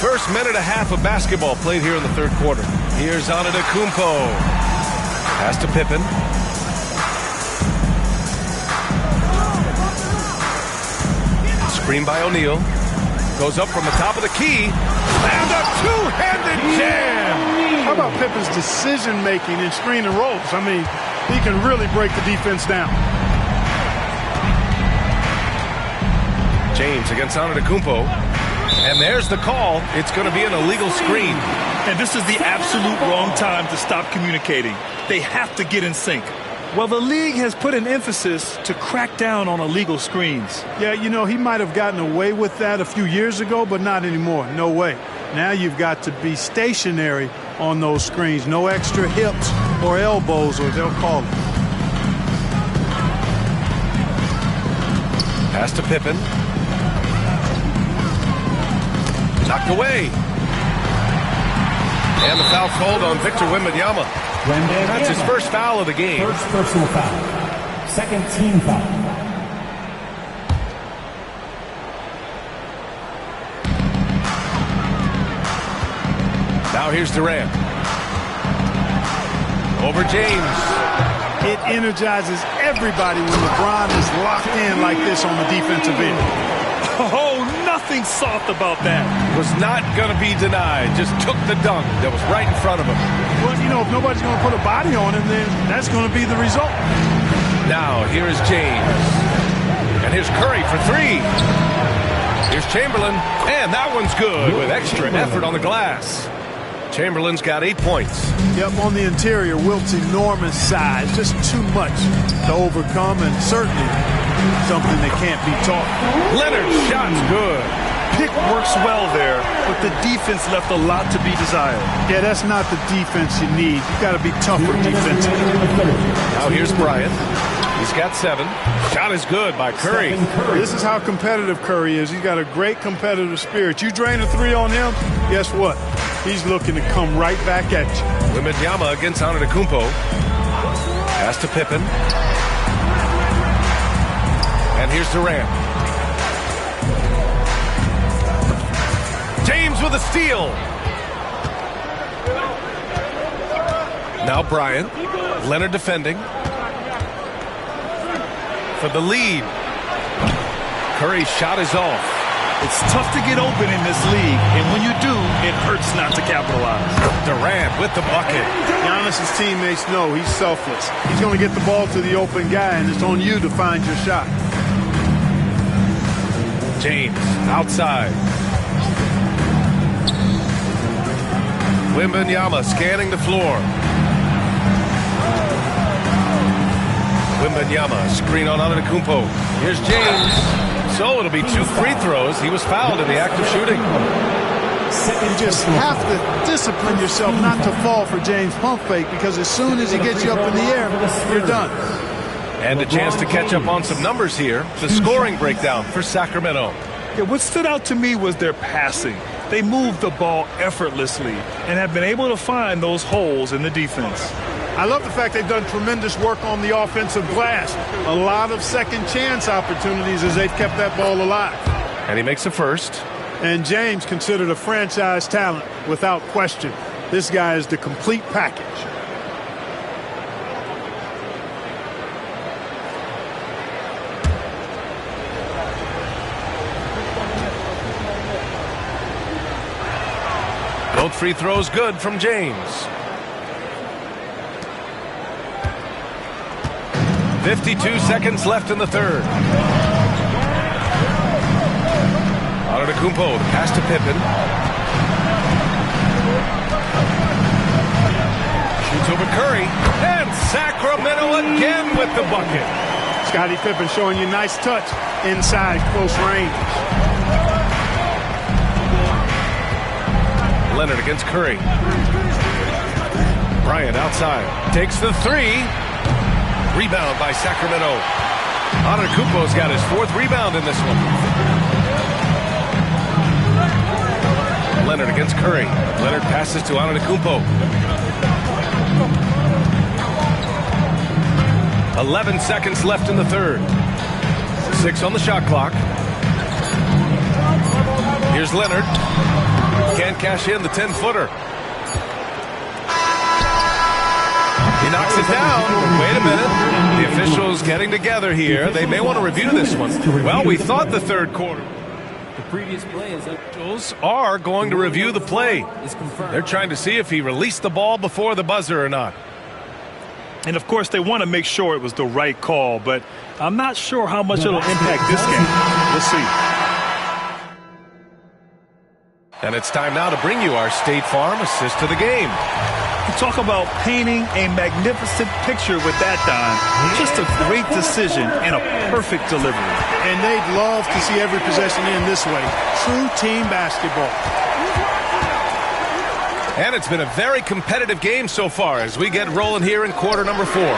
First minute and a half of basketball played here in the third quarter. Here's Antetokounmpo. Pass to Pippen. Screen by O'Neal. Goes up from the top of the key. And a two-handed jam. How about Pippen's decision-making in screen and rolls? I mean, he can really break the defense down. James against Antetokounmpo. And there's the call. It's going to be an illegal screen. And this is the absolute wrong time to stop communicating. They have to get in sync. Well, the league has put an emphasis to crack down on illegal screens. Yeah, you know, he might have gotten away with that a few years ago, but not anymore. No way. Now you've got to be stationary on those screens. No extra hips or elbows, or they'll call it. Pass to Pippen. Knocked away. And the foul called on Victor Wembanyama. That's his first foul of the game. First personal foul. Second team foul. Now here's Durant. Over James. It energizes everybody when LeBron is locked in like this on the defensive end. Oh, nothing soft about that. Was not going to be denied. Just took the dunk that was right in front of him. Well, you know, if nobody's going to put a body on him, then that's going to be the result. Now, here is James. And here's Curry for three. Here's Chamberlain. And that one's good with extra effort on the glass. Chamberlain's got 8 points. Yep, on the interior, Wilt's enormous size. Just too much to overcome, and certainly something that can't be taught. Leonard's shot's good. Pick works well there, but the defense left a lot to be desired. Yeah, that's not the defense you need. You got to be tougher defensively. Now here's Bryant. He's got 7. Shot is good by Curry. This is how competitive Curry is. He's got a great competitive spirit. You drain a 3 on him, guess what? He's looking to come right back at you. Wembanyama against Antetokounmpo. Pass to Pippen. And here's Durant. James with a steal. Now Bryant. Leonard defending. For the lead. Curry's shot is off. It's tough to get open in this league, and when you do, it hurts not to capitalize. Durant with the bucket. Giannis's teammates know he's selfless. He's going to get the ball to the open guy, and it's on you to find your shot. James outside. Wembanyama scanning the floor. Wembanyama screen on Antetokounmpo. Here's James. So it'll be 2 free throws. He was fouled in the act of shooting. You just have to discipline yourself not to fall for James' pump fake, because as soon as he gets you up in the air, you're done. And a chance to catch up on some numbers here. The scoring breakdown for Sacramento. Yeah, what stood out to me was their passing. They moved the ball effortlessly and have been able to find those holes in the defense. I love the fact they've done tremendous work on the offensive glass. A lot of second chance opportunities as they've kept that ball alive. And he makes a first. And James considered a franchise talent without question. This guy is the complete package. Both free throws good from James. 52 seconds left in the third. Antetokounmpo, the pass to Pippen. Shoots over Curry. And Sacramento again with the bucket. Scottie Pippen showing you nice touch inside close range. Leonard against Curry. Bryant outside. Takes the three. Rebound by Sacramento. Antetokounmpo's got his 4th rebound in this one. Leonard against Curry. Leonard passes to Antetokounmpo. 11 seconds left in the third. 6 on the shot clock. Here's Leonard. Can't cash in the 10-footer. He knocks it down. Wait a minute. The officials getting together here. They may want to review this one. Well, we thought the third quarter. The previous play is Officials are going to review the play. They're trying to see if he released the ball before the buzzer or not. And, of course, they want to make sure it was the right call, but I'm not sure how much it'll impact this game. We'll see. And it's time now to bring you our State Farm assist to the game. Talk about painting a magnificent picture with that, Don. Just a great decision and a perfect delivery. And they'd love to see every possession in this way. True team basketball. And it's been a very competitive game so far as we get rolling here in quarter number 4. All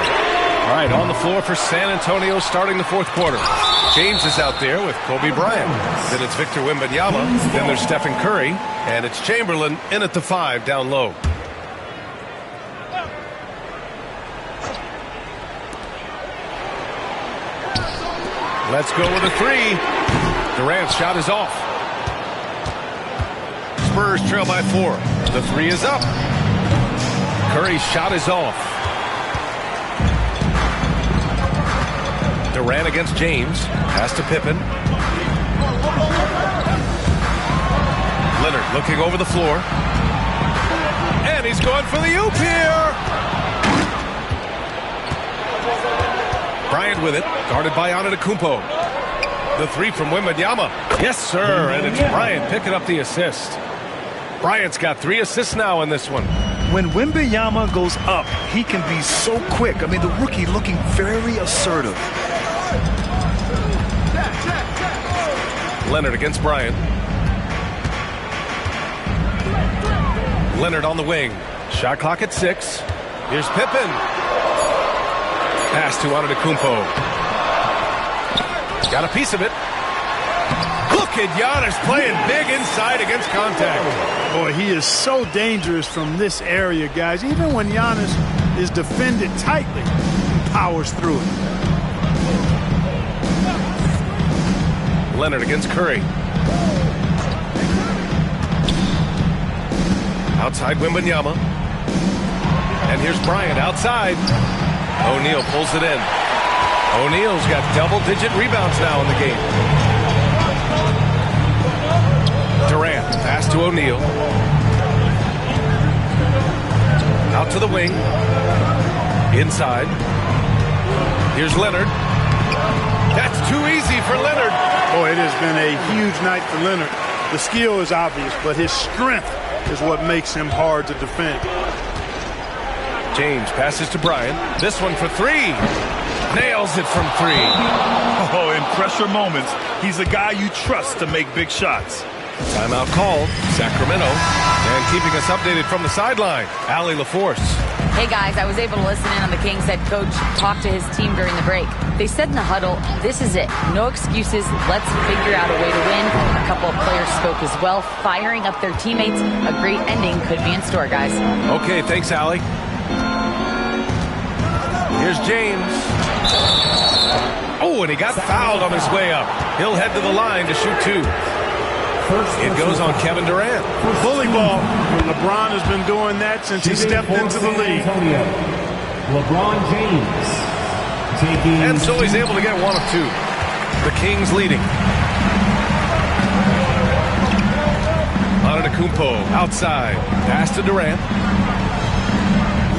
right, on the floor for San Antonio starting the 4th quarter. James is out there with Kobe Bryant. Then it's Victor Wembanyama. Then there's Stephen Curry. And it's Chamberlain in at the 5 down low. Let's go with a 3. Durant's shot is off. Spurs trail by 4. The 3 is up. Curry's shot is off. Durant against James. Pass to Pippen. Leonard looking over the floor. And he's going for the oop here. Bryant with it. Guarded by Antetokounmpo. The 3 from Wembanyama. Yes, sir. And it's Bryant picking up the assist. Bryant's got 3 assists now in this one. When Wembanyama goes up, he can be so quick. I mean, the rookie looking very assertive. Leonard against Bryant. Leonard on the wing. Shot clock at 6. Here's Pippen. Pass to Antetokounmpo. Got a piece of it. Look at Giannis playing big inside against contact. Boy, he is so dangerous from this area, guys. Even when Giannis is defended tightly, he powers through it. Leonard against Curry. Outside Wembanyama. And here's Bryant outside. O'Neal pulls it in. O'Neal's got double-digit rebounds now in the game. Durant, pass to O'Neal. Out to the wing. Inside. Here's Leonard. That's too easy for Leonard. Boy, it has been a huge night for Leonard. The skill is obvious, but his strength is what makes him hard to defend. James passes to Bryant. This one for 3. Nails it from 3. Oh, in pressure moments, he's a guy you trust to make big shots. Timeout called. Sacramento. And keeping us updated from the sideline, Allie LaForce. Hey guys, I was able to listen in on the Kings head coach talk to his team during the break. They said in the huddle, this is it. No excuses. Let's figure out a way to win. A couple of players spoke as well, firing up their teammates. A great ending could be in store, guys. Okay, thanks, Allie. Here's James. Oh, and he got fouled on his way up. He'll head to the line to shoot 2. It goes on Kevin Durant. Bully ball. LeBron has been doing that since he stepped into the league. LeBron James. And so he's able to get 1 of 2. The Kings leading. Antetokounmpo outside. Pass to Durant.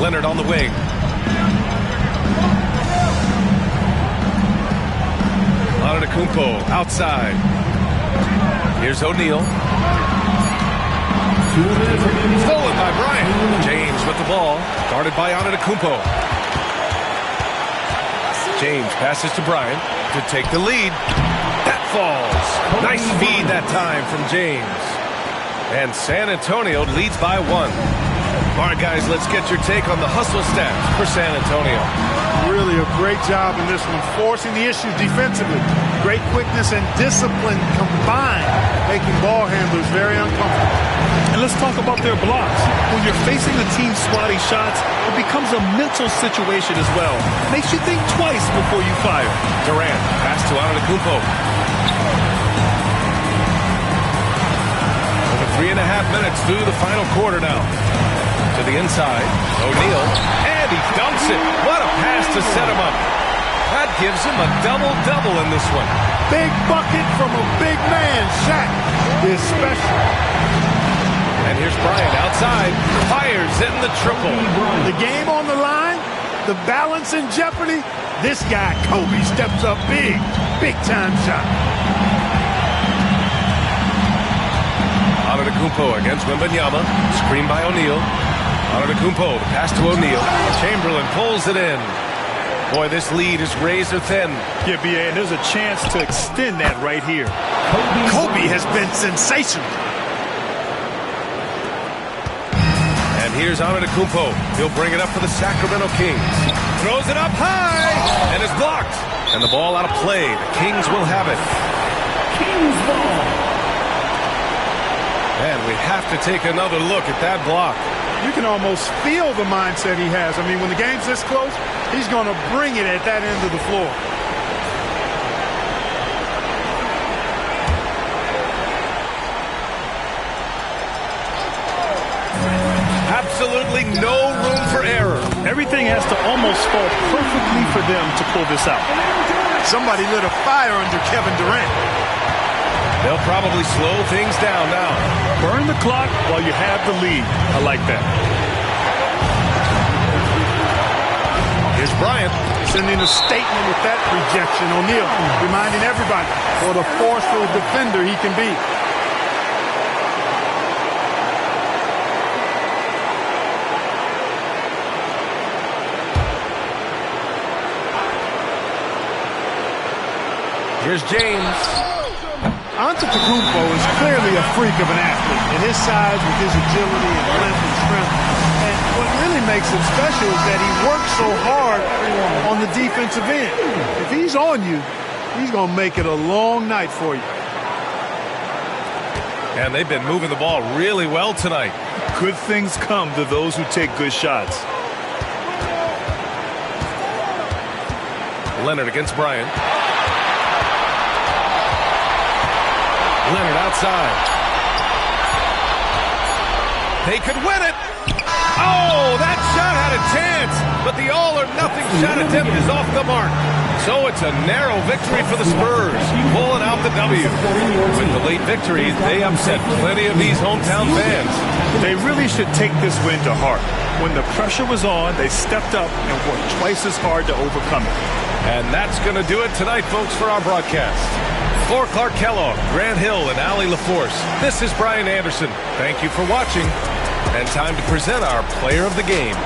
Leonard on the wing. Antetokounmpo outside. Here's O'Neal. Stolen by Bryant. James with the ball. Guarded by Antetokounmpo. James passes to Bryant to take the lead. That falls. Nice feed that time from James. And San Antonio leads by 1. All right, guys, let's get your take on the hustle stats for San Antonio. Really a great job in this one, forcing the issues defensively. Great quickness and discipline combined, making ball handlers very uncomfortable. And let's talk about their blocks. When you're facing the team swatting shots, it becomes a mental situation as well. Makes you think twice before you fire. Durant, pass to Antetokounmpo. Over 3.5 minutes through the final quarter now. To the inside, O'Neal, and he dunks it. What a pass to set him up. That gives him a double-double in this one. Big bucket from a big man. Shaq is special. And here's Bryant outside. Fires in the triple. The game on the line, the balance in jeopardy. This guy, Kobe, steps up big. Big-time shot. Antetokounmpo against Wembanyama. Screen by O'Neal. Antetokounmpo, the pass to O'Neal. Chamberlain pulls it in. Boy, this lead is razor thin. Yeah, B.A., and there's a chance to extend that right here. Kobe has been sensational. And here's Antetokounmpo. He'll bring it up for the Sacramento Kings. Throws it up high and is blocked. And the ball out of play. The Kings will have it. Kings ball. And we have to take another look at that block. You can almost feel the mindset he has. I mean, when the game's this close, he's going to bring it at that end of the floor. Absolutely no room for error. Everything has to almost fall perfectly for them to pull this out. Somebody lit a fire under Kevin Durant. They'll probably slow things down now. Burn the clock while you have the lead. I like that. Here's Bryant. Sending a statement with that rejection. O'Neal reminding everybody what a forceful defender he can be. Here's James. Antetokounmpo is clearly a freak of an athlete, and his size with his agility and length and strength. And what really makes him special is that he works so hard on the defensive end. If he's on you, he's going to make it a long night for you. And they've been moving the ball really well tonight. Good things come to those who take good shots. Leonard against Bryant. Leonard outside. They could win it. Oh, that shot had a chance, but the all-or-nothing shot attempt is off the mark. So it's a narrow victory for the Spurs, pulling out the W. With the late victory, they upset plenty of these hometown fans. They really should take this win to heart. When the pressure was on, they stepped up and worked twice as hard to overcome it. And that's going to do it tonight, folks, for our broadcast. For Clark Kellogg, Grant Hill, and Allie LaForce, this is Brian Anderson. Thank you for watching. And time to present our player of the game.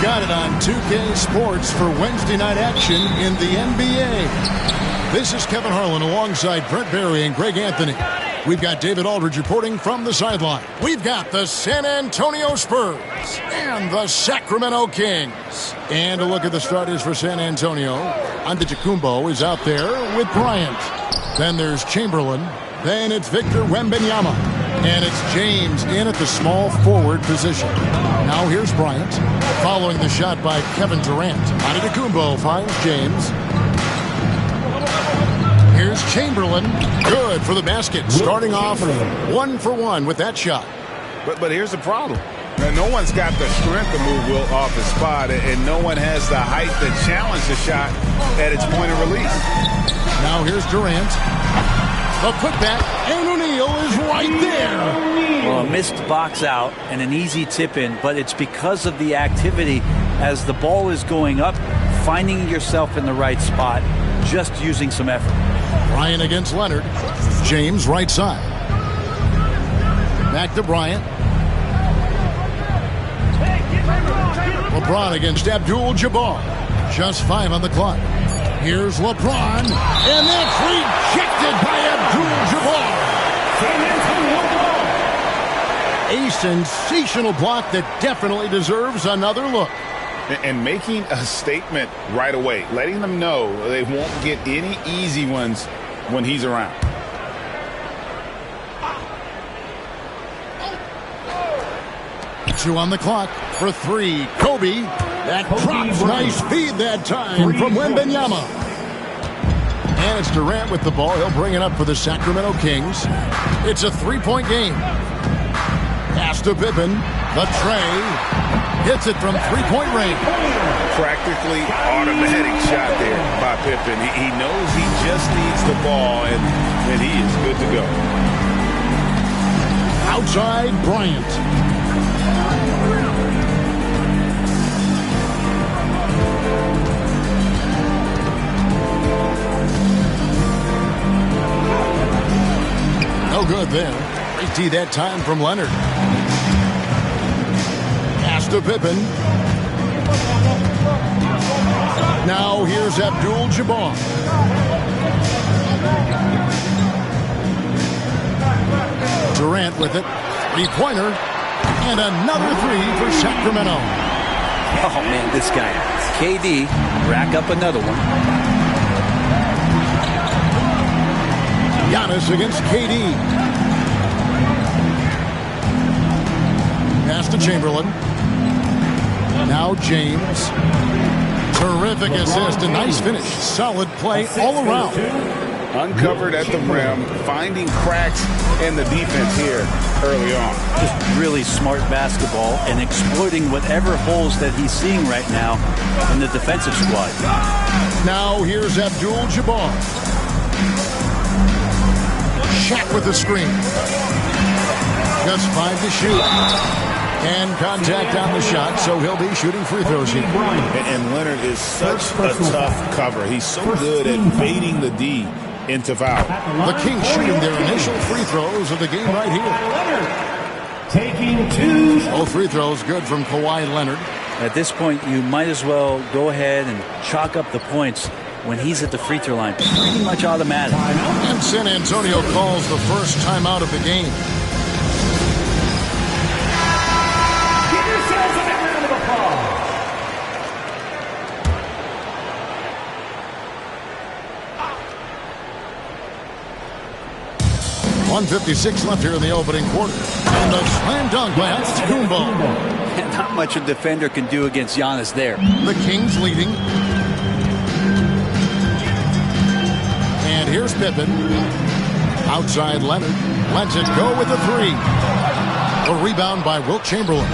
Got it on 2K Sports for Wednesday night action in the NBA. This is Kevin Harlan alongside Brent Barry and Greg Anthony. We've got David Aldridge reporting from the sideline. We've got the San Antonio Spurs and the Sacramento Kings. And a look at the starters for San Antonio. Antetokounmpo is out there with Bryant. Then there's Chamberlain. Then it's Victor Wembanyama. And it's James in at the small forward position. Now here's Bryant, following the shot by Kevin Durant. Antetokounmpo finds James. Here's Chamberlain. Good for the basket. Starting off 1 for 1 with that shot. But here's the problem. Now, no one's got the strength to move Wilt off his spot, and no one has the height to challenge the shot at its point of release. Now here's Durant. A quick back, and O'Neal is right there. Well, a missed box out and an easy tip in, but it's because of the activity as the ball is going up, finding yourself in the right spot, just using some effort. Bryant against Leonard. James right side. Back to Bryant. LeBron against Abdul-Jabbar. Just 5 on the clock. Here's LeBron, and that's rejected by Abdul-Jabbar. A sensational block that definitely deserves another look. And making a statement right away, letting them know they won't get any easy ones when he's around. Two on the clock for 3. Kobe. That drops. Nice feed that time from Wembanyama. And it's Durant with the ball. He'll bring it up for the Sacramento Kings. It's a 3-point game. Pass to Pippen. The tray. Hits it from 3-point range. Practically automatic shot there by Pippen. He knows he just needs the ball, and he is good to go. Outside Bryant. No good there. Great tee that time from Leonard. Pass to Pippen. Now here's Abdul-Jabbar. Durant with it. 3-pointer. And another 3 for Sacramento. Oh, man, this guy. KD, rack up another one. Giannis against KD. Chamberlain. Now James. Terrific assist, a nice finish. Solid play all around. Uncovered at the rim, finding cracks in the defense here early on. Just really smart basketball and exploiting whatever holes that he's seeing right now in the defensive squad. Now here's Abdul-Jabbar. Shaq with the screen. Just 5 to shoot. And contact on the shot, so he'll be shooting free throws here. And Leonard is such a tough cover. He's so good at baiting the D into foul. The Kings shooting their initial free throws of the game right here. Taking 2. Both free throws good from Kawhi Leonard. At this point, you might as well go ahead and chalk up the points when he's at the free throw line. Pretty much automatic. And San Antonio calls the first timeout of the game. Give yourselves a big round of applause. 1:56 left here in the opening quarter. And a slam dunk by Antetokounmpo. Not much a defender can do against Giannis there. The Kings leading. And here's Pippen. Outside Leonard. Lets it go with the three. A rebound by Wilt Chamberlain.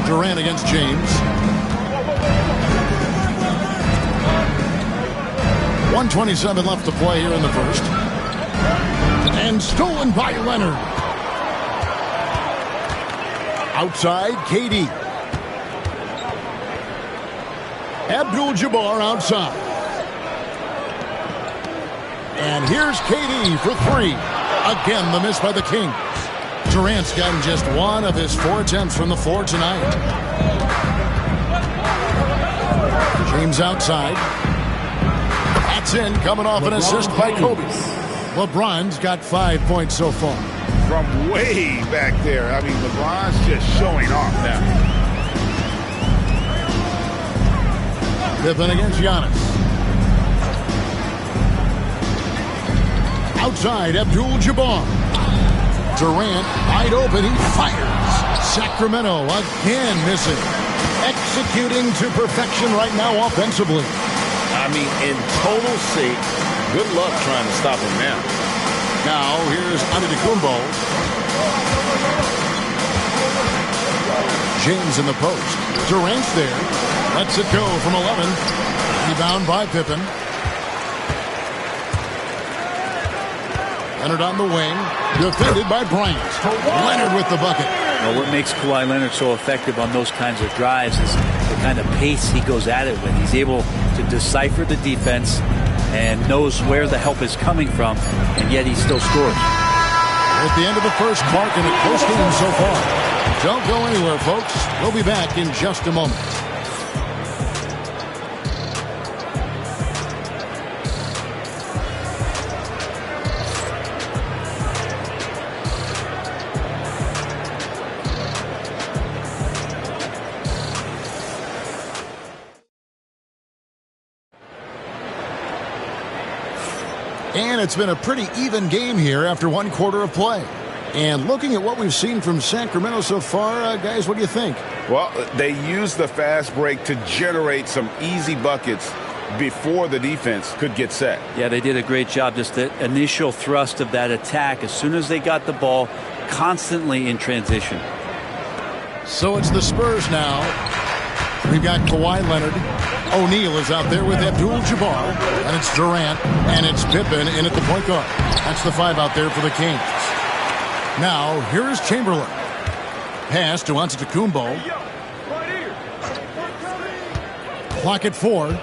Durant against James. 1:27 left to play here in the first. And stolen by Leonard. Outside, KD. Abdul-Jabbar outside. And here's KD for three. Again, the miss by the Kings. Durant's gotten just one of his 4 attempts from the floor tonight. James outside. That's in, coming off an assist by Kobe. LeBron's got 5 points so far. From way back there. I mean, LeBron's just showing off now. Pippen against Giannis. Outside, Abdul-Jabbar. Durant, wide open, he fires. Sacramento again missing. Executing to perfection right now offensively. I mean, in total sync. Good luck trying to stop him now. Now, here's Antetokounmpo. James in the post. Durant's there. Lets it go from 11. Rebound by Pippen. Leonard on the wing. Defended by Bryant. Leonard with the bucket. Well, what makes Kawhi Leonard so effective on those kinds of drives is the kind of pace he goes at it with. He's able to decipher the defense and knows where the help is coming from, and yet he still scores. At the end of the first, mark in a close game so far. Don't go anywhere, folks. We'll be back in just a moment. And it's been a pretty even game here after 1 quarter of play. And looking at what we've seen from Sacramento so far, guys, what do you think? Well, they used the fast break to generate some easy buckets before the defense could get set. Yeah, they did a great job. Just the initial thrust of that attack, as soon as they got the ball, constantly in transition. So it's the Spurs now. We've got Kawhi Leonard. O'Neal is out there with Abdul-Jabbar. And it's Durant. And it's Pippen in at the point guard. That's the 5 out there for the Kings. Now, here's Chamberlain. Pass to Antetokounmpo. Clock at 4.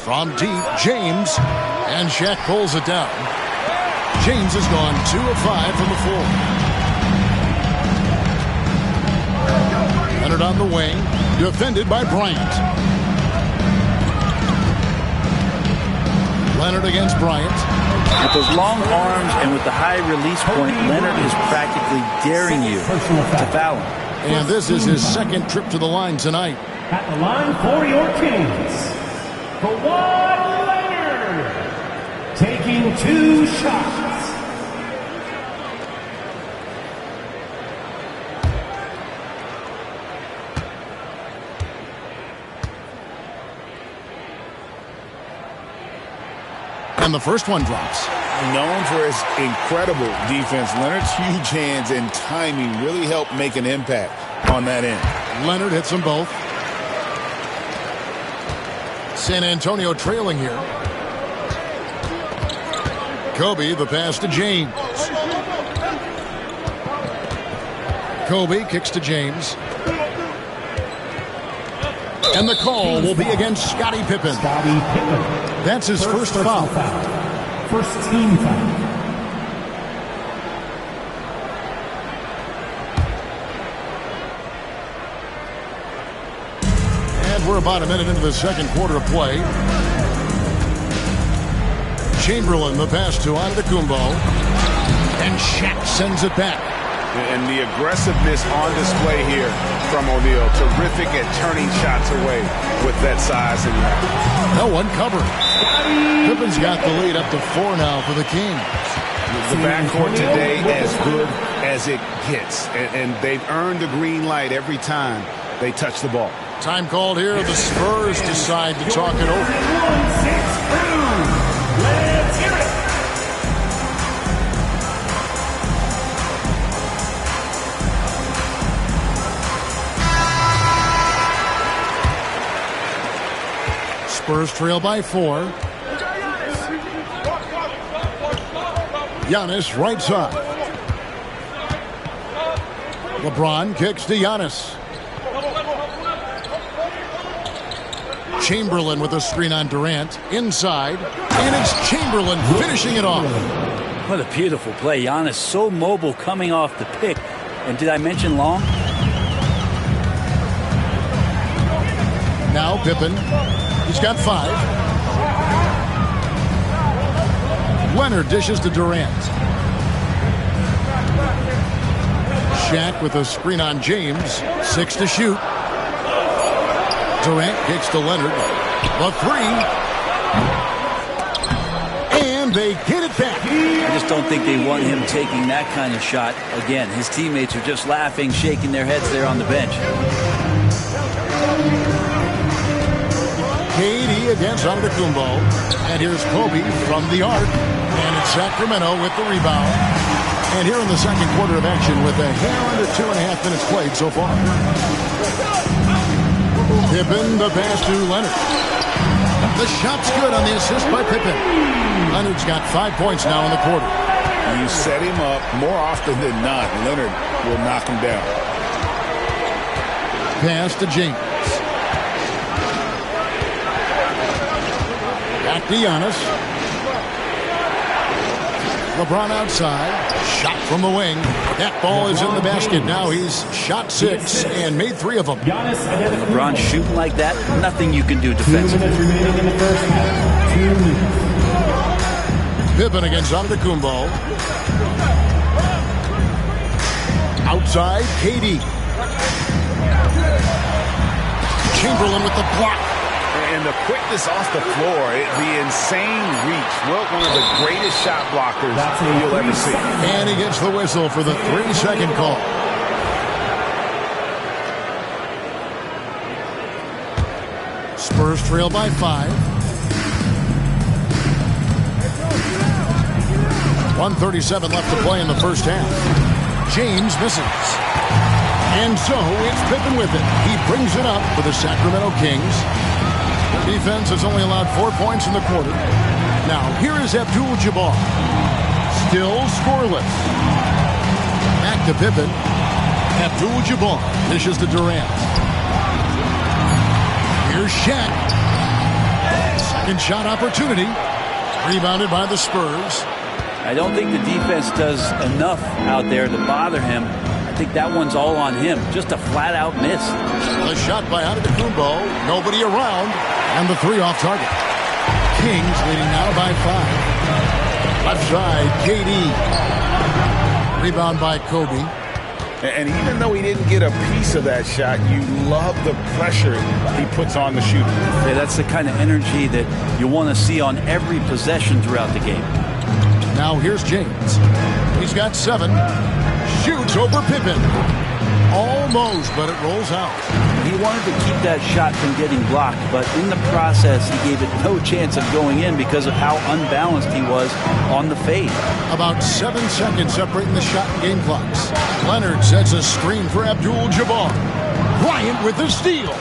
From deep, James. And Shaq pulls it down. James has gone 2 of 5 from the floor. Leonard on the wing. Defended by Bryant. Leonard against Bryant. With those long arms and with the high release point, Leonard is practically daring you to foul him. And this is his second trip to the line tonight. At the line for your Kings, Kawhi Leonard taking 2 shots. And the first one drops. Known for his incredible defense, Leonard's huge hands and timing really helped make an impact on that end. Leonard hits them both. San Antonio trailing here. Kobe, the pass to James. Kobe kicks to James. And the call will be against Scottie Pippen. That's his first foul. First team foul. And we're about a minute into the second quarter of play. Chamberlain, the pass to Antetokounmpo. And Shaq sends it back. And the aggressiveness on display here from O'Neal. Terrific at turning shots away with that size and length. No one covering. Pippen's got the lead up to 4 now for the Kings. The backcourt today as good as it gets. And they've earned the green light every time they touch the ball. Time called here. The Spurs decide to talk it over. Let's hear it. Spurs trail by 4. Giannis right side. LeBron kicks to Giannis. Chamberlain with a screen on Durant. Inside. And it's Chamberlain finishing it off. What a beautiful play. Giannis so mobile coming off the pick. And did I mention long? Now Pippen. He's got 5. Leonard dishes to Durant. Shaq with a screen on James. 6 to shoot. Durant kicks to Leonard. The 3. And they get it back. I just don't think they want him taking that kind of shot again. His teammates are just laughing, shaking their heads there on the bench. KD against Antetokounmpo. And here's Kobe from the arc. And it's Sacramento with the rebound. And here in the second quarter of action with a hair under 2.5 minutes played so far. Pippen, the pass to Leonard. The shot's good on the assist by Pippen. Leonard's got 5 points now in the quarter. You set him up more often than not. Leonard will knock him down. Pass to James. Back to Giannis. LeBron outside. Shot from the wing. That ball is in the basket. Now he's shot 6 and made 3 of them. LeBron shooting like that, nothing you can do defensively. 2 minutes remaining in the first half. 2 minutes. Pippen against Antetokounmpo. Outside, KD. Chamberlain with the block. And the quickness off the floor, the insane reach. Well, one of the greatest shot blockers you'll ever see. And he gets the whistle for the 3-second call. Spurs trail by 5. 1:37 left to play in the first half. James misses. And so it's Pippen with it. He brings it up for the Sacramento Kings. Defense has only allowed 4 points in the quarter. Now, here is Abdul-Jabbar. Still scoreless. Back to Pippen. Abdul-Jabbar dishes to Durant. Here's Shaq. Second shot opportunity. Rebounded by the Spurs. I don't think the defense does enough out there to bother him. I think that one's all on him. Just a flat-out miss. The shot by Antetokounmpo. Nobody around. And the 3 off target. Kings leading now by 5. Left side, KD. Rebound by Kobe. And even though he didn't get a piece of that shot, you love the pressure he puts on the shooter. Yeah, that's the kind of energy that you want to see on every possession throughout the game. Now here's James. He's got 7. Shoots over Pippen. Almost, but it rolls out. He wanted to keep that shot from getting blocked, but in the process, he gave it no chance of going in because of how unbalanced he was on the fade. About 7 seconds separating the shot and game clocks. Leonard sets a screen for Abdul-Jabbar. Bryant with the steal.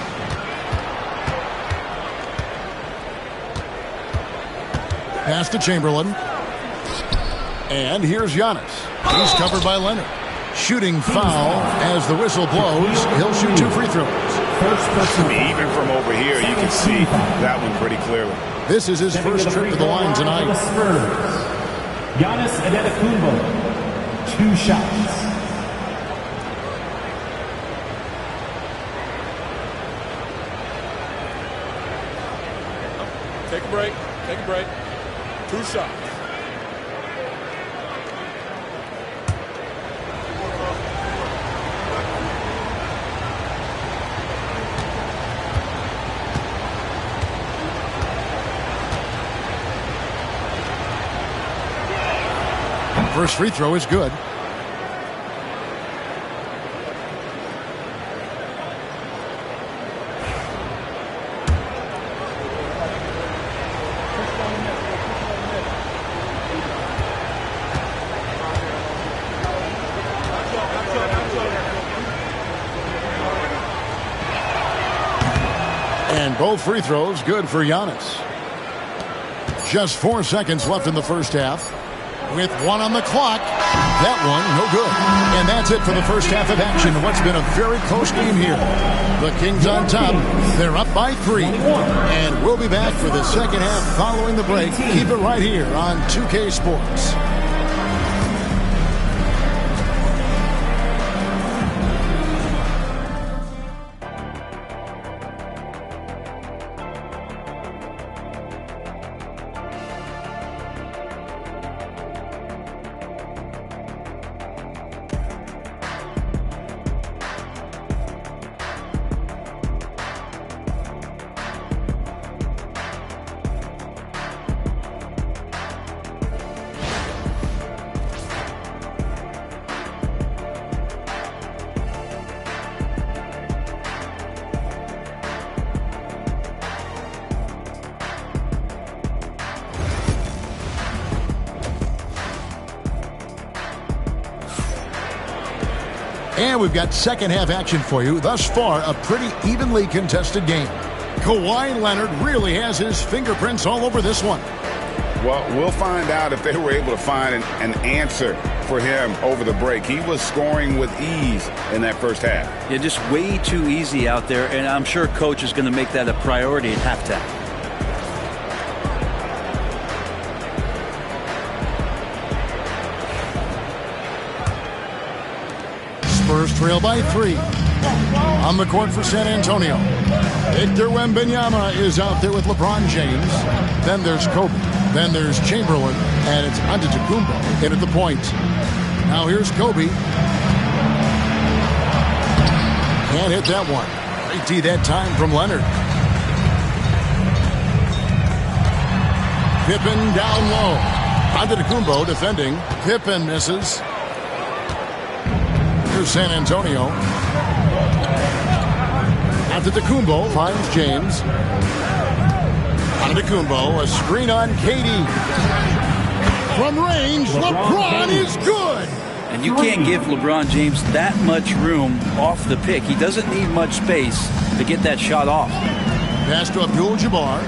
Pass to Chamberlain. And here's Giannis. He's covered by Leonard. Shooting foul as the whistle blows. He'll shoot 2 free throws. Even from over here, you can see that one pretty clearly. This is his first trip to the line tonight. Giannis Antetokounmpo, 2 shots. Take a break. Take a break. 2 shots. First free throw is good. And both free throws good for Giannis. Just 4 seconds left in the first half. With 1 on the clock. That one, no good. And that's it for the first half of action. What's been a very close game here. The Kings on top. They're up by 3. And we'll be back for the second half following the break. Keep it right here on 2K Sports. And we've got second half action for you. Thus far, a pretty evenly contested game. Kawhi Leonard really has his fingerprints all over this one. Well, we'll find out if they were able to find an answer for him over the break. He was scoring with ease in that first half. Yeah, just way too easy out there, and I'm sure coach is going to make that a priority at halftime. Spurs trail by 3. On the court for San Antonio. Victor Wembanyama is out there with LeBron James. Then there's Kobe. Then there's Chamberlain. And it's Antetokounmpo in at the point. Now here's Kobe. Can't hit that one. Great D that time from Leonard. Pippen down low. Antetokounmpo defending. Pippen misses. Here's San Antonio. Antetokounmpo finds James. Antetokounmpo, a screen on KD. From range, LeBron is good. And you can't give LeBron James that much room off the pick. He doesn't need much space to get that shot off. Pass to Abdul-Jabbar.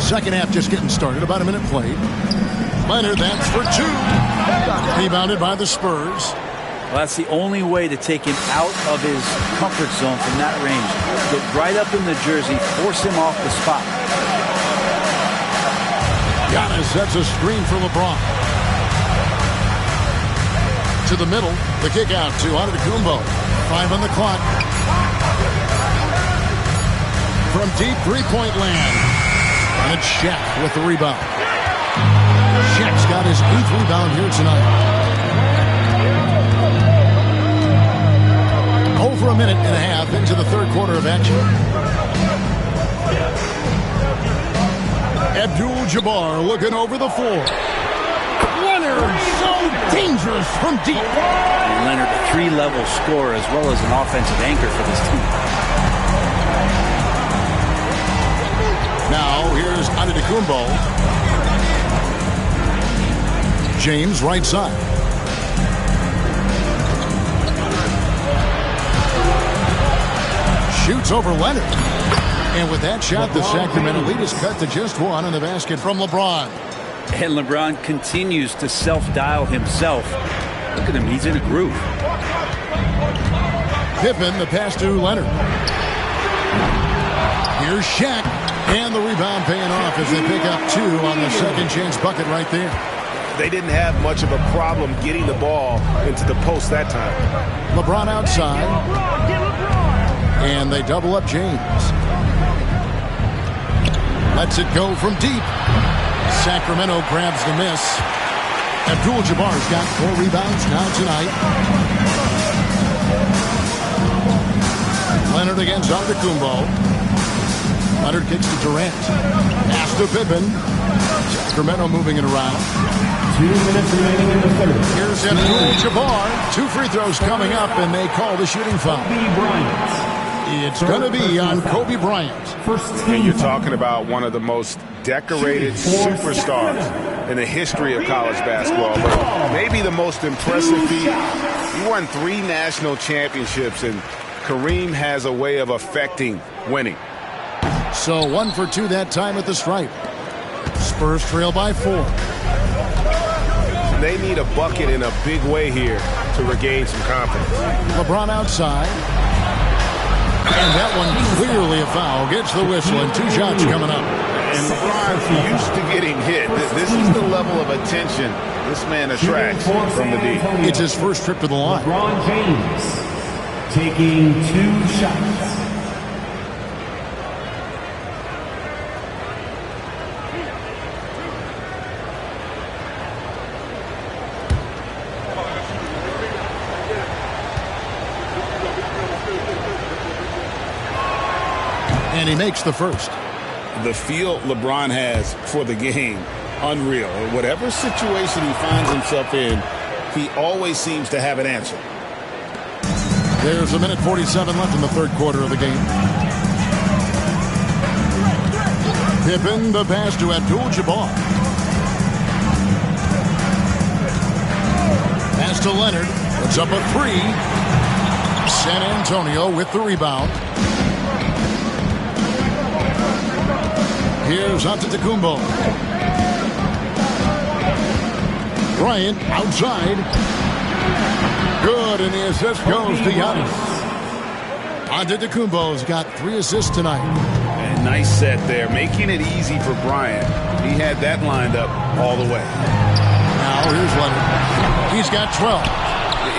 Second half just getting started. About a minute played. Leonard, that's for 2. Rebounded by the Spurs. Well, that's the only way to take him out of his comfort zone from that range. Get right up in the jersey, force him off the spot. Giannis sets a screen for LeBron. To the middle, the kick out to Antetokounmpo. 5 on the clock. From deep three-point land. And it's Shaq with the rebound. Shaq's got his 8th rebound here tonight. Over a minute and a half into the third quarter of action. Abdul-Jabbar looking over the floor. Leonard, so dangerous from deep. And Leonard, a 3-level scorer as well as an offensive anchor for this team. Now, here's Antetokounmpo. James, right side. Shoots over Leonard. And with that shot, the Sacramento lead is cut to just one on the basket from LeBron. And LeBron continues to self-dial himself. Look at him, he's in a groove. Pippen, the pass to Leonard. Here's Shaq. And the rebound paying off as they pick up 2 on the second chance bucket right there. They didn't have much of a problem getting the ball into the post that time. LeBron outside. And they double up James. Lets it go from deep. Sacramento grabs the miss. Abdul-Jabbar's got 4 rebounds now tonight. Leonard against Antetokounmpo. Leonard kicks to Durant. Pass to Pippen. Sacramento moving it around. 2 minutes remaining in the third. Here's Abdul-Jabbar. 2 free throws coming up, and they call the shooting foul. Kobe Bryant. It's going to be on Kobe Bryant. And you're talking about one of the most decorated superstars in the history of college basketball. But maybe the most impressive feat. He won 3 national championships, and Kareem has a way of affecting winning. So 1 for 2 that time at the stripe. Spurs trail by 4. They need a bucket in a big way here to regain some confidence. LeBron outside. And that one clearly a foul. Gets the whistle and 2 shots coming up. And LeBron's used to getting hit. This is the level of attention this man attracts from the deep. It's his first trip to the line. LeBron James taking 2 shots. And he makes the first. The feel LeBron has for the game, unreal. Whatever situation he finds himself in, he always seems to have an answer. There's 1:47 left in the third quarter of the game. Pippen, the pass to Abdul-Jabbar. Pass to Leonard. Puts up a 3. San Antonio with the rebound. Here's Antetokounmpo. Bryant outside. Good, and the assist goes to Giannis. Antetokounmpo's got 3 assists tonight. And nice set there, making it easy for Bryant. He had that lined up all the way. Now here's Leonard. He's got 12.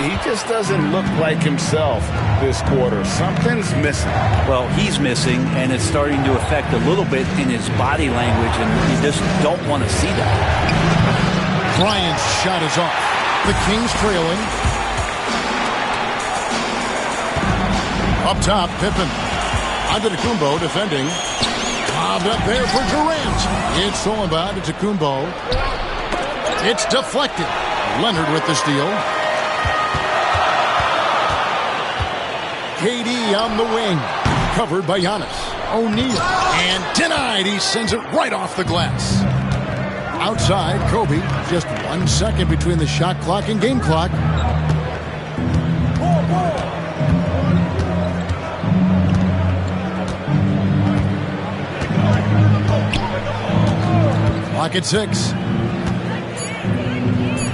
He just doesn't look like himself this quarter. Something's missing. Well, he's missing, and it's starting to affect a little bit in his body language, and you just don't want to see that. Bryant's shot is off. The Kings trailing. Up top, Pippen. Antetokounmpo defending. Bobbed up there for Durant. It's stolen by Antetokounmpo. It's deflected. Leonard with the steal. KD on the wing. Covered by Giannis. O'Neal. And denied. He sends it right off the glass. Outside, Kobe. Just 1 second between the shot clock and game clock. Clock at 6.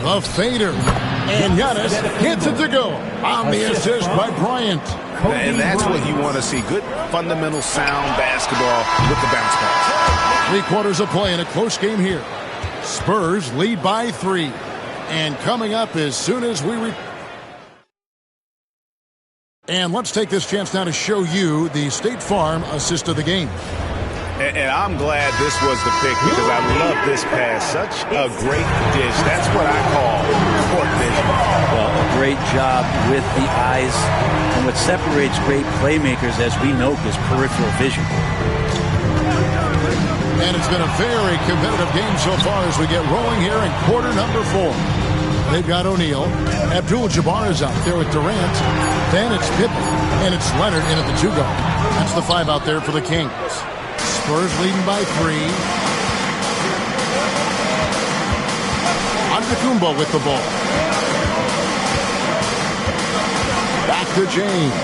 The fader. And Giannis hits it to go on the assist by Bryant. And that's what you want to see. Good, fundamental, sound basketball with the bounce pass. 3 quarters of play in a close game here. Spurs lead by 3. And coming up as soon as we... And let's take this chance now to show you the State Farm assist of the game. And I'm glad this was the pick because I love this pass. Such a great dish. That's what I call court vision. Well, a great job with the eyes. And what separates great playmakers, as we know, is peripheral vision. And it's been a very competitive game so far as we get rolling here in quarter number 4. They've got O'Neal. Abdul-Jabbar is out there with Durant. Then it's Pippen. And it's Leonard in at the 2 guard. That's the 5 out there for the Kings. Spurs leading by 3. Antetokounmpo with the ball. Back to James.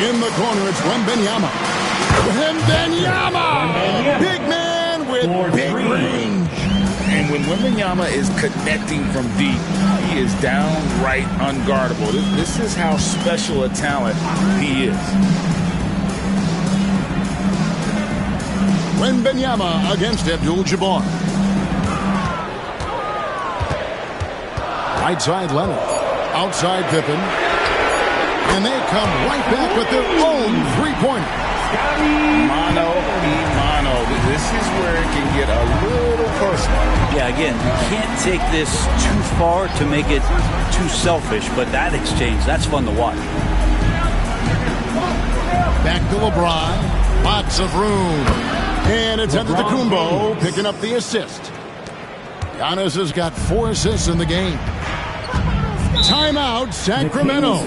In the corner, it's Wembanyama. Wembanyama! Big man with big range. And when Wembanyama is connecting from deep, he is downright unguardable. This is how special a talent he is. Wembanyama against Abdul-Jabbar. Right side Leonard. Outside Pippen. And they come right back with their own three-pointer. Mano a mano. This is where it can get a little personal. Yeah, again, you can't take this too far to make it too selfish, but that exchange, that's fun to watch. Back to LeBron. Lots of room. And it's Antetokounmpo picking up the assist. Giannis has got 4 assists in the game. Timeout, Sacramento.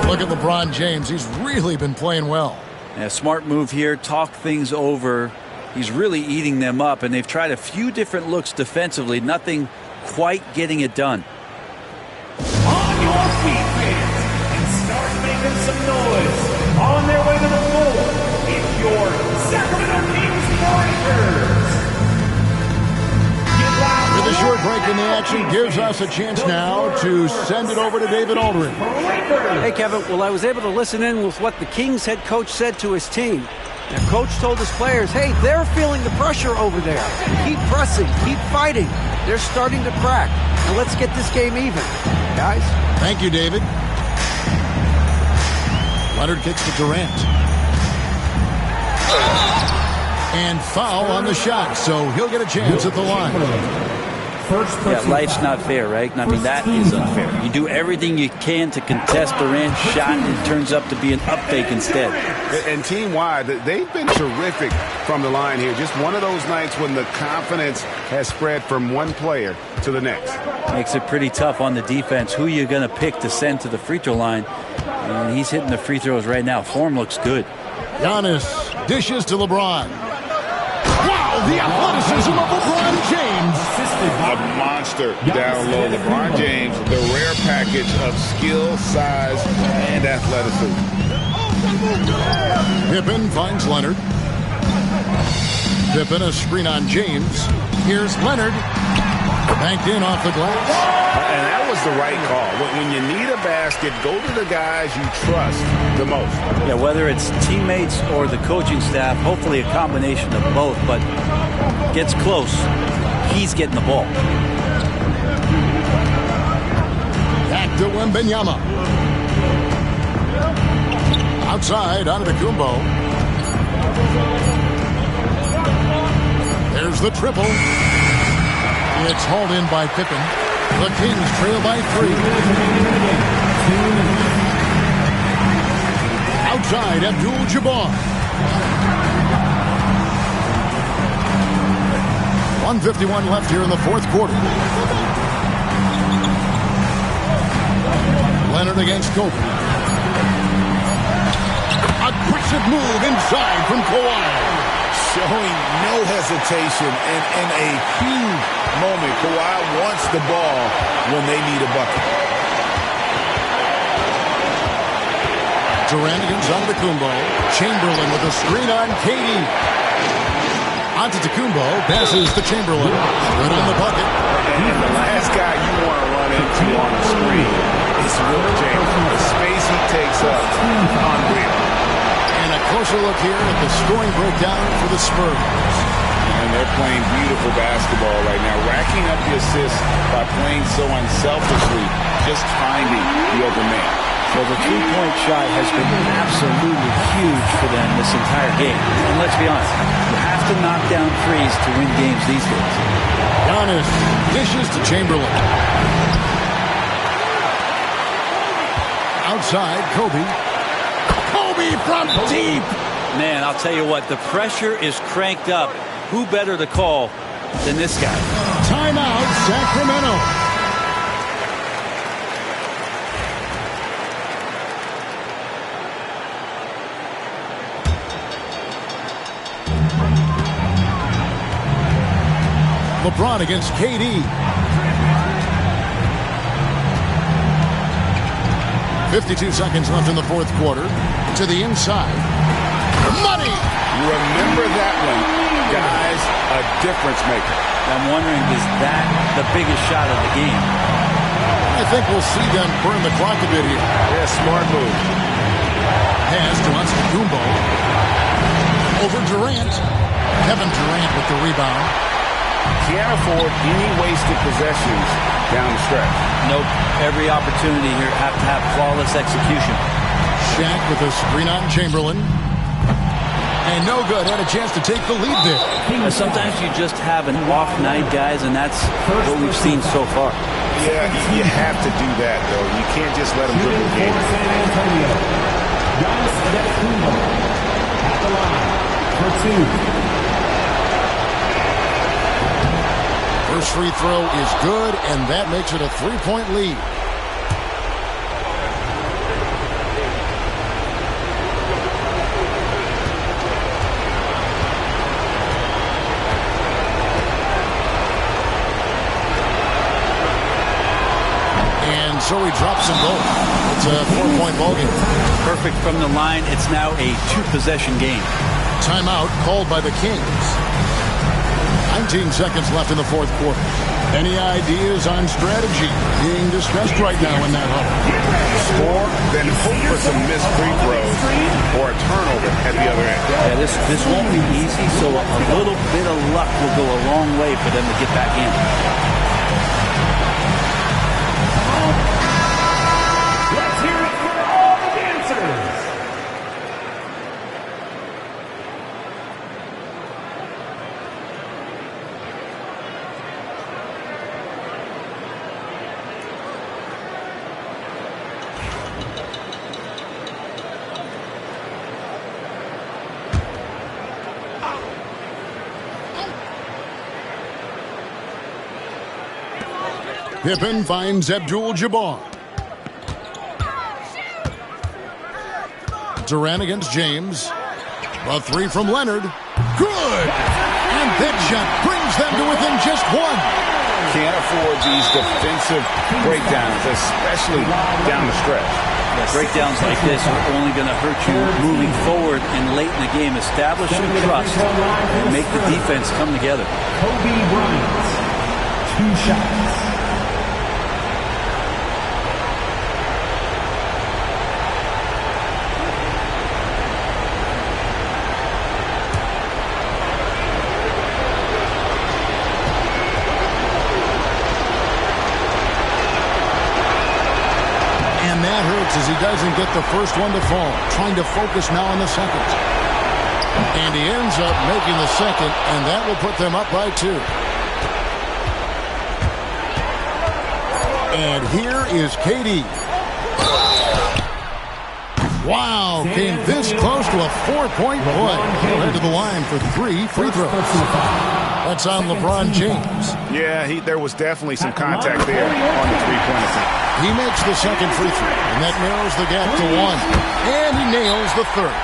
Look at LeBron James. He's really been playing well. Yeah, smart move here. Talk things over. He's really eating them up, and they've tried a few different looks defensively. Nothing quite getting it done. On your feet, fans, and start making some noise. On their way to the floor, it's your Sacramento Kings Warriors. With a short break in the action gives us a chance now to send it over to David Aldridge. Hey, Kevin. Well, I was able to listen in with what the Kings head coach said to his team. The coach told his players, hey, they're feeling the pressure over there. Keep pressing. Keep fighting. They're starting to crack. Now let's get this game even. Guys? Thank you, David. Leonard kicks to Durant. And foul on the shot, so he'll get a chance at the line. Yeah, life's not fair, right? I mean, that is unfair. You do everything you can to contest Durant's shot, and it turns up to be an up fake instead. And team-wide, they've been terrific from the line here. Just one of those nights when the confidence has spread from one player to the next. Makes it pretty tough on the defense. Who you're going to pick to send to the free throw line. And he's hitting the free throws right now. Form looks good. Giannis dishes to LeBron. Wow, the athleticism of LeBron James. A monster down low. LeBron James, the rare package of skill, size, and athleticism. Pippen finds Leonard. Pippen, a screen on James. Here's Leonard. Banked in off the glass. And that was the right call. When you need a basket, go to the guys you trust the most. Yeah, whether it's teammates or the coaching staff, hopefully a combination of both, but gets close. He's getting the ball. Back to Wembanyama. Outside, Antetokounmpo. There's the triple. It's hauled in by Pippen. The Kings trail by 3. Outside, Abdul-Jabbar. 1:51 left here in the fourth quarter. Leonard against Kobe. Aggressive move inside from Kawhi. Showing no hesitation and in a huge moment. Kawhi wants the ball when they need a bucket. Durant against Antetokounmpo. Chamberlain with a screen on Katie. Antetokounmpo passes to Chamberlain. Good on the bucket. And the last guy you want to run into on the screen is Will James. The space he takes up, unreal. And a closer look here at the scoring breakdown for the Spurs. And they're playing beautiful basketball right now, racking up the assists by playing so unselfishly, just finding the open man. So the three-point shot has been absolutely huge for them this entire game. And let's be honest, you have to knock down threes to win games these days. Giannis dishes to Chamberlain. outside. Kobe from deep. Man, I'll tell you what, the pressure is cranked up. Who better to call than this guy? Timeout, Sacramento. LeBron against KD. 52 seconds left in the fourth quarter. To the inside. Money! Remember that one. Guys, a difference maker. I'm wondering, is that the biggest shot of the game? I think we'll see them burn the clock a bit here. Yeah, smart move. Pass to Antetokounmpo. Over Durant. Kevin Durant with the rebound. Can't afford any wasted possessions down the stretch. Nope. Every opportunity here have to have flawless execution. Shaq with a screen on Chamberlain. And no good. Had a chance to take the lead there. Sometimes you just have an off night, guys, and that's what we've seen so far. Yeah, you have to do that, though. You can't just let them dribble the game. San Antonio. Giannis Antetokounmpo at the line for two. First free throw is good, and that makes it a 3-point lead. And so he drops them both. It's a 4-point ball game. Perfect from the line. It's now a 2-possession game. Timeout called by the Kings. 19 seconds left in the fourth quarter. Any ideas on strategy being discussed right now in that huddle? Score, then hope for some missed free throws or a turnover at the other end. Yeah, this won't be easy, so a little bit of luck will go a long way for them to get back in. Let's hear it for all the dancers. Pippen finds Abdul-Jabbar. Durant against James. A three from Leonard. Good! And that shot brings them to within just one. Can't afford these defensive breakdowns, especially down the stretch. Yeah, breakdowns like this are only going to hurt you moving forward and late in the game. Establish some trust and make the defense come together. Kobe Bryant, 2 shots. As he doesn't get the first one to fall. Trying to focus now on the second. And he ends up making the second, and that will put them up by 2. And here is KD. Wow, came this close to a 4-point play. He'll head to the line for 3 free throws. That's on LeBron James. Yeah, there was definitely some contact there on the three-pointer thing. He makes the second free throw, and that narrows the gap to 1. And he nails the third.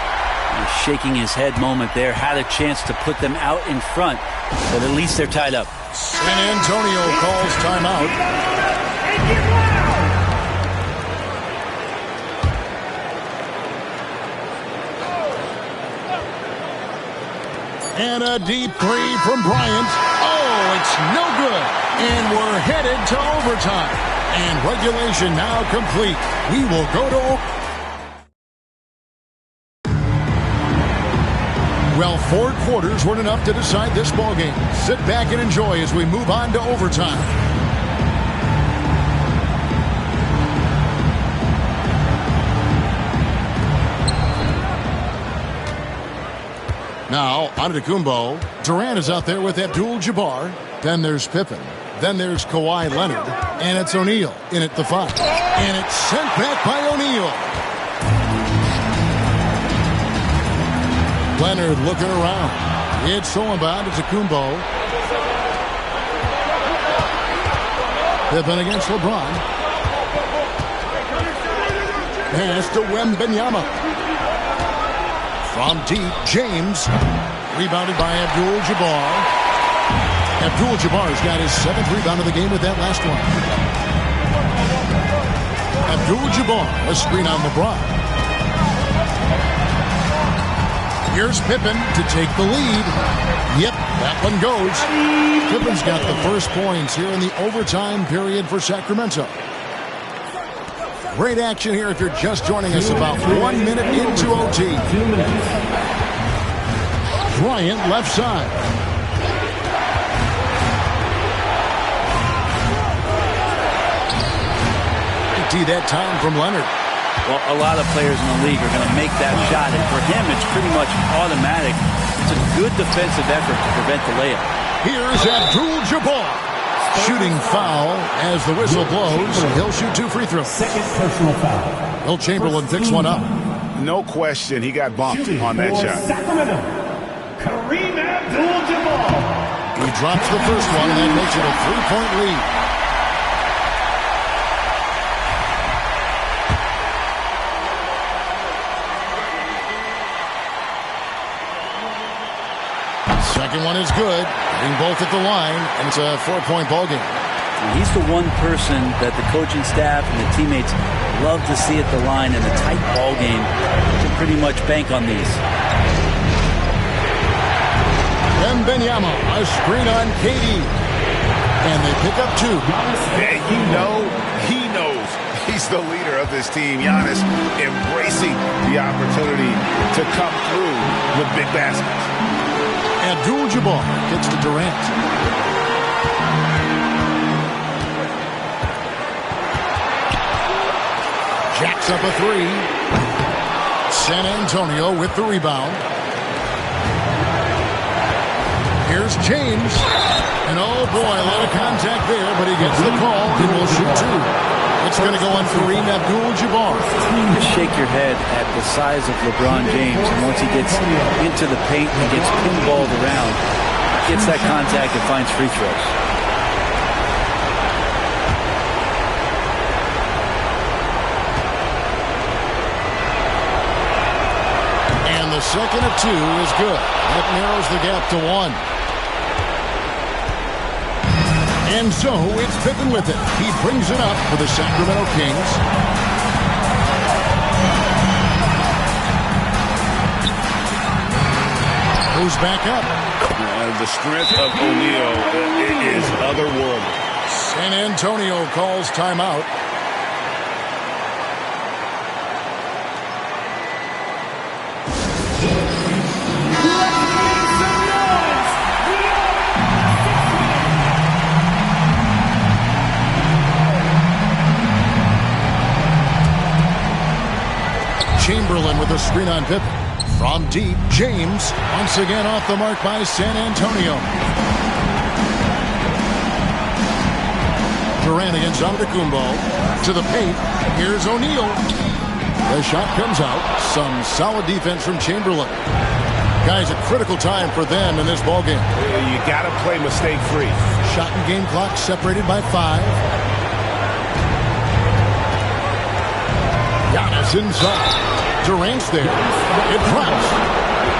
Shaking his head moment there. Had a chance to put them out in front, but at least they're tied up. San Antonio calls timeout. And a deep three from Bryant. Oh, it's no good. And we're headed to overtime. And regulation now complete. We will go to... Well, 4 quarters weren't enough to decide this ballgame. Sit back and enjoy as we move on to overtime. Now, Antetokounmpo. Durant is out there with Abdul-Jabbar. Then there's Pippen. Then there's Kawhi Leonard, and it's O'Neal in at the 5. And it's sent back by O'Neal. Leonard looking around. It's Solomon to Kumbo. Pippen against LeBron. Pass to Wembanyama. From deep, James. Rebounded by Abdul-Jabbar. Abdul-Jabbar's got his 7th rebound of the game with that last one. Abdul-Jabbar, a screen on LeBron. Here's Pippen to take the lead. Yep, that one goes. Pippen's got the first points here in the overtime period for Sacramento. Great action here if you're just joining us, about 1 minute into OT. Bryant left side. That time from Leonard. Well, a lot of players in the league are going to make that shot, and for him, it's pretty much automatic. It's a good defensive effort to prevent the layup. Here's Abdul-Jabbar. Shooting foul as the whistle blows. He'll shoot 2 free throws. Second personal foul. Will Chamberlain picks one up. No question, he got bumped on that shot. Sacramento, Kareem Abdul-Jabbar. He drops the first one, and that makes it a 3-point lead. Second one is good. Hitting both at the line, and it's a 4-point ball game. He's the one person that the coaching staff and the teammates love to see at the line in a tight ball game. To pretty much bank on these. Wembanyama, a screen on KD. And they pick up 2. And he knows he's the leader of this team. Giannis embracing the opportunity to come through with big baskets. Abdul-Jabbar gets to Durant. Jacks up a 3. San Antonio with the rebound. Here's James. And oh boy, a lot of contact there, but he gets the call and will shoot 2. It's going to go on Kareem Abdul-Jabbar. You shake your head at the size of LeBron James, and once he gets into the paint and gets pinballed around, gets that contact and finds free throws. And the second of 2 is good. That narrows the gap to 1. And so it's Pippen with it. He brings it up for the Sacramento Kings. Goes back up. The strength of O'Neal is otherworldly. San Antonio calls timeout. Chamberlain with a screen on Pippen. From deep, James once again off the mark by San Antonio. Durant against Antetokounmpo. To the paint. Here's O'Neal. The shot comes out. Some solid defense from Chamberlain. Guys, a critical time for them in this ballgame. You got to play mistake-free. Shot and game clock separated by 5. Giannis inside. Durant's there. It drops.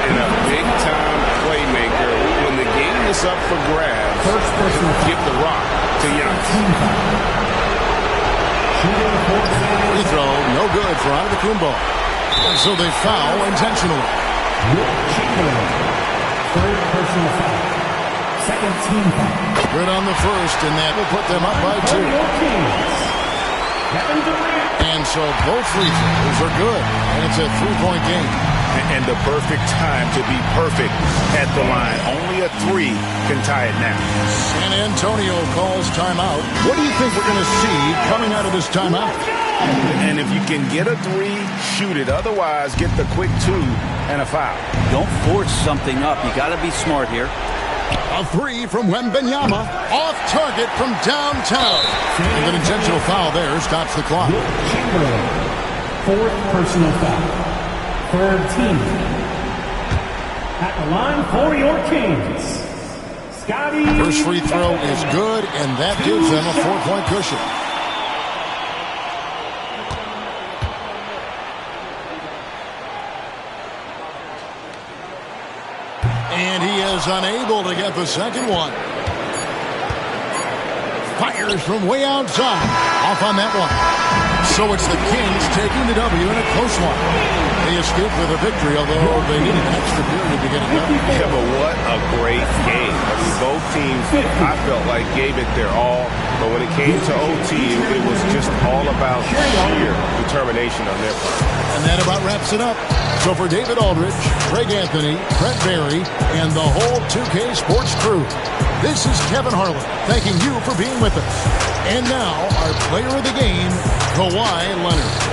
And a big-time playmaker. When the game is up for grabs, give the rock to Giannis. Free throw, no good for Antetokounmpo. And so they foul intentionally. Third personal foul. Second team foul. Good on the first, and that will put them up by 2. And so both free throws are good, and it's a 3-point game. And the perfect time to be perfect at the line. Only a 3 can tie it now. San Antonio calls timeout. What do you think we're going to see coming out of this timeout? And if you can get a 3, shoot it. Otherwise, get the quick 2 and a foul. Don't force something up. You got to be smart here. A three from Wembanyama. Off target from downtown. And an intentional foul there stops the clock. Chamberlain, fourth personal foul. Third team. At the line for your Kings, Scotty. First free throw is good, and that gives them a 4-point cushion. And he is unable to get the second one. Fires from way outside. Off on that one. So it's the Kings taking the W in a close one. They escaped with a victory, although they needed an extra period to get it done. Yeah, but what a great game. I mean, both teams, I felt like, gave it their all. But when it came to OT, it was just all about sheer determination on their part. And that about wraps it up. So for David Aldridge, Greg Anthony, Brent Barry, and the whole 2K Sports crew, this is Kevin Harlan thanking you for being with us. And now, our player of the game, Kawhi Leonard.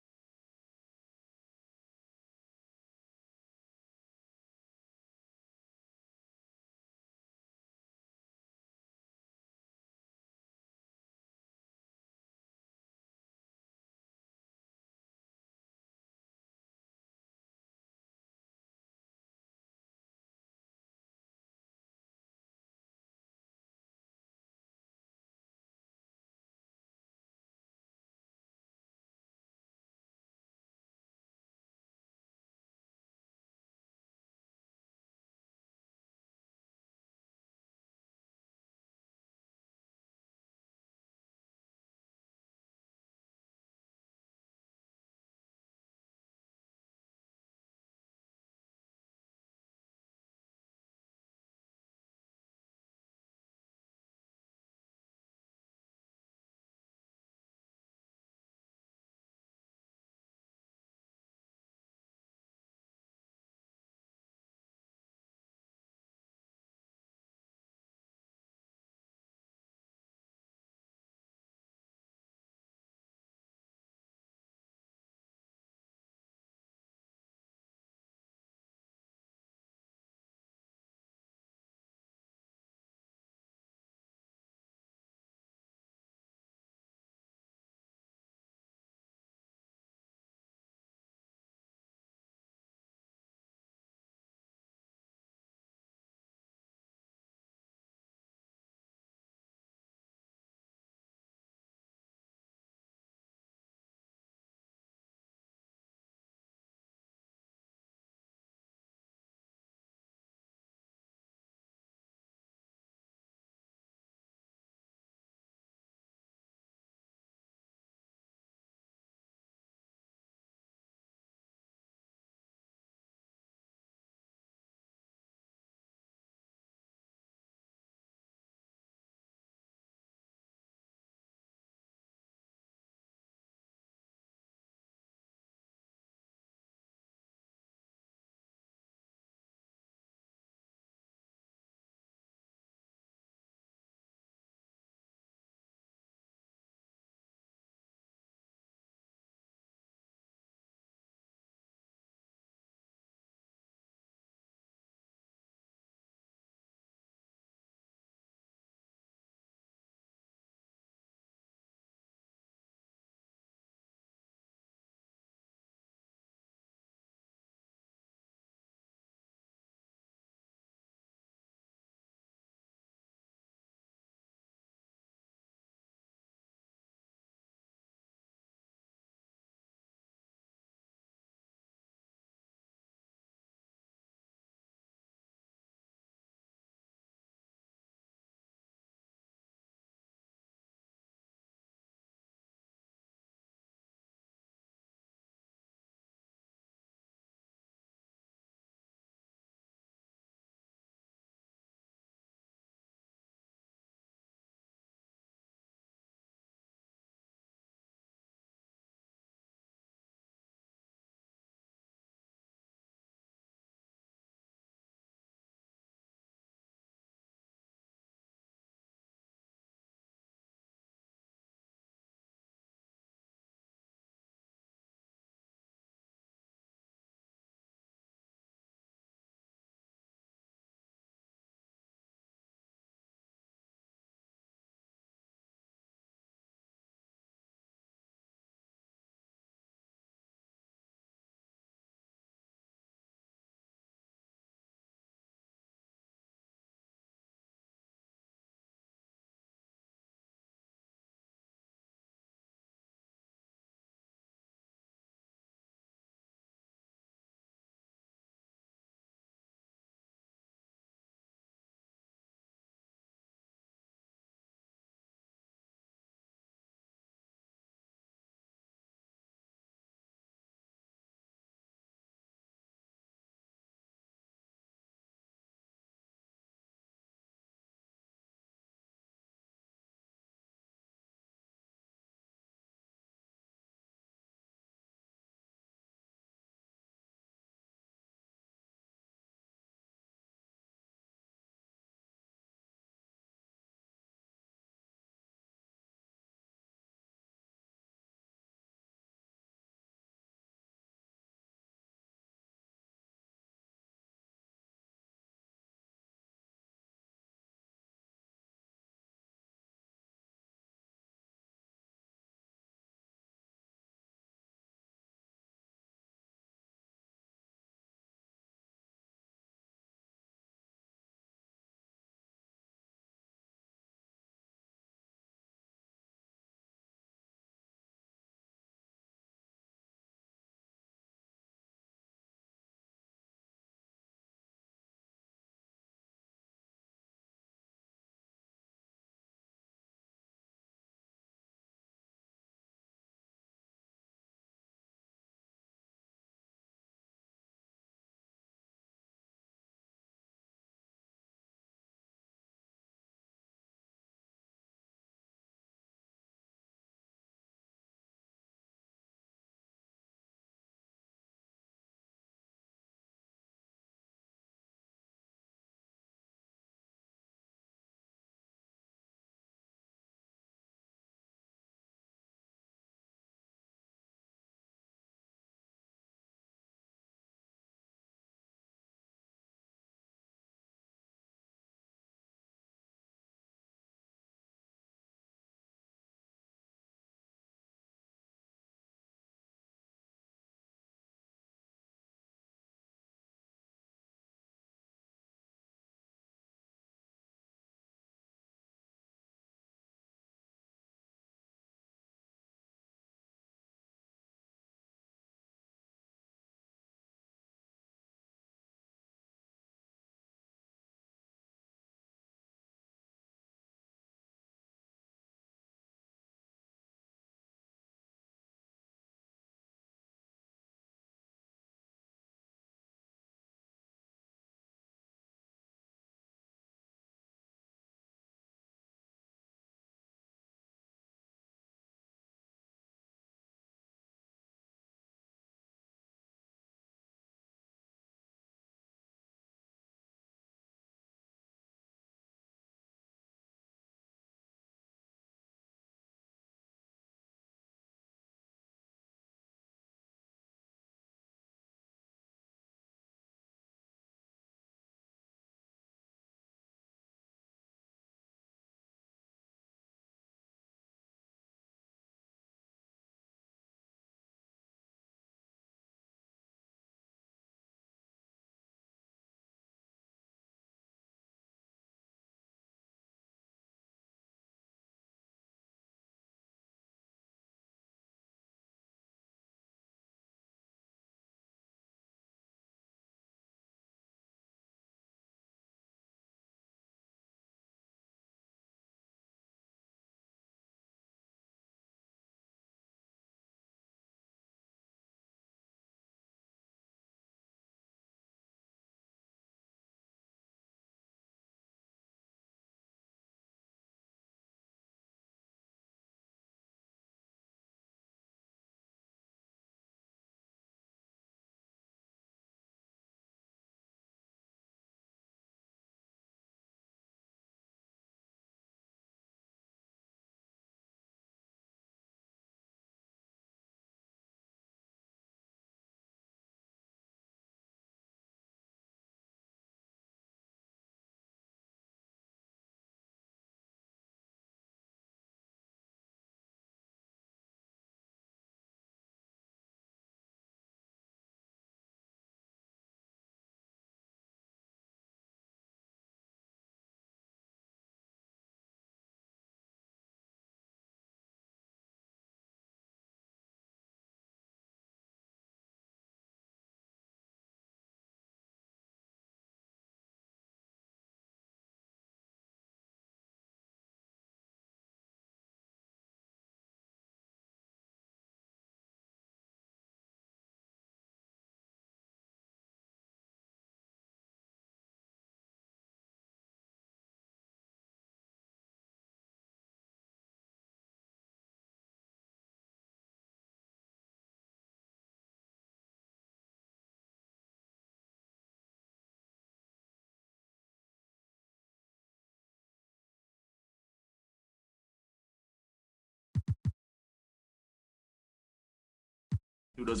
do those.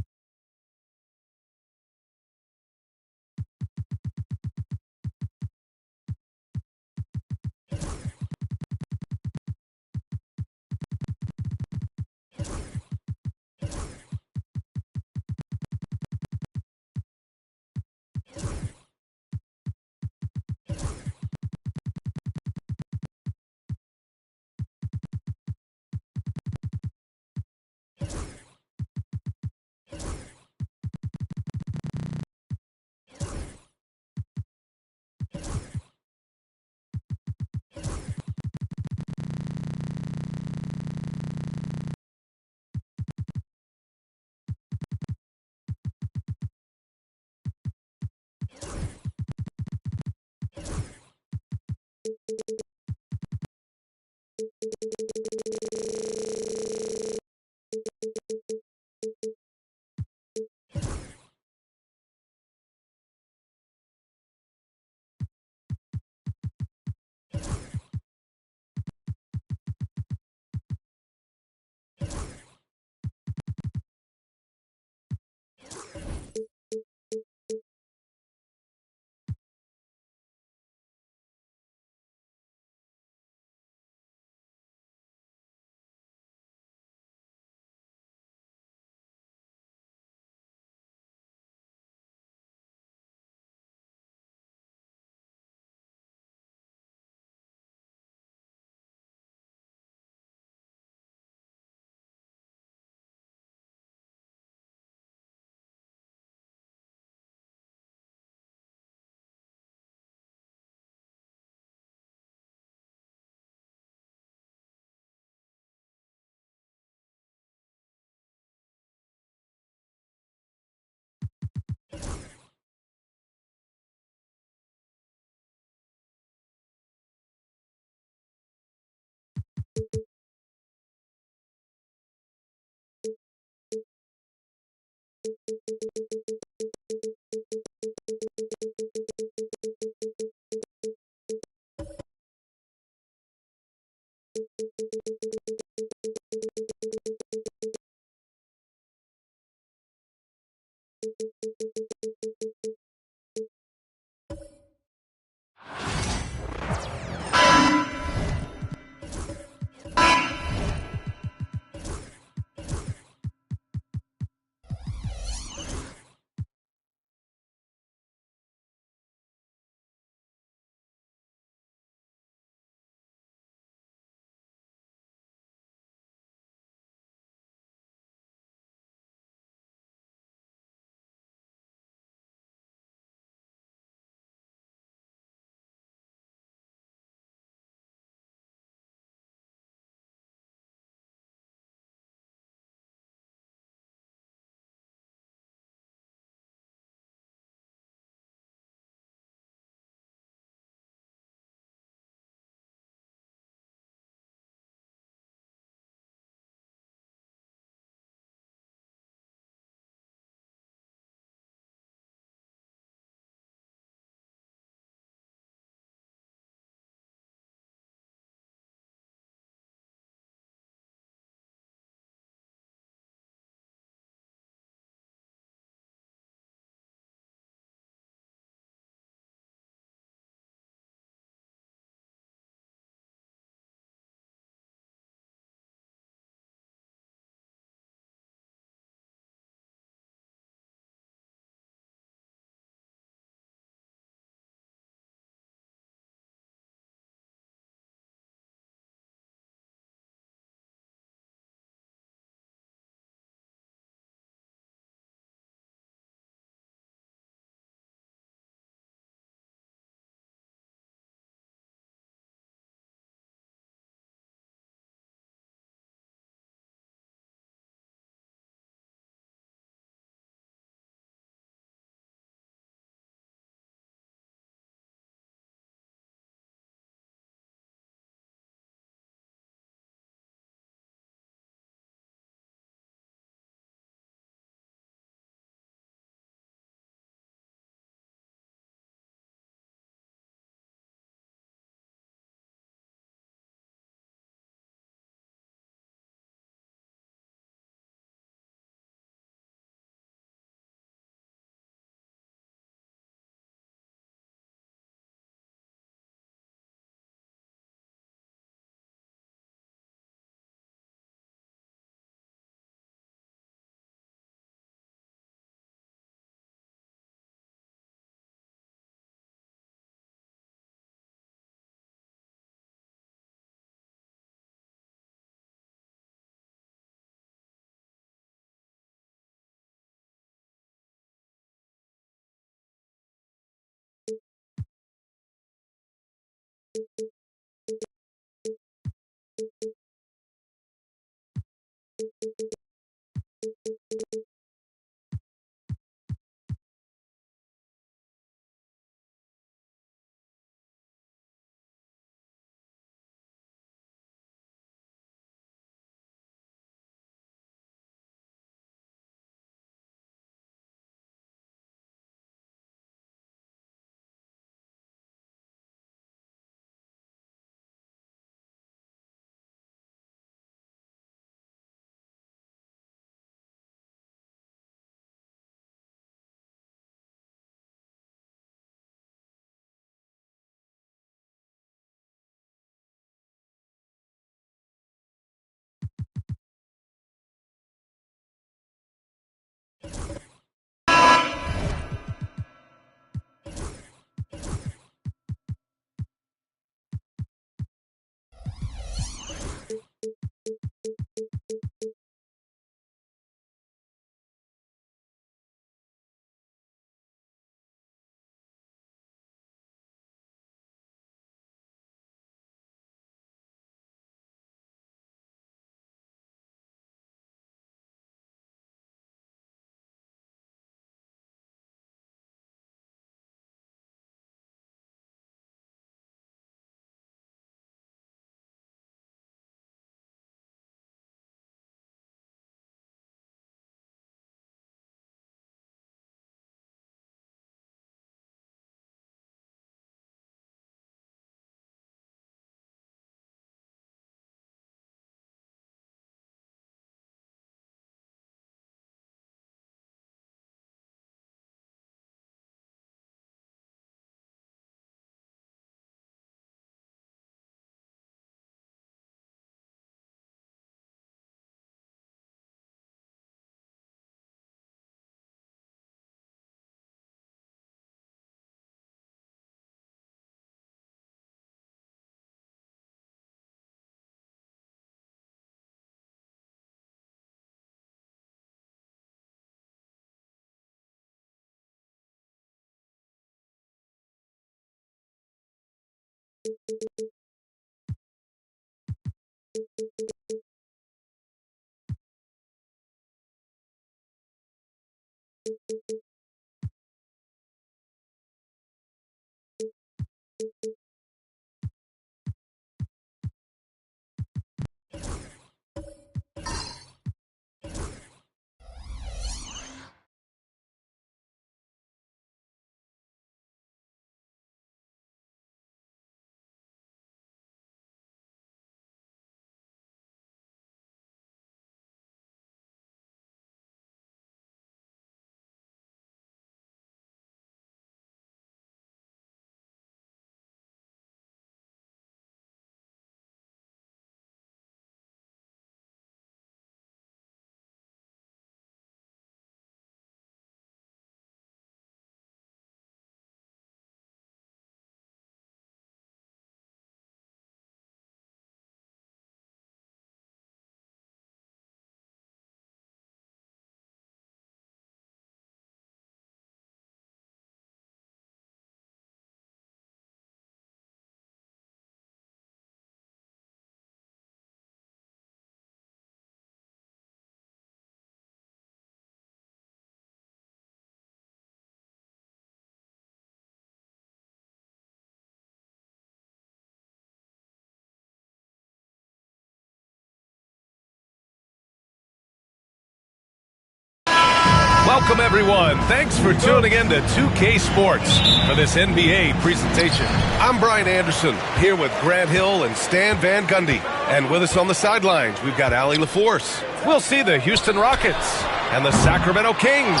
Welcome, everyone. Thanks for tuning in to 2K Sports for this NBA presentation. I'm Brian Anderson, here with Grant Hill and Stan Van Gundy. And with us on the sidelines, we've got Allie LaForce. We'll see the Houston Rockets and the Sacramento Kings.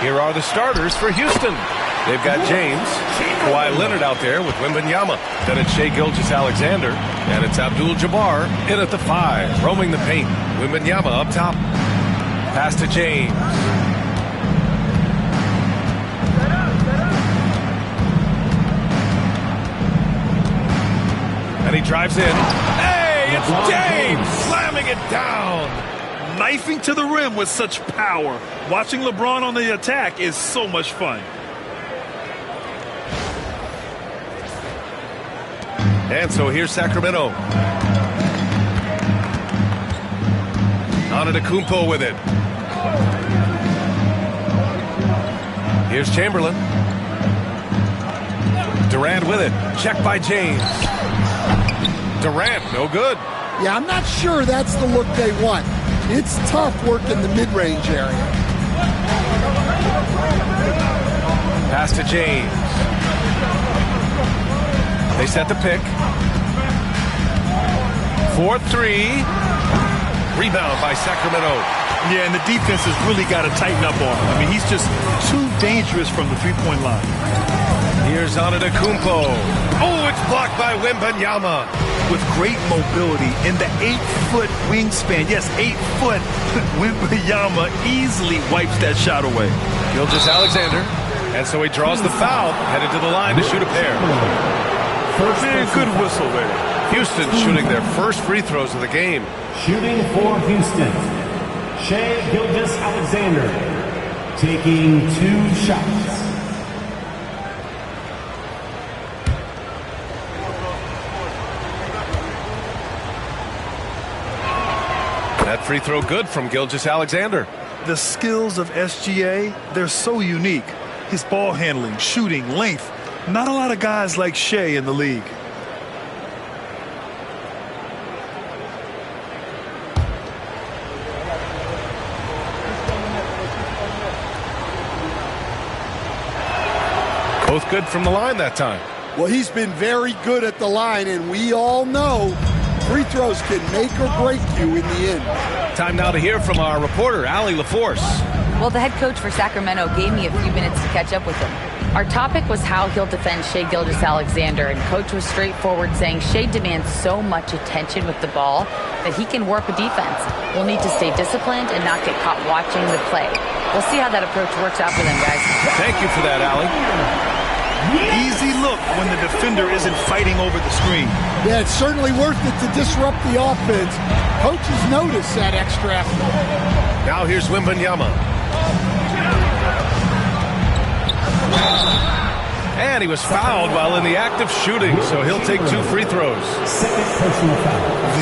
Here are the starters for Houston. They've got James, Kawhi Leonard out there with Wembanyama. Then it's Shai Gilgeous-Alexander, and it's Abdul-Jabbar in at the 5, roaming the paint. Wembanyama up top. Pass to James. And he drives in. Hey, it's James slamming it down. Knifing to the rim with such power. Watching LeBron on the attack is so much fun. And so here's Sacramento. Antetokounmpo with it. Here's Chamberlain. Durant with it. Check by James. Durant, no good. Yeah, I'm not sure that's the look they want. It's tough working the mid-range area. Pass to James. They set the pick. 4-3. Rebound by Sacramento. Yeah, and the defense has really got to tighten up on him. I mean, he's just too dangerous from the three-point line. Here's Antetokounmpo. Oh, it's blocked by Wembanyama. With great mobility in the 8-foot wingspan. Yes, 8 foot. Wembanyama easily wipes that shot away. Gilgeous-Alexander. And so he draws the foul, headed to the line to shoot a pair. Good whistle there. Houston shooting their first free throws of the game. Shooting for Houston, Shai Gilgeous-Alexander taking 2 shots. That free throw good from Gilgeous-Alexander. The skills of SGA, they're so unique. His ball handling, shooting, length. Not a lot of guys like Shai in the league. Both good from the line that time. Well, he's been very good at the line, and we all know free throws can make or break you in the end. Time now to hear from our reporter, Allie LaForce. Well, the head coach for Sacramento gave me a few minutes to catch up with him. Our topic was how he'll defend Shai Gilgeous-Alexander, and coach was straightforward, saying Shai demands so much attention with the ball that he can warp a defense. We'll need to stay disciplined and not get caught watching the play. We'll see how that approach works out for them, guys. Thank you for that, Allie. Easy look when the defender isn't fighting over the screen. Yeah, it's certainly worth it to disrupt the offense. Coaches notice that extra effort. Now here's Wembanyama. And he was fouled while in the act of shooting, so he'll take 2 free throws.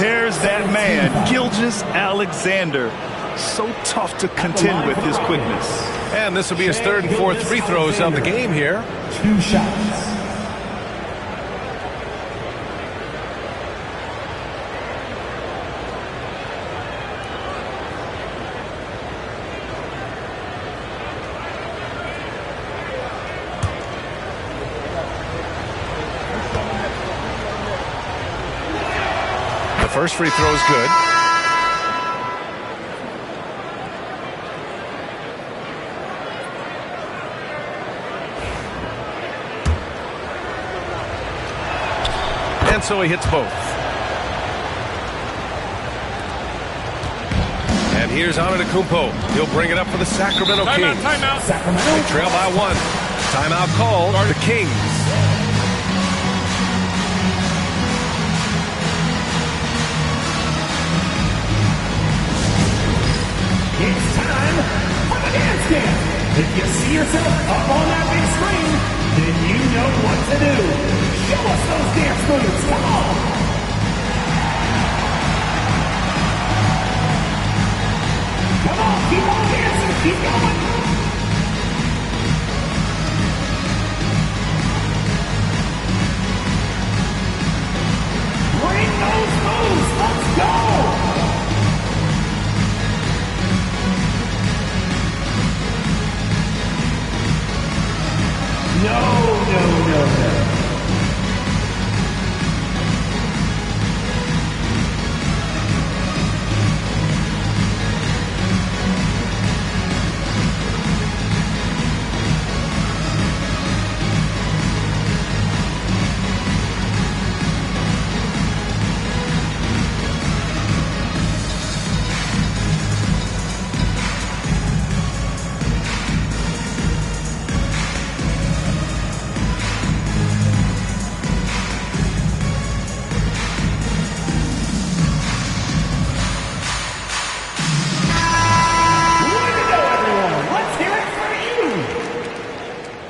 There's that man, Gilgeous-Alexander. So tough to contend with his quickness. And this will be his 3rd and 4th free throws of the game here. 2 shots. First free throw is good. And so he hits both. And here's Antetokounmpo. He'll bring it up for the Sacramento Kings. Timeout. They trail by 1. Timeout called. The Kings. It's time for the dance game. If you see yourself up on that big screen, then you know what to do. Show us those dance moves. Come on. Come on, keep on dancing. Keep going. Bring those moves. Let's go. No.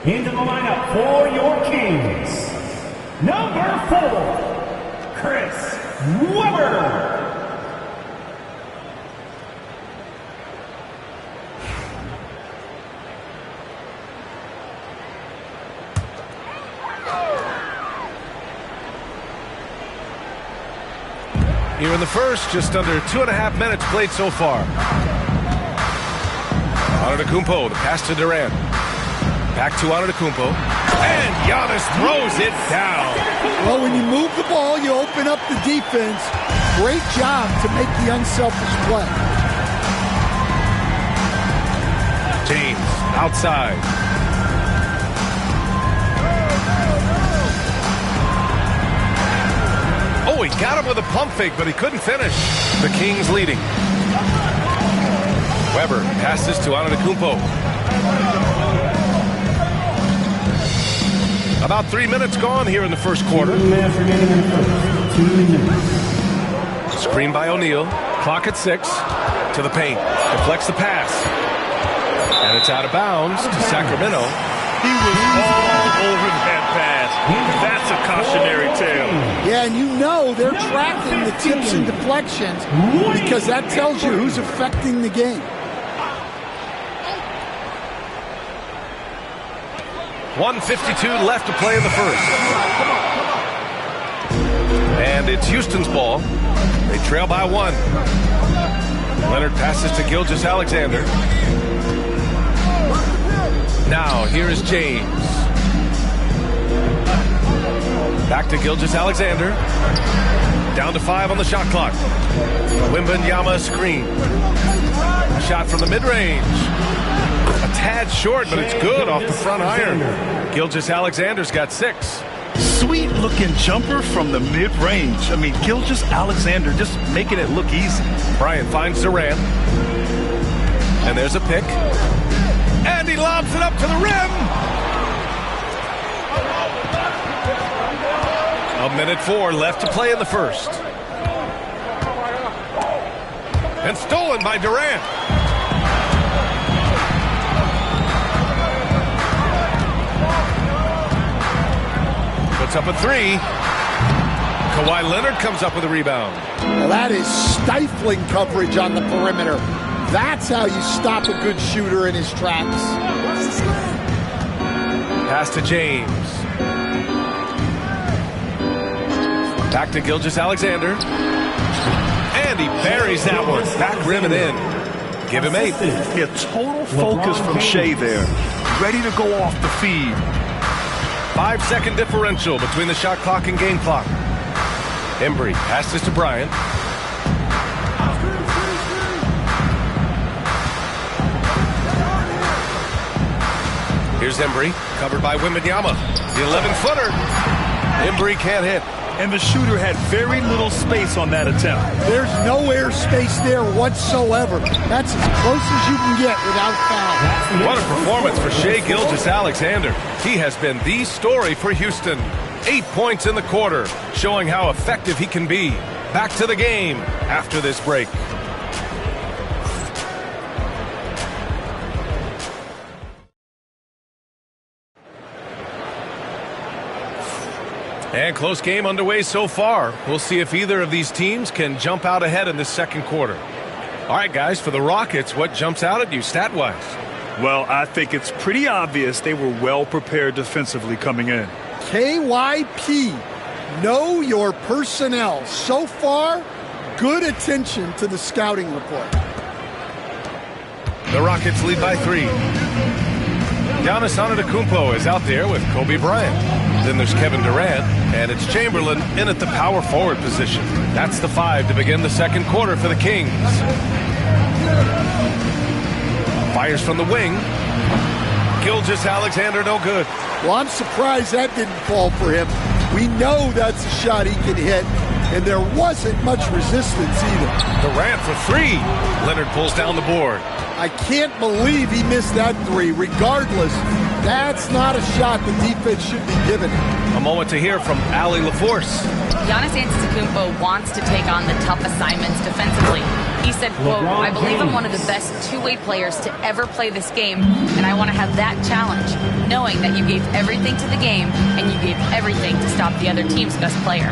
Into the lineup for your Kings. Number 4, Chris Webber. Here in the first, just under 2.5 minutes played so far. Antetokounmpo, the pass to Durant. Back to Antetokounmpo. And Giannis throws it down. Well, when you move the ball, you open up the defense. Great job to make the unselfish play. James outside. Oh, he got him with a pump fake, but he couldn't finish. The Kings leading. Webber passes to Antetokounmpo. About 3 minutes gone here in the first quarter. 2 minutes remaining in the first. 2 minutes. Screen by O'Neal. Clock at 6. To the paint. Deflects the pass. And it's out of bounds to Sacramento. He was all over that pass. That's a cautionary tale. Yeah, and you know they're tracking the tips and deflections because that tells you who's affecting the game. 1:52 left to play in the first. And it's Houston's ball. They trail by 1. Leonard passes to Gilgeous-Alexander. Now, here is James. Back to Gilgeous-Alexander. Down to 5 on the shot clock. Wembanyama screen. A shot from the mid-range. A tad short, but it's good off the front iron. Gilgeous-Alexander's got 6. Sweet-looking jumper from the mid-range. I mean, Gilgeous-Alexander just making it look easy. Bryant finds Durant. And there's a pick. And he lobs it up to the rim. 1:04 left to play in the first. And stolen by Durant. puts up a three. Kawhi Leonard comes up with a rebound. Well, that is stifling coverage on the perimeter. That's how you stop a good shooter in his tracks. Pass to James. Back to Gilgeous-Alexander. And he buries that one. Back rim and in. Give him 8. Yeah, total focus from Shea there. Ready to go off the feed. 5-second differential between the shot clock and game clock. Embry passes to Bryant. Here's Embry, covered by Wembanyama. The 11-footer. Embry can't hit. And the shooter had very little space on that attempt. There's no air space there whatsoever. That's as close as you can get without foul. What a performance for Shai Gilgeous-Alexander. He has been the story for Houston. 8 points in the quarter, showing how effective he can be. Back to the game after this break. And close game underway so far. We'll see if either of these teams can jump out ahead in this second quarter. All right, guys, for the Rockets, what jumps out at you stat-wise? Well, I think it's pretty obvious they were well prepared defensively coming in. KYP, know your personnel. So far, good attention to the scouting report. The Rockets lead by 3. Giannis Antetokounmpo is out there with Kobe Bryant. Then there's Kevin Durant, and it's Chamberlain in at the power forward position. That's the 5 to begin the second quarter for the Kings. Fires from the wing. Gilgeous-Alexander no good. Well, I'm surprised that didn't fall for him. We know that's a shot he can hit, and there wasn't much resistance either. Durant for 3. Leonard pulls down the board. I can't believe he missed that 3. Regardless, that's not a shot the defense should be giving him. A moment to hear from Allie LaForce. Giannis Antetokounmpo wants to take on the tough assignments defensively. He said, quote, I believe I'm one of the best two-way players to ever play this game, and I want to have that challenge, knowing that you gave everything to the game and you gave everything to stop the other team's best player.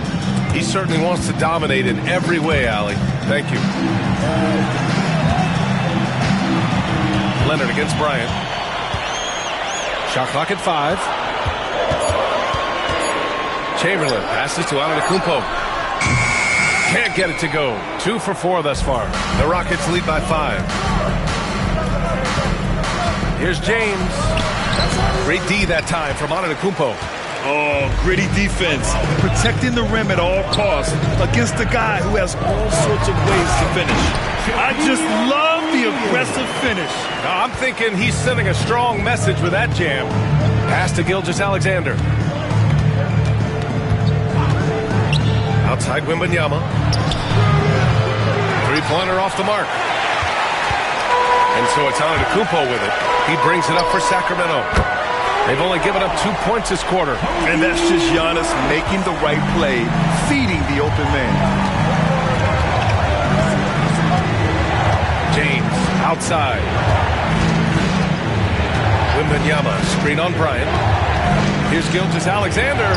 He certainly wants to dominate in every way, Allie. Thank you. Leonard against Bryant. Shot clock at 5. Chamberlain passes to Antetokounmpo. Can't get it to go. 2 for 4 thus far. The Rockets lead by 5. Here's James. Great D that time from Antetokounmpo. Oh, gritty defense. Protecting the rim at all costs against a guy who has all sorts of ways to finish. I just love the aggressive finish. Now, I'm thinking he's sending a strong message with that jam. Pass to Gilgeous-Alexander. Outside Wembanyama. Three-pointer off the mark. And so it's Antetokounmpo with it. He brings it up for Sacramento. They've only given up 2 points this quarter. And that's just Giannis making the right play, feeding the open man. James outside. Wembanyama screen on Bryant. Here's Gilgeous-Alexander.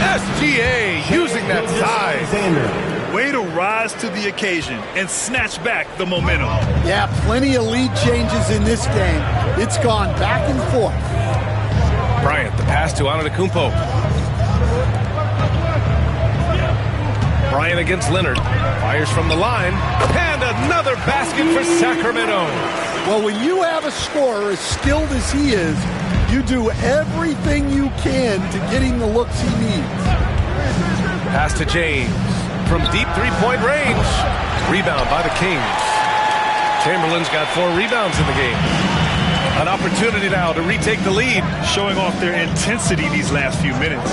SGA using that size. Way to rise to the occasion and snatch back the momentum. Yeah, plenty of lead changes in this game. It's gone back and forth. Bryant, the pass to Antetokounmpo. Bryant against Leonard. Fires from the line. And another basket for Sacramento. Well, when you have a scorer as skilled as he is, you do everything you can to get him the looks he needs. Pass to James. From deep three-point range. Rebound by the Kings. Chamberlain's got 4 rebounds in the game. An opportunity now to retake the lead. Showing off their intensity these last few minutes.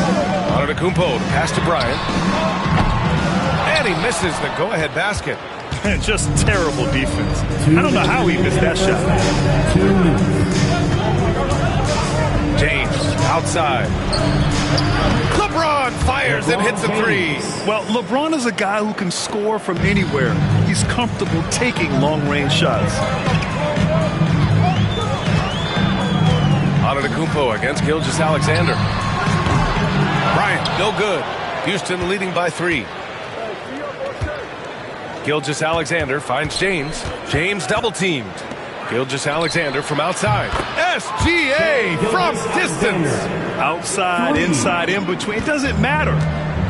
Antetokounmpo, pass to Bryant. And he misses the go-ahead basket. Just terrible defense. I don't know how he missed that shot. James, outside. LeBron fires and hits a 3. Well, LeBron is a guy who can score from anywhere. He's comfortable taking long-range shots. Antetokounmpo against Gilgeous-Alexander. Bryant, no good. Houston leading by 3. Gilgeous-Alexander finds James. James double-teamed. Gilgeous-Alexander from outside. SGA from distance. Outside, inside, in between. It doesn't matter.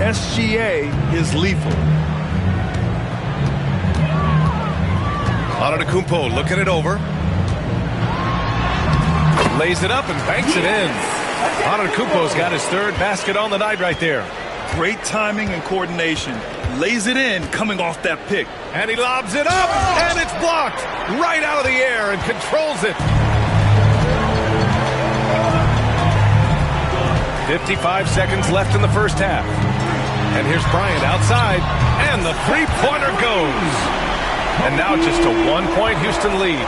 SGA is lethal. Antetokounmpo looking it over. Lays it up and banks it in. Antetokounmpo's got his 3rd basket on the night right there. Great timing and coordination. Lays it in coming off that pick. And he lobs it up, and it's blocked right out of the air and controls it. 55 seconds left in the first half. And here's Bryant outside, and the three-pointer goes. And now just a 1-point Houston lead.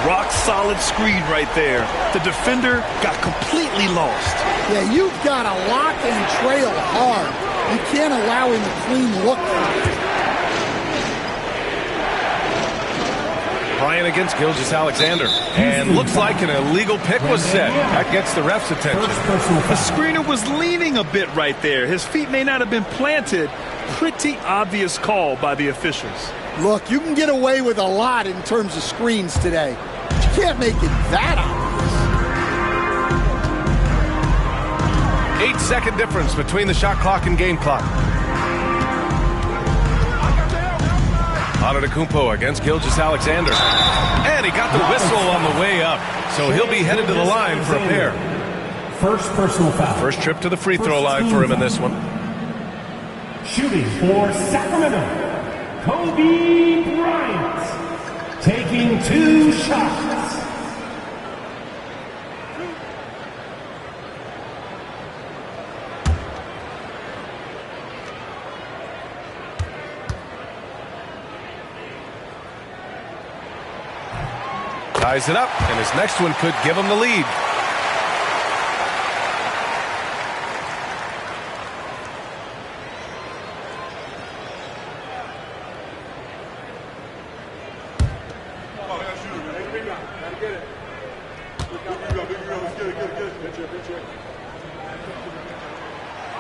Rock-solid screen right there. The defender got completely lost. Yeah, you've got to lock and trail hard. You can't allow him a clean look. Bryant against Gilgeous-Alexander. And looks like an illegal pick was set. That gets the ref's attention. The screener was leaning a bit right there. His feet may not have been planted. Pretty obvious call by the officials. Look, you can get away with a lot in terms of screens today. But you can't make it that obvious. 8-second difference between the shot clock and game clock. Antetokounmpo against Gilgeous-Alexander. And he got the whistle on the way up. So he'll be headed to the line for a pair. First personal foul. First trip to the free throw line for him in this one. Shooting for Sacramento, Kobe Bryant, taking 2 shots. Ties it up, and his next one could give him the lead.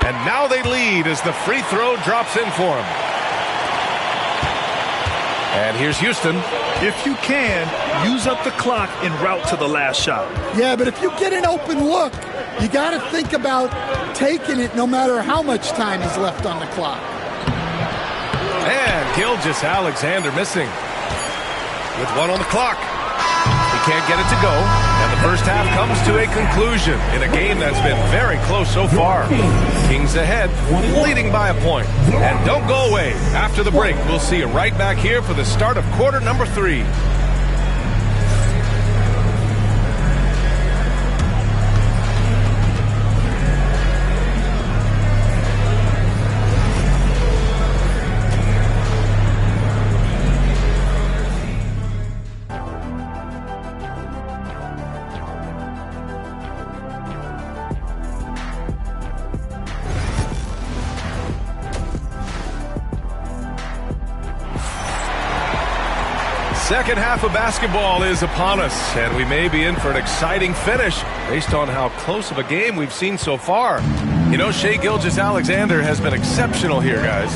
And now they lead as the free throw drops in for him. And here's Houston. If you can, use up the clock en route to the last shot. Yeah, but if you get an open look, you got to think about taking it no matter how much time is left on the clock. And Gilgeous-Alexander missing with 1 on the clock. He can't get it to go, and the first half comes to a conclusion in a game that's been very close so far. Kings ahead, leading by a point. And don't go away. After the break, we'll see you right back here for the start of quarter number 3. Second half of basketball is upon us, and we may be in for an exciting finish based on how close of a game we've seen so far. You know, Shai Gilgeous-Alexander has been exceptional here, guys.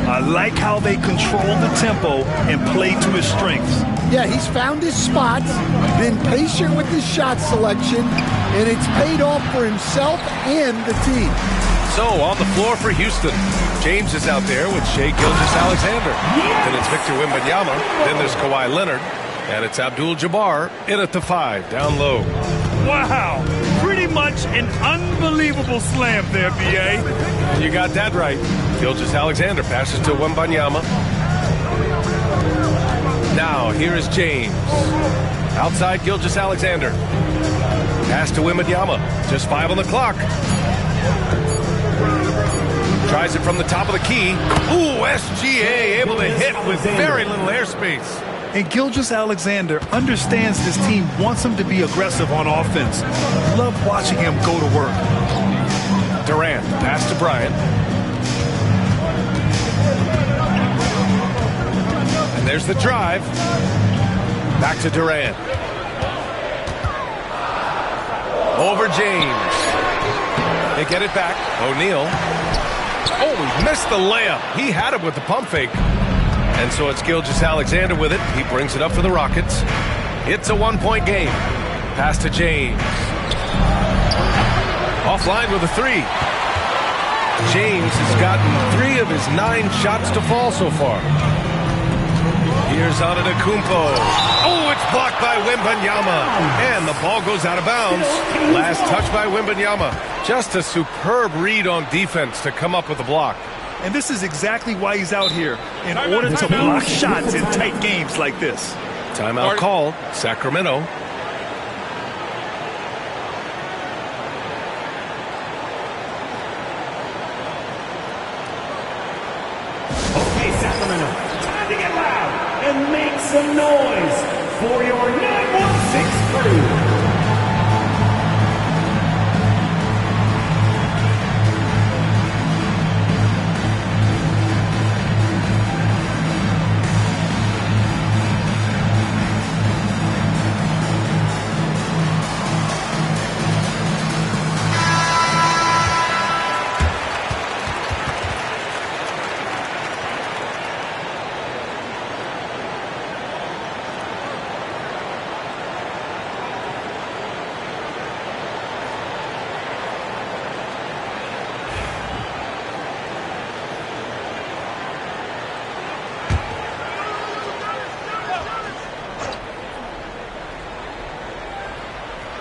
I like how they control the tempo and play to his strengths. Yeah, he's found his spots, been patient with his shot selection, and it's paid off for himself and the team. So, on the floor for Houston, James is out there with Shai Gilgeous-Alexander. Then it's Victor Wembanyama. Then there's Kawhi Leonard. And it's Abdul-Jabbar in at the 5, down low. Wow, pretty much an unbelievable slam there, B.A. You got that right. Gilgeous-Alexander passes to Wembanyama. Now, here is James. Outside Gilgeous-Alexander. Pass to Wembanyama. Just 5 on the clock. Tries it from the top of the key. Ooh, SGA able to hit with very little airspace. And Gilgeous-Alexander understands his team wants him to be aggressive on offense. Love watching him go to work. Durant, pass to Bryant. And there's the drive. Back to Durant. Over James. They get it back. O'Neal. Oh, he missed the layup. He had it with the pump fake. And so it's Gilgeous-Alexander with it. He brings it up for the Rockets. It's a 1-point game. Pass to James. Offline with a 3. James has gotten 3 of his 9 shots to fall so far. Here's Antetokounmpo. Oh, it's blocked by Wembanyama. And the ball goes out of bounds. Last touch by Wembanyama. Just a superb read on defense to come up with the block. And this is exactly why he's out here, in order to block shots in tight games like this. Timeout called. Sacramento. Okay, Sacramento, time to get loud and make some noise for your 916 crew.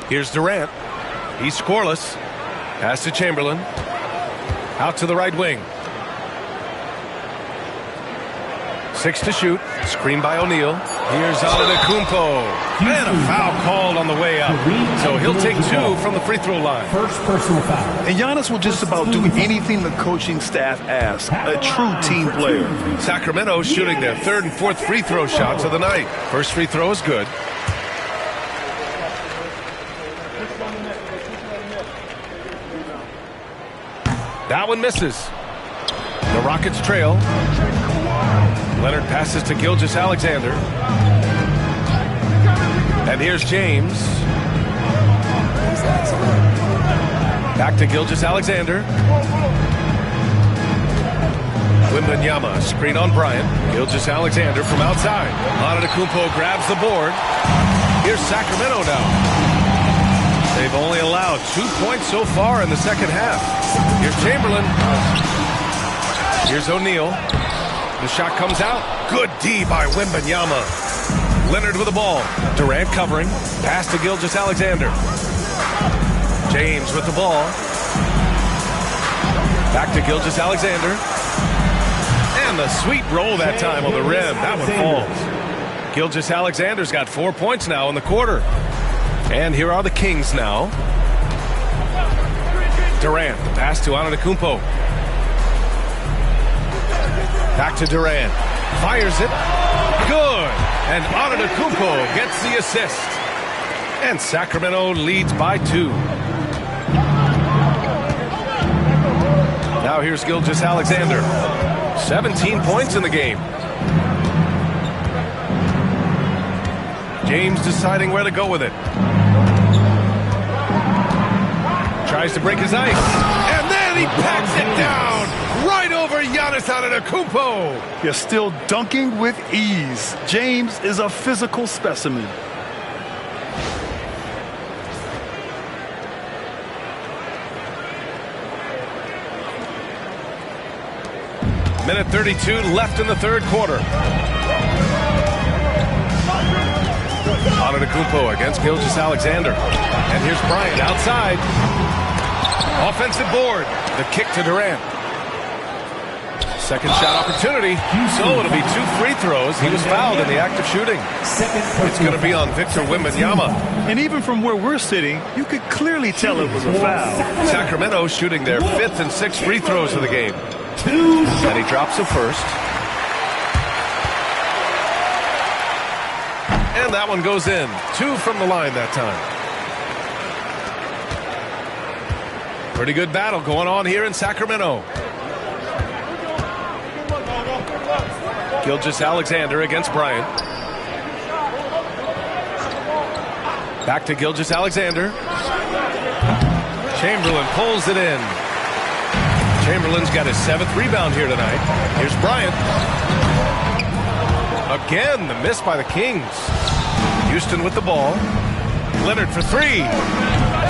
Here's Durant. He's scoreless. Pass to Chamberlain. Out to the right wing. 6 to shoot. Screen by O'Neal. Here's Antetokounmpo. And a foul called on the way up. So he'll take 2 from the free throw line. First personal foul. And Giannis will just about do anything the coaching staff asks. A true team player. Sacramento shooting their 3rd and 4th free throw shots of the night. First free throw is good. That one misses. The Rockets trail. Leonard passes to Gilgeous-Alexander. And here's James. Back to Gilgeous-Alexander. Wembanyama, screen on Bryant. Gilgeous-Alexander from outside. Antetokounmpo grabs the board. Here's Sacramento now. They've only allowed 2 points so far in the second half. Here's Chamberlain. Here's O'Neal. The shot comes out. Good D by Wembanyama. Leonard with the ball. Durant covering. Pass to Gilgeous-Alexander. James with the ball. Back to Gilgeous-Alexander. And the sweet roll that time on the rim. That one falls. Gilgeous-Alexander's got 4 points now in the quarter. And here are the Kings now. Durant, the pass to Antetokounmpo. Back to Durant. Fires it. Good. And Antetokounmpo gets the assist. And Sacramento leads by 2. Now here's Gilgeous-Alexander. 17 points in the game. James deciding where to go with it. Tries to break his ice. And then he packs it down right over Giannis Antetokounmpo. You're still dunking with ease. James is a physical specimen. Minute 32 left in the third quarter. Antetokounmpo against Gilgeous-Alexander. And here's Bryant outside. Offensive board. The kick to Durant. Second shot opportunity. So it'll be 2 free throws. He was fouled in the act of shooting. It's going to be on Victor Wembanyama. And even from where we're sitting, you could clearly tell it was a foul. Sacramento shooting their 5th and 6th free throws of the game. And he drops the first. And that one goes in. 2 from the line that time. Pretty good battle going on here in Sacramento. Gilgeous-Alexander against Bryant. Back to Gilgeous-Alexander. Chamberlain pulls it in. Chamberlain's got his 7th rebound here tonight. Here's Bryant. Again, the miss by the Kings. Houston with the ball. Leonard for 3.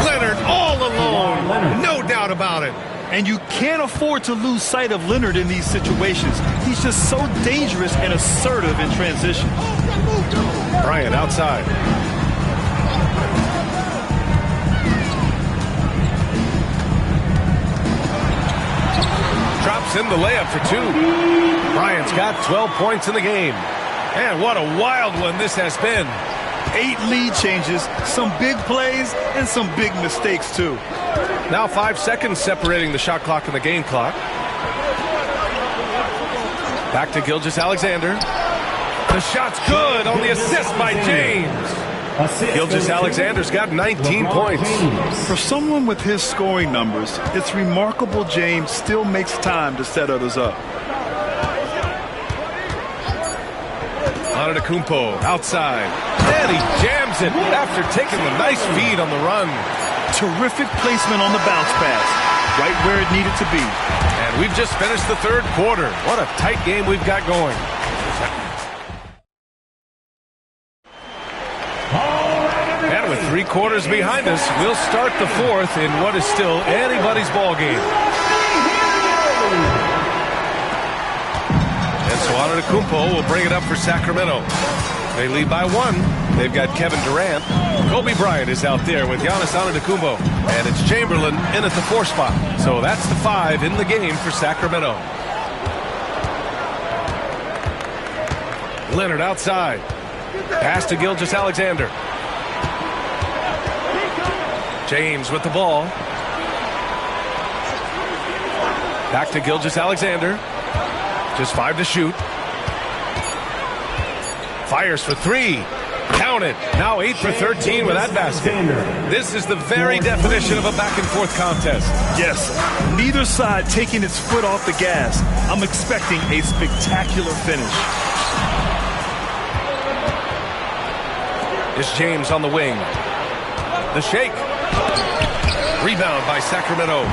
Leonard all alone. No doubt about it. And you can't afford to lose sight of Leonard in these situations. He's just so dangerous and assertive in transition. Bryant outside. Drops in the layup for 2. Bryant's got 12 points in the game. And what a wild one this has been. 8 lead changes, some big plays, and some big mistakes, too. Now 5 seconds separating the shot clock and the game clock. Back to Gilgeous-Alexander. The shot's good on the assist by James. Gilgeous-Alexander's got 19 points. For someone with his scoring numbers, it's remarkable James still makes time to set others up. Antetokounmpo outside. And he jams it after taking the nice feed on the run. Terrific placement on the bounce pass. Right where it needed to be. And we've just finished the 3rd quarter. What a tight game we've got going. And with 3 quarters behind us, we'll start the 4th in what is still anybody's ball game. And so Antetokounmpo will bring it up for Sacramento. They lead by 1. They've got Kevin Durant. Kobe Bryant is out there with Giannis Antetokounmpo. And it's Chamberlain in at the 4 spot. So that's the 5 in the game for Sacramento. Leonard outside. Pass to Gilgeous-Alexander. James with the ball. Back to Gilgeous-Alexander. Just 5 to shoot. Fires for 3. Count it. Now 8 for 13 with that basket. This is the very definition of a back-and-forth contest. Yes, neither side taking its foot off the gas. I'm expecting a spectacular finish. It's James on the wing. The shake. Rebound by Sacramento.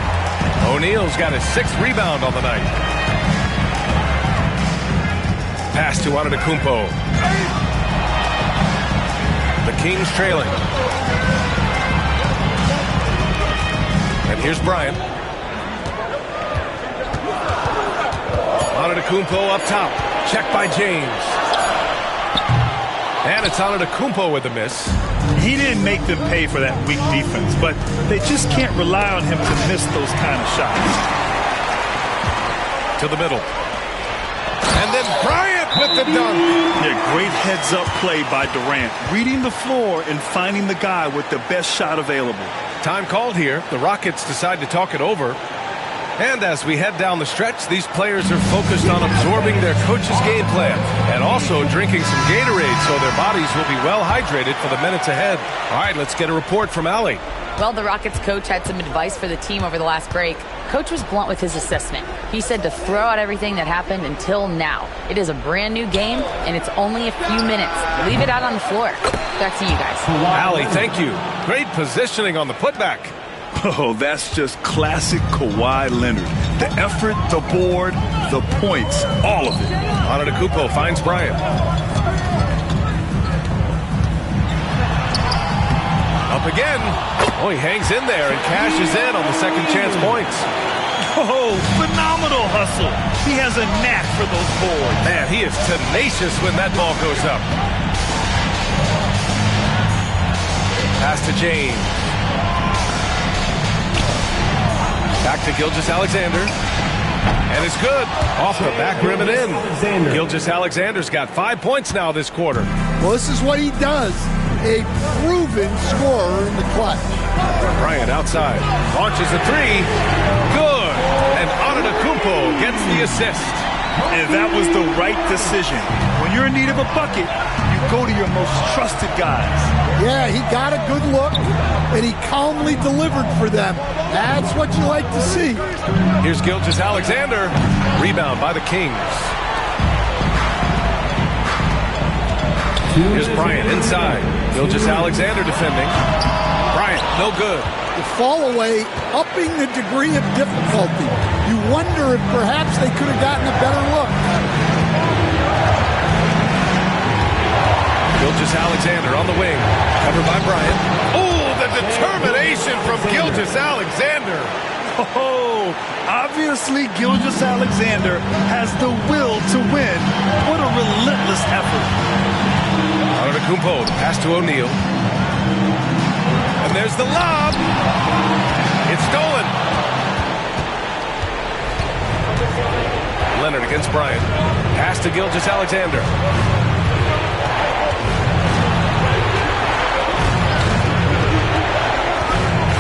O'Neal's got his 6th rebound on the night. Pass to Antetokounmpo. The Kings trailing. And here's Bryant. Antetokounmpo up top. Checked by James. And it's Antetokounmpo with the miss. He didn't make them pay for that weak defense, but they just can't rely on him to miss those kind of shots. To the middle. And then Bryant with the dunk. Yeah, great heads-up play by Durant. Reading the floor and finding the guy with the best shot available. Time called here. The Rockets decide to talk it over. And as we head down the stretch, these players are focused on absorbing their coach's game plan and also drinking some Gatorade so their bodies will be well hydrated for the minutes ahead. All right, let's get a report from Allie. Well, the Rockets coach had some advice for the team over the last break. Coach was blunt with his assessment. He said to throw out everything that happened until now. It is a brand new game, and it's only a few minutes. Leave it out on the floor. Back to you guys. Allie, thank you. Great positioning on the putback. Oh, that's just classic Kawhi Leonard. The effort, the board, the points, all of it. Antetokounmpo finds Bryant. Up again. Oh, he hangs in there and cashes in on the second chance points. Oh, phenomenal hustle. He has a knack for those boards. Man, he is tenacious when that ball goes up. Pass to James. Back to Gilgeous-Alexander. And it's good. Off the back rim and in. Gilgeous-Alexander's got 5 points now this quarter. Well, this is what he does. A proven scorer in the clutch. Bryant outside. Launches a 3. Good. And Antetokounmpo gets the assist. And that was the right decision. When you're in need of a bucket, you go to your most trusted guys. Yeah, he got a good look, and he calmly delivered for them. That's what you like to see. Here's Gilgeous-Alexander. Rebound by the Kings. Here's Bryant inside. Gilgeous-Alexander defending. Bryant, no good. The fall away upping the degree of difficulty. You wonder if perhaps they could have gotten a better look. Gilgeous-Alexander on the wing, covered by Bryant. Oh, the determination from Gilgeous-Alexander. Oh, obviously Gilgeous-Alexander has the will to win. What a relentless effort. Antetokounmpo, the pass to O'Neal. And there's the lob. It's stolen. Leonard against Bryant. Pass to Gilgeous-Alexander.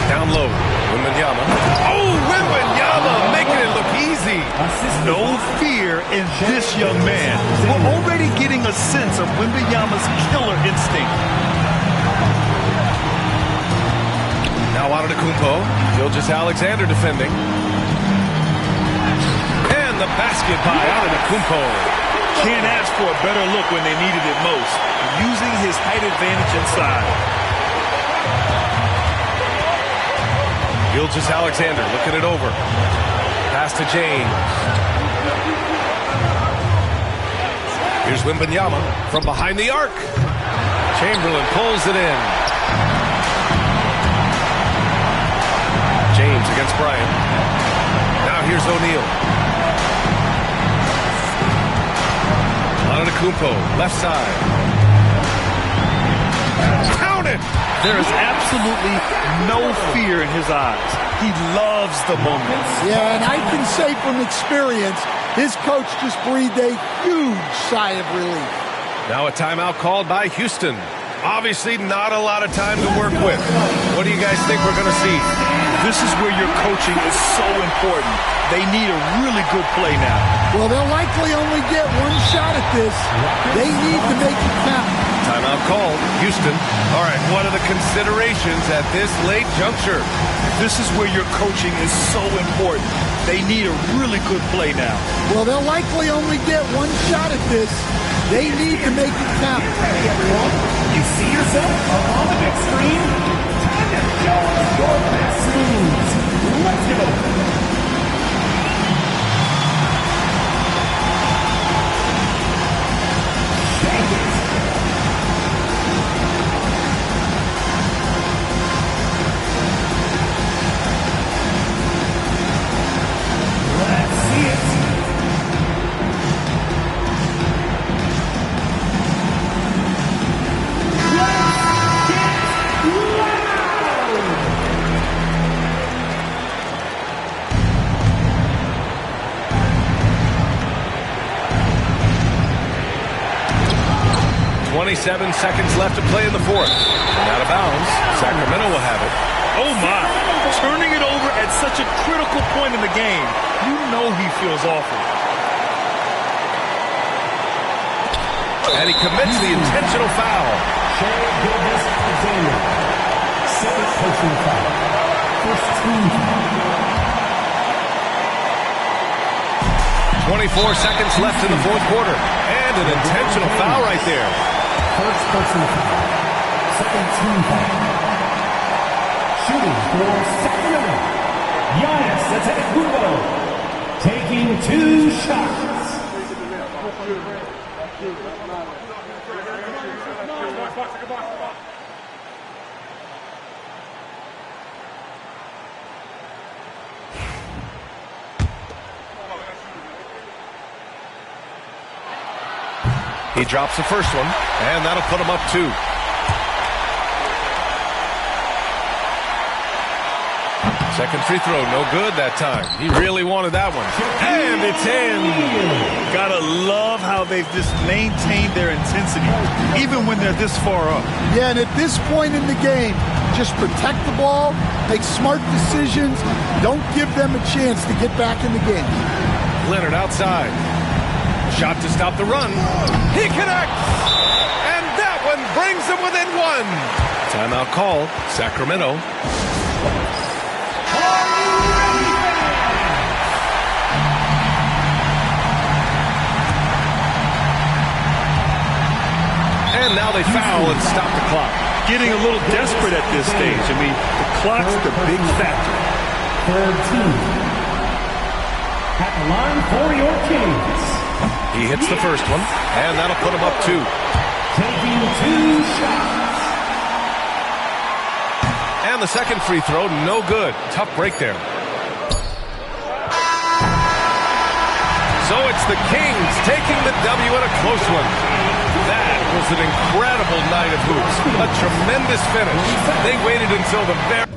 Down low, Wembanyama. Oh, Wembanyama making it look easy. No fear in this young man. We're already getting a sense of Wembanyama's killer instinct. Now Antetokounmpo, Gilgeous-Alexander defending. And the basket by Antetokounmpo. Can't ask for a better look when they needed it most. Using his height advantage inside. Gilgeous-Alexander looking it over. Pass to James. Here's Wembanyama from behind the arc. Chamberlain pulls it in. James against Bryant. Now here's O'Neal. Antetokounmpo, left side. Count it! There is absolutely no fear in his eyes. He loves the moment. Yeah, and I can say from experience, his coach just breathed a huge sigh of relief. Now a timeout called by Houston. Obviously not a lot of time to work with. What do you guys think we're going to see? This is where your coaching is so important. They need a really good play now. Well, they'll likely only get one shot at this. They need to make it count. Timeout called. Houston. All right, what are the considerations at this late juncture? This is where your coaching is so important. They need a really good play now. Well, they'll likely only get one shot at this. They need to make it count. You see yourself up on the big screen? Time to show us your best moves. Let's go. 27 seconds left to play in the fourth. And out of bounds, Sacramento will have it. Oh my, turning it over at such a critical point in the game. You know he feels awful. And he commits the intentional foul. Shai Gilgeous-Alexander. Second personal foul. First team foul. 24 seconds left in the fourth quarter. And an intentional foul right there. First personal foul. Second team foul. Shooting for Sacramento. Giannis Antetokounmpo taking 2 shots. He drops the first one, and that'll put him up 2. Second free throw, no good that time. He really wanted that one. And it's in. Gotta love how they've just maintained their intensity, even when they're this far up. Yeah, and at this point in the game, just protect the ball, make smart decisions, don't give them a chance to get back in the game. Leonard outside. Shot to stop the run. He connects! And that one brings him within 1. Timeout called. Sacramento. And now they foul and stop the clock. Getting a little desperate at this stage. I mean, the clock's the big factor. third team. At the line for your Kings. He hits the first one, and that'll put him up 2. Taking 2 shots. And the second free throw, no good. Tough break there. So it's the Kings taking the W in a close one. That was an incredible night of hoops. A tremendous finish. They waited until the very